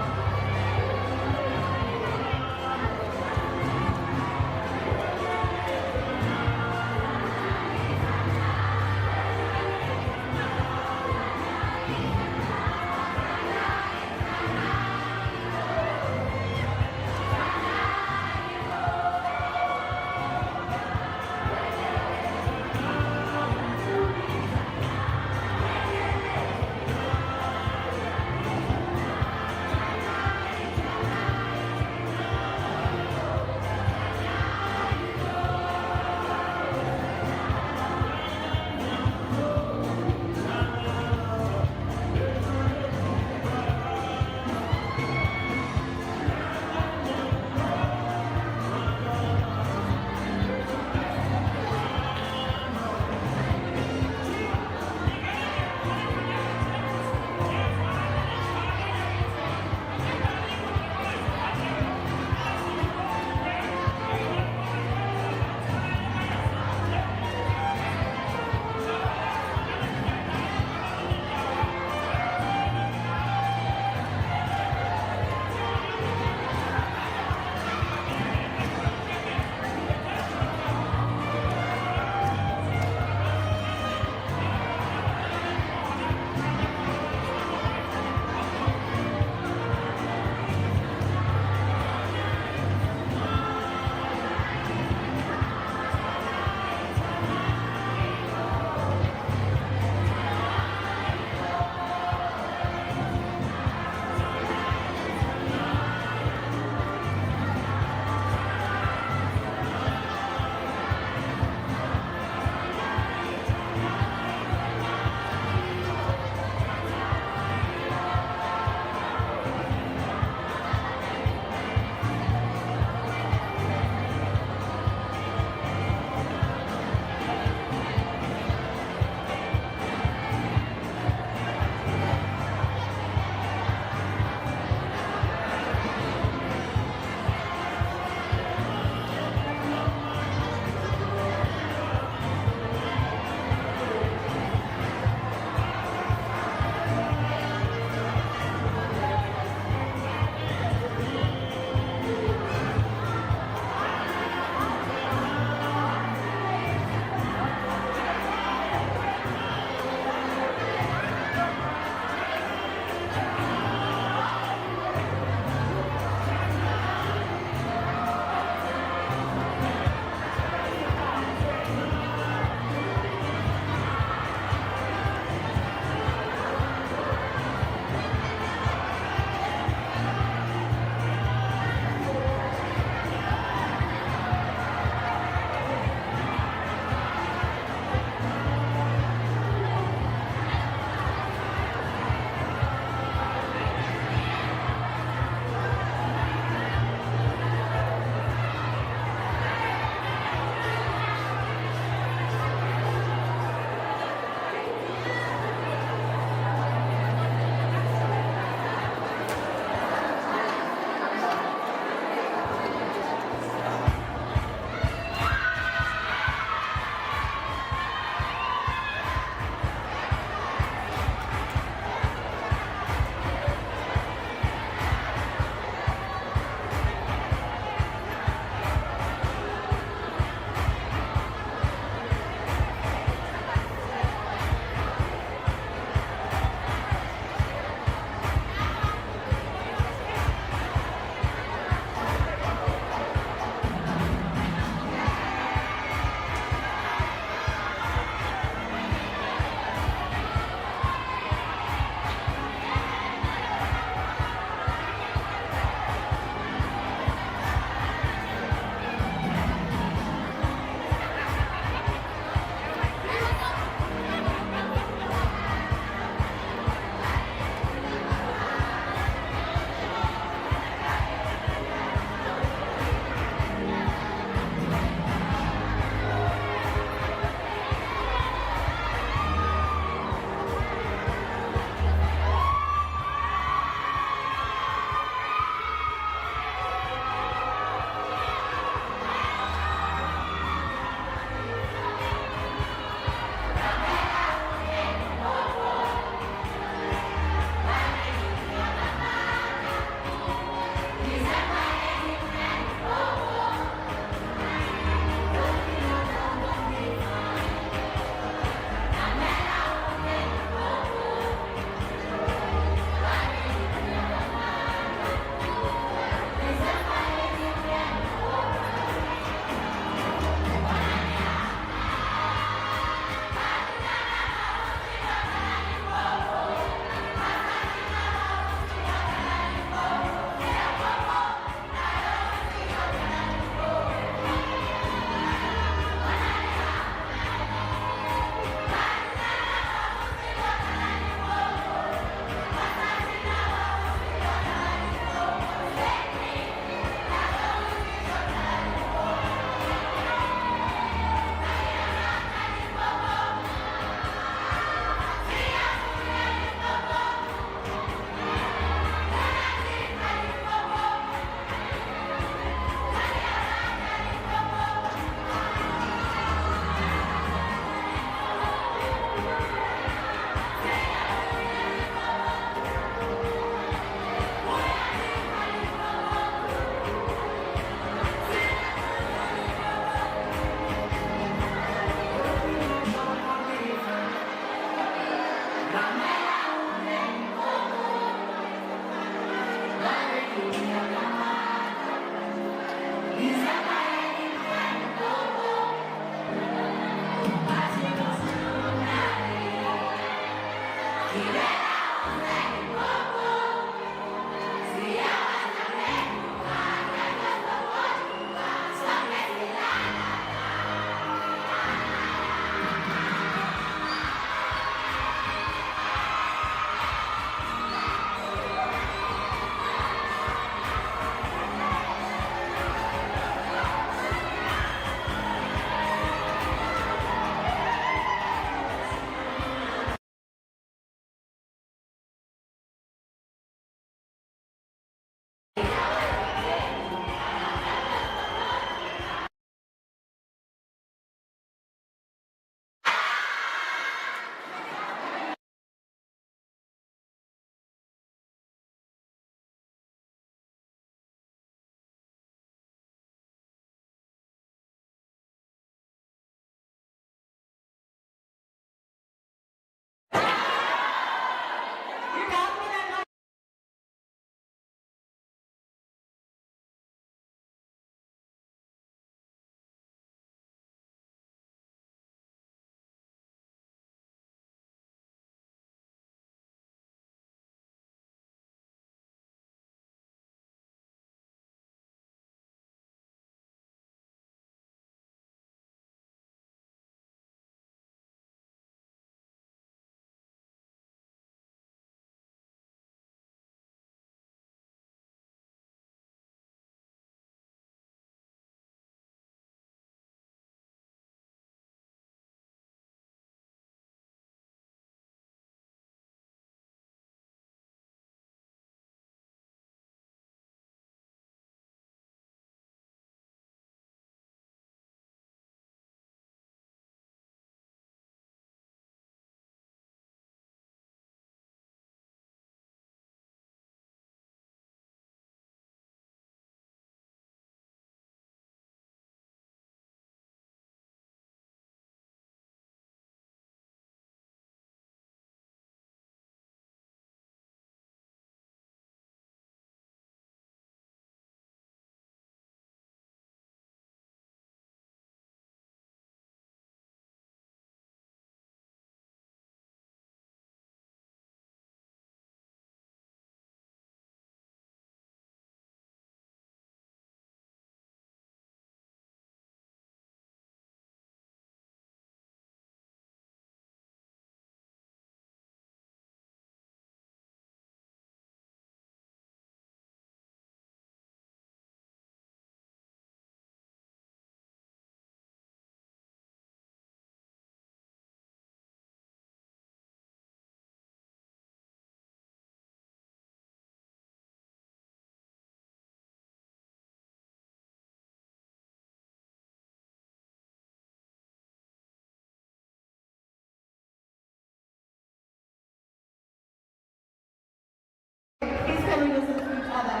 can listen to each other.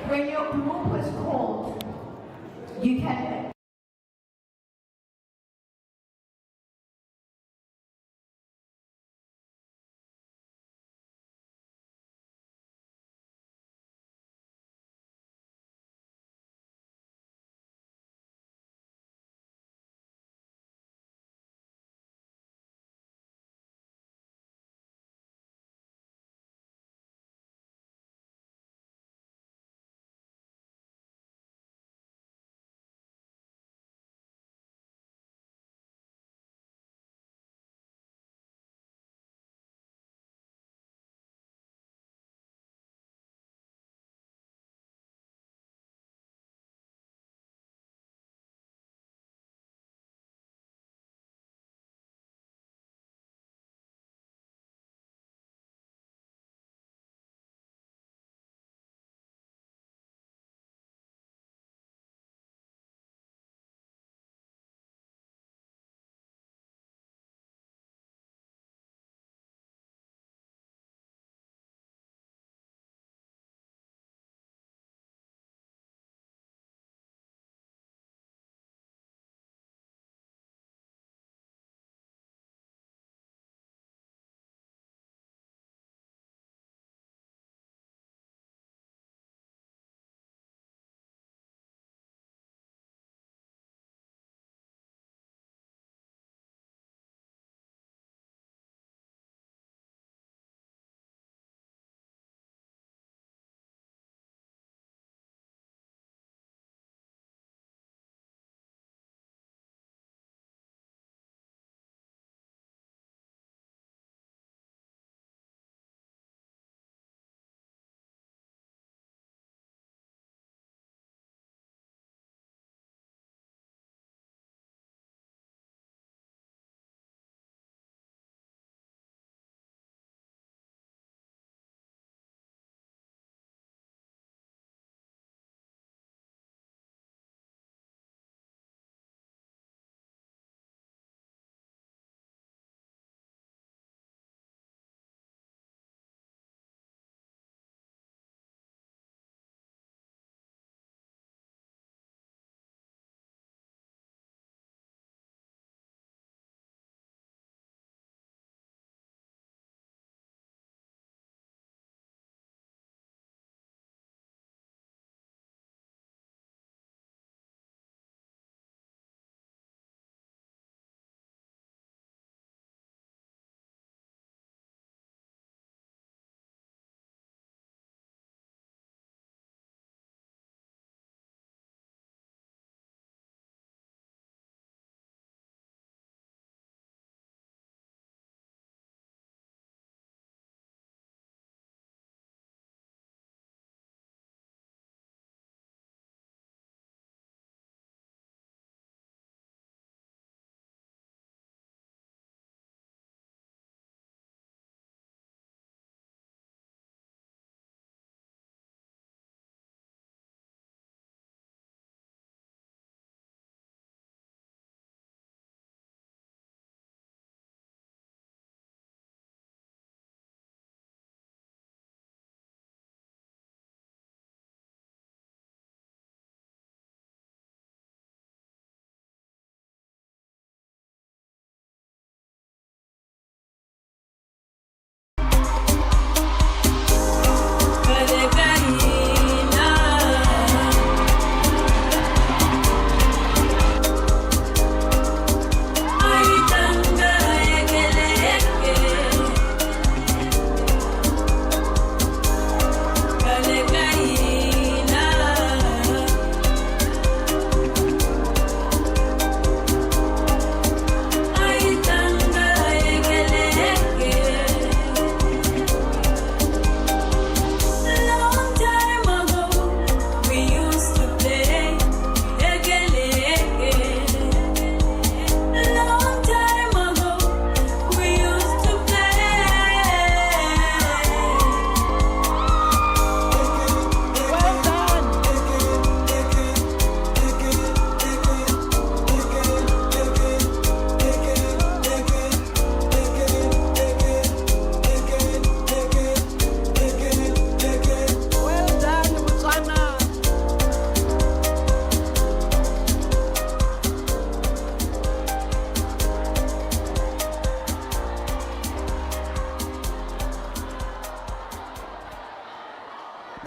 When your group is called, you can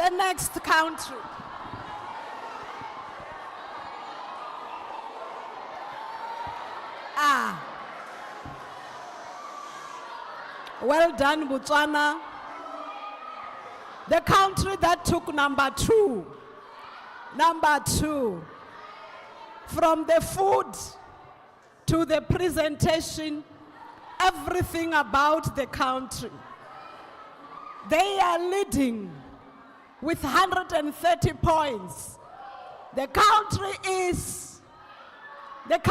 The next country. Well done, Botswana. The country that took number two. Number two. From the food to the presentation, everything about the country. They are leading with 130 points. The country is Ghana.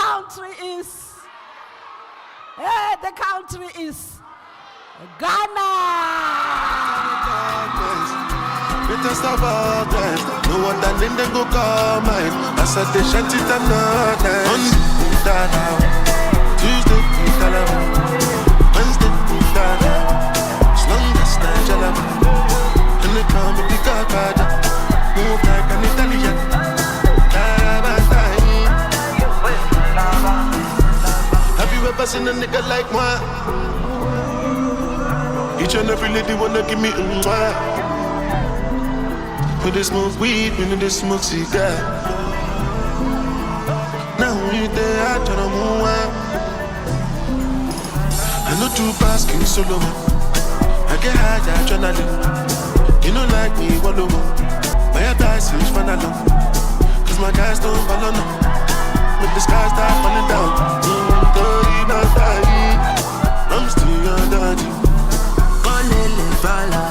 Better stop all this. No one than in them go call mine. I said they shan't it another. Tuesday, Wednesday, as long as Nigeria. And they come with the Gagada. Move like an Italian. Have you ever seen a nigga like moi? Each and every lady wanna give me a mwah. When they smoke weed, when they smoke cigar. Now we there, I try to move on. I know two pass, give me solo. I get high, adrenaline. You know like me, one over. My advice is fun alone. Cause my guys don't follow no. When the sky start falling down. I'm still your daddy. Fala,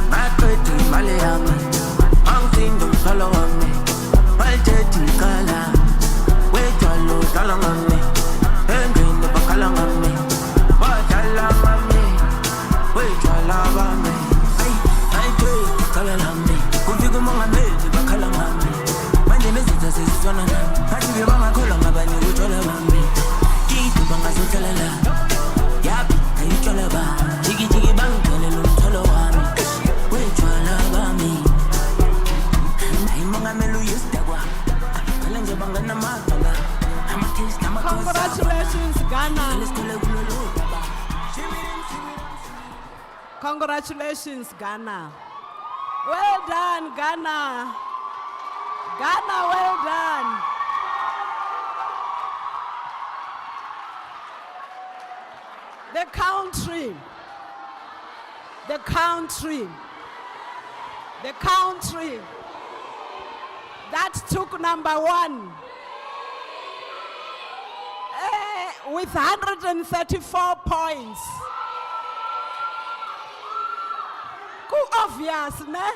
my pretty Malayama, mountain don't follow on me, my jetty color, wait your load along on me, and green the bacalang on me, what I love on me, wait your love on me, I pray color on me, who you go on me, the bacalang on me, my name is Jesus, one of them, I give you my color, my body, which all of me, keep the bangas of Kalala, yap, and you tell about. Congratulations, Ghana. Congratulations, Ghana. Well done, Ghana. Ghana, well done. The country that took number one with 134 points. Obvious, ne?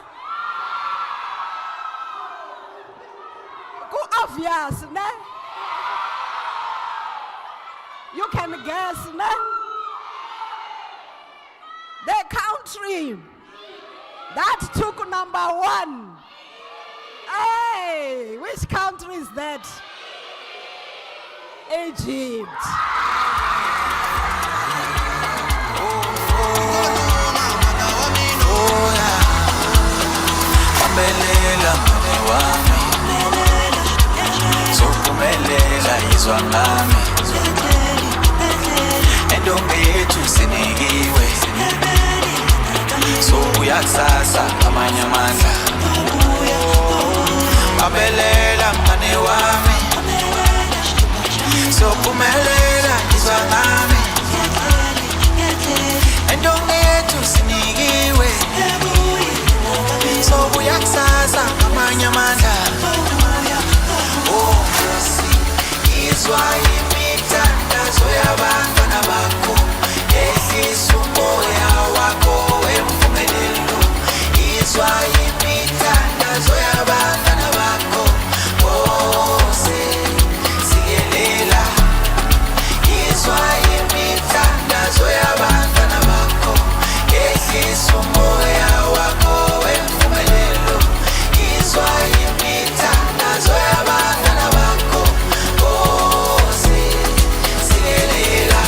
Obvious, ne? You can guess, ne? The country that took number one. Hey, which country is that? Egypt. Amelela mane wami, sokumelela izwa ngami, entombi yethu sinikiwe, sokuyakusasa amanye amandla. Amelela mane wami, sokumelela izwa ngami, entombi yethu sinikiwe, sokuyakusasa amanye amandla. Oh Nkosi, izwa imithandazo yabantwana bakho, ehlisa umoya wakho wempumelelo. Izwa imithandazo yabantwana bakho, Nkosi sikelela. Izwa imithandazo yabantwana bakho, ehlisa umoya wakho wempumelelo. Izwa imithandazo yabantwana bakho, Nkosi sikelela.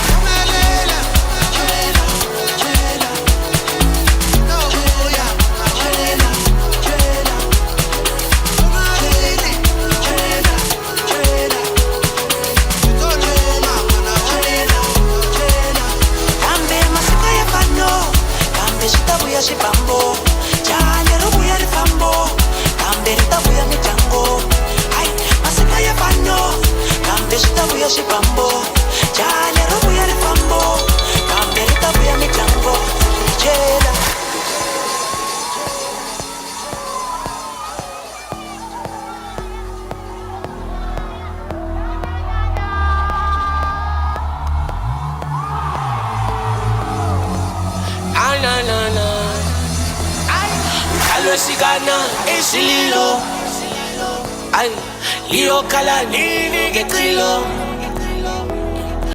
Kambe masika yefano, kambe shitabuya shipambo, Jale rubuya rifambo Kambe ritabuya mijango Ay, masika ya fano Kambe shitabuya shibambo Jale rubuya rifambo Kambe ritabuya mijango Jela Sigana esililo ay liyo kala nini ngeqilo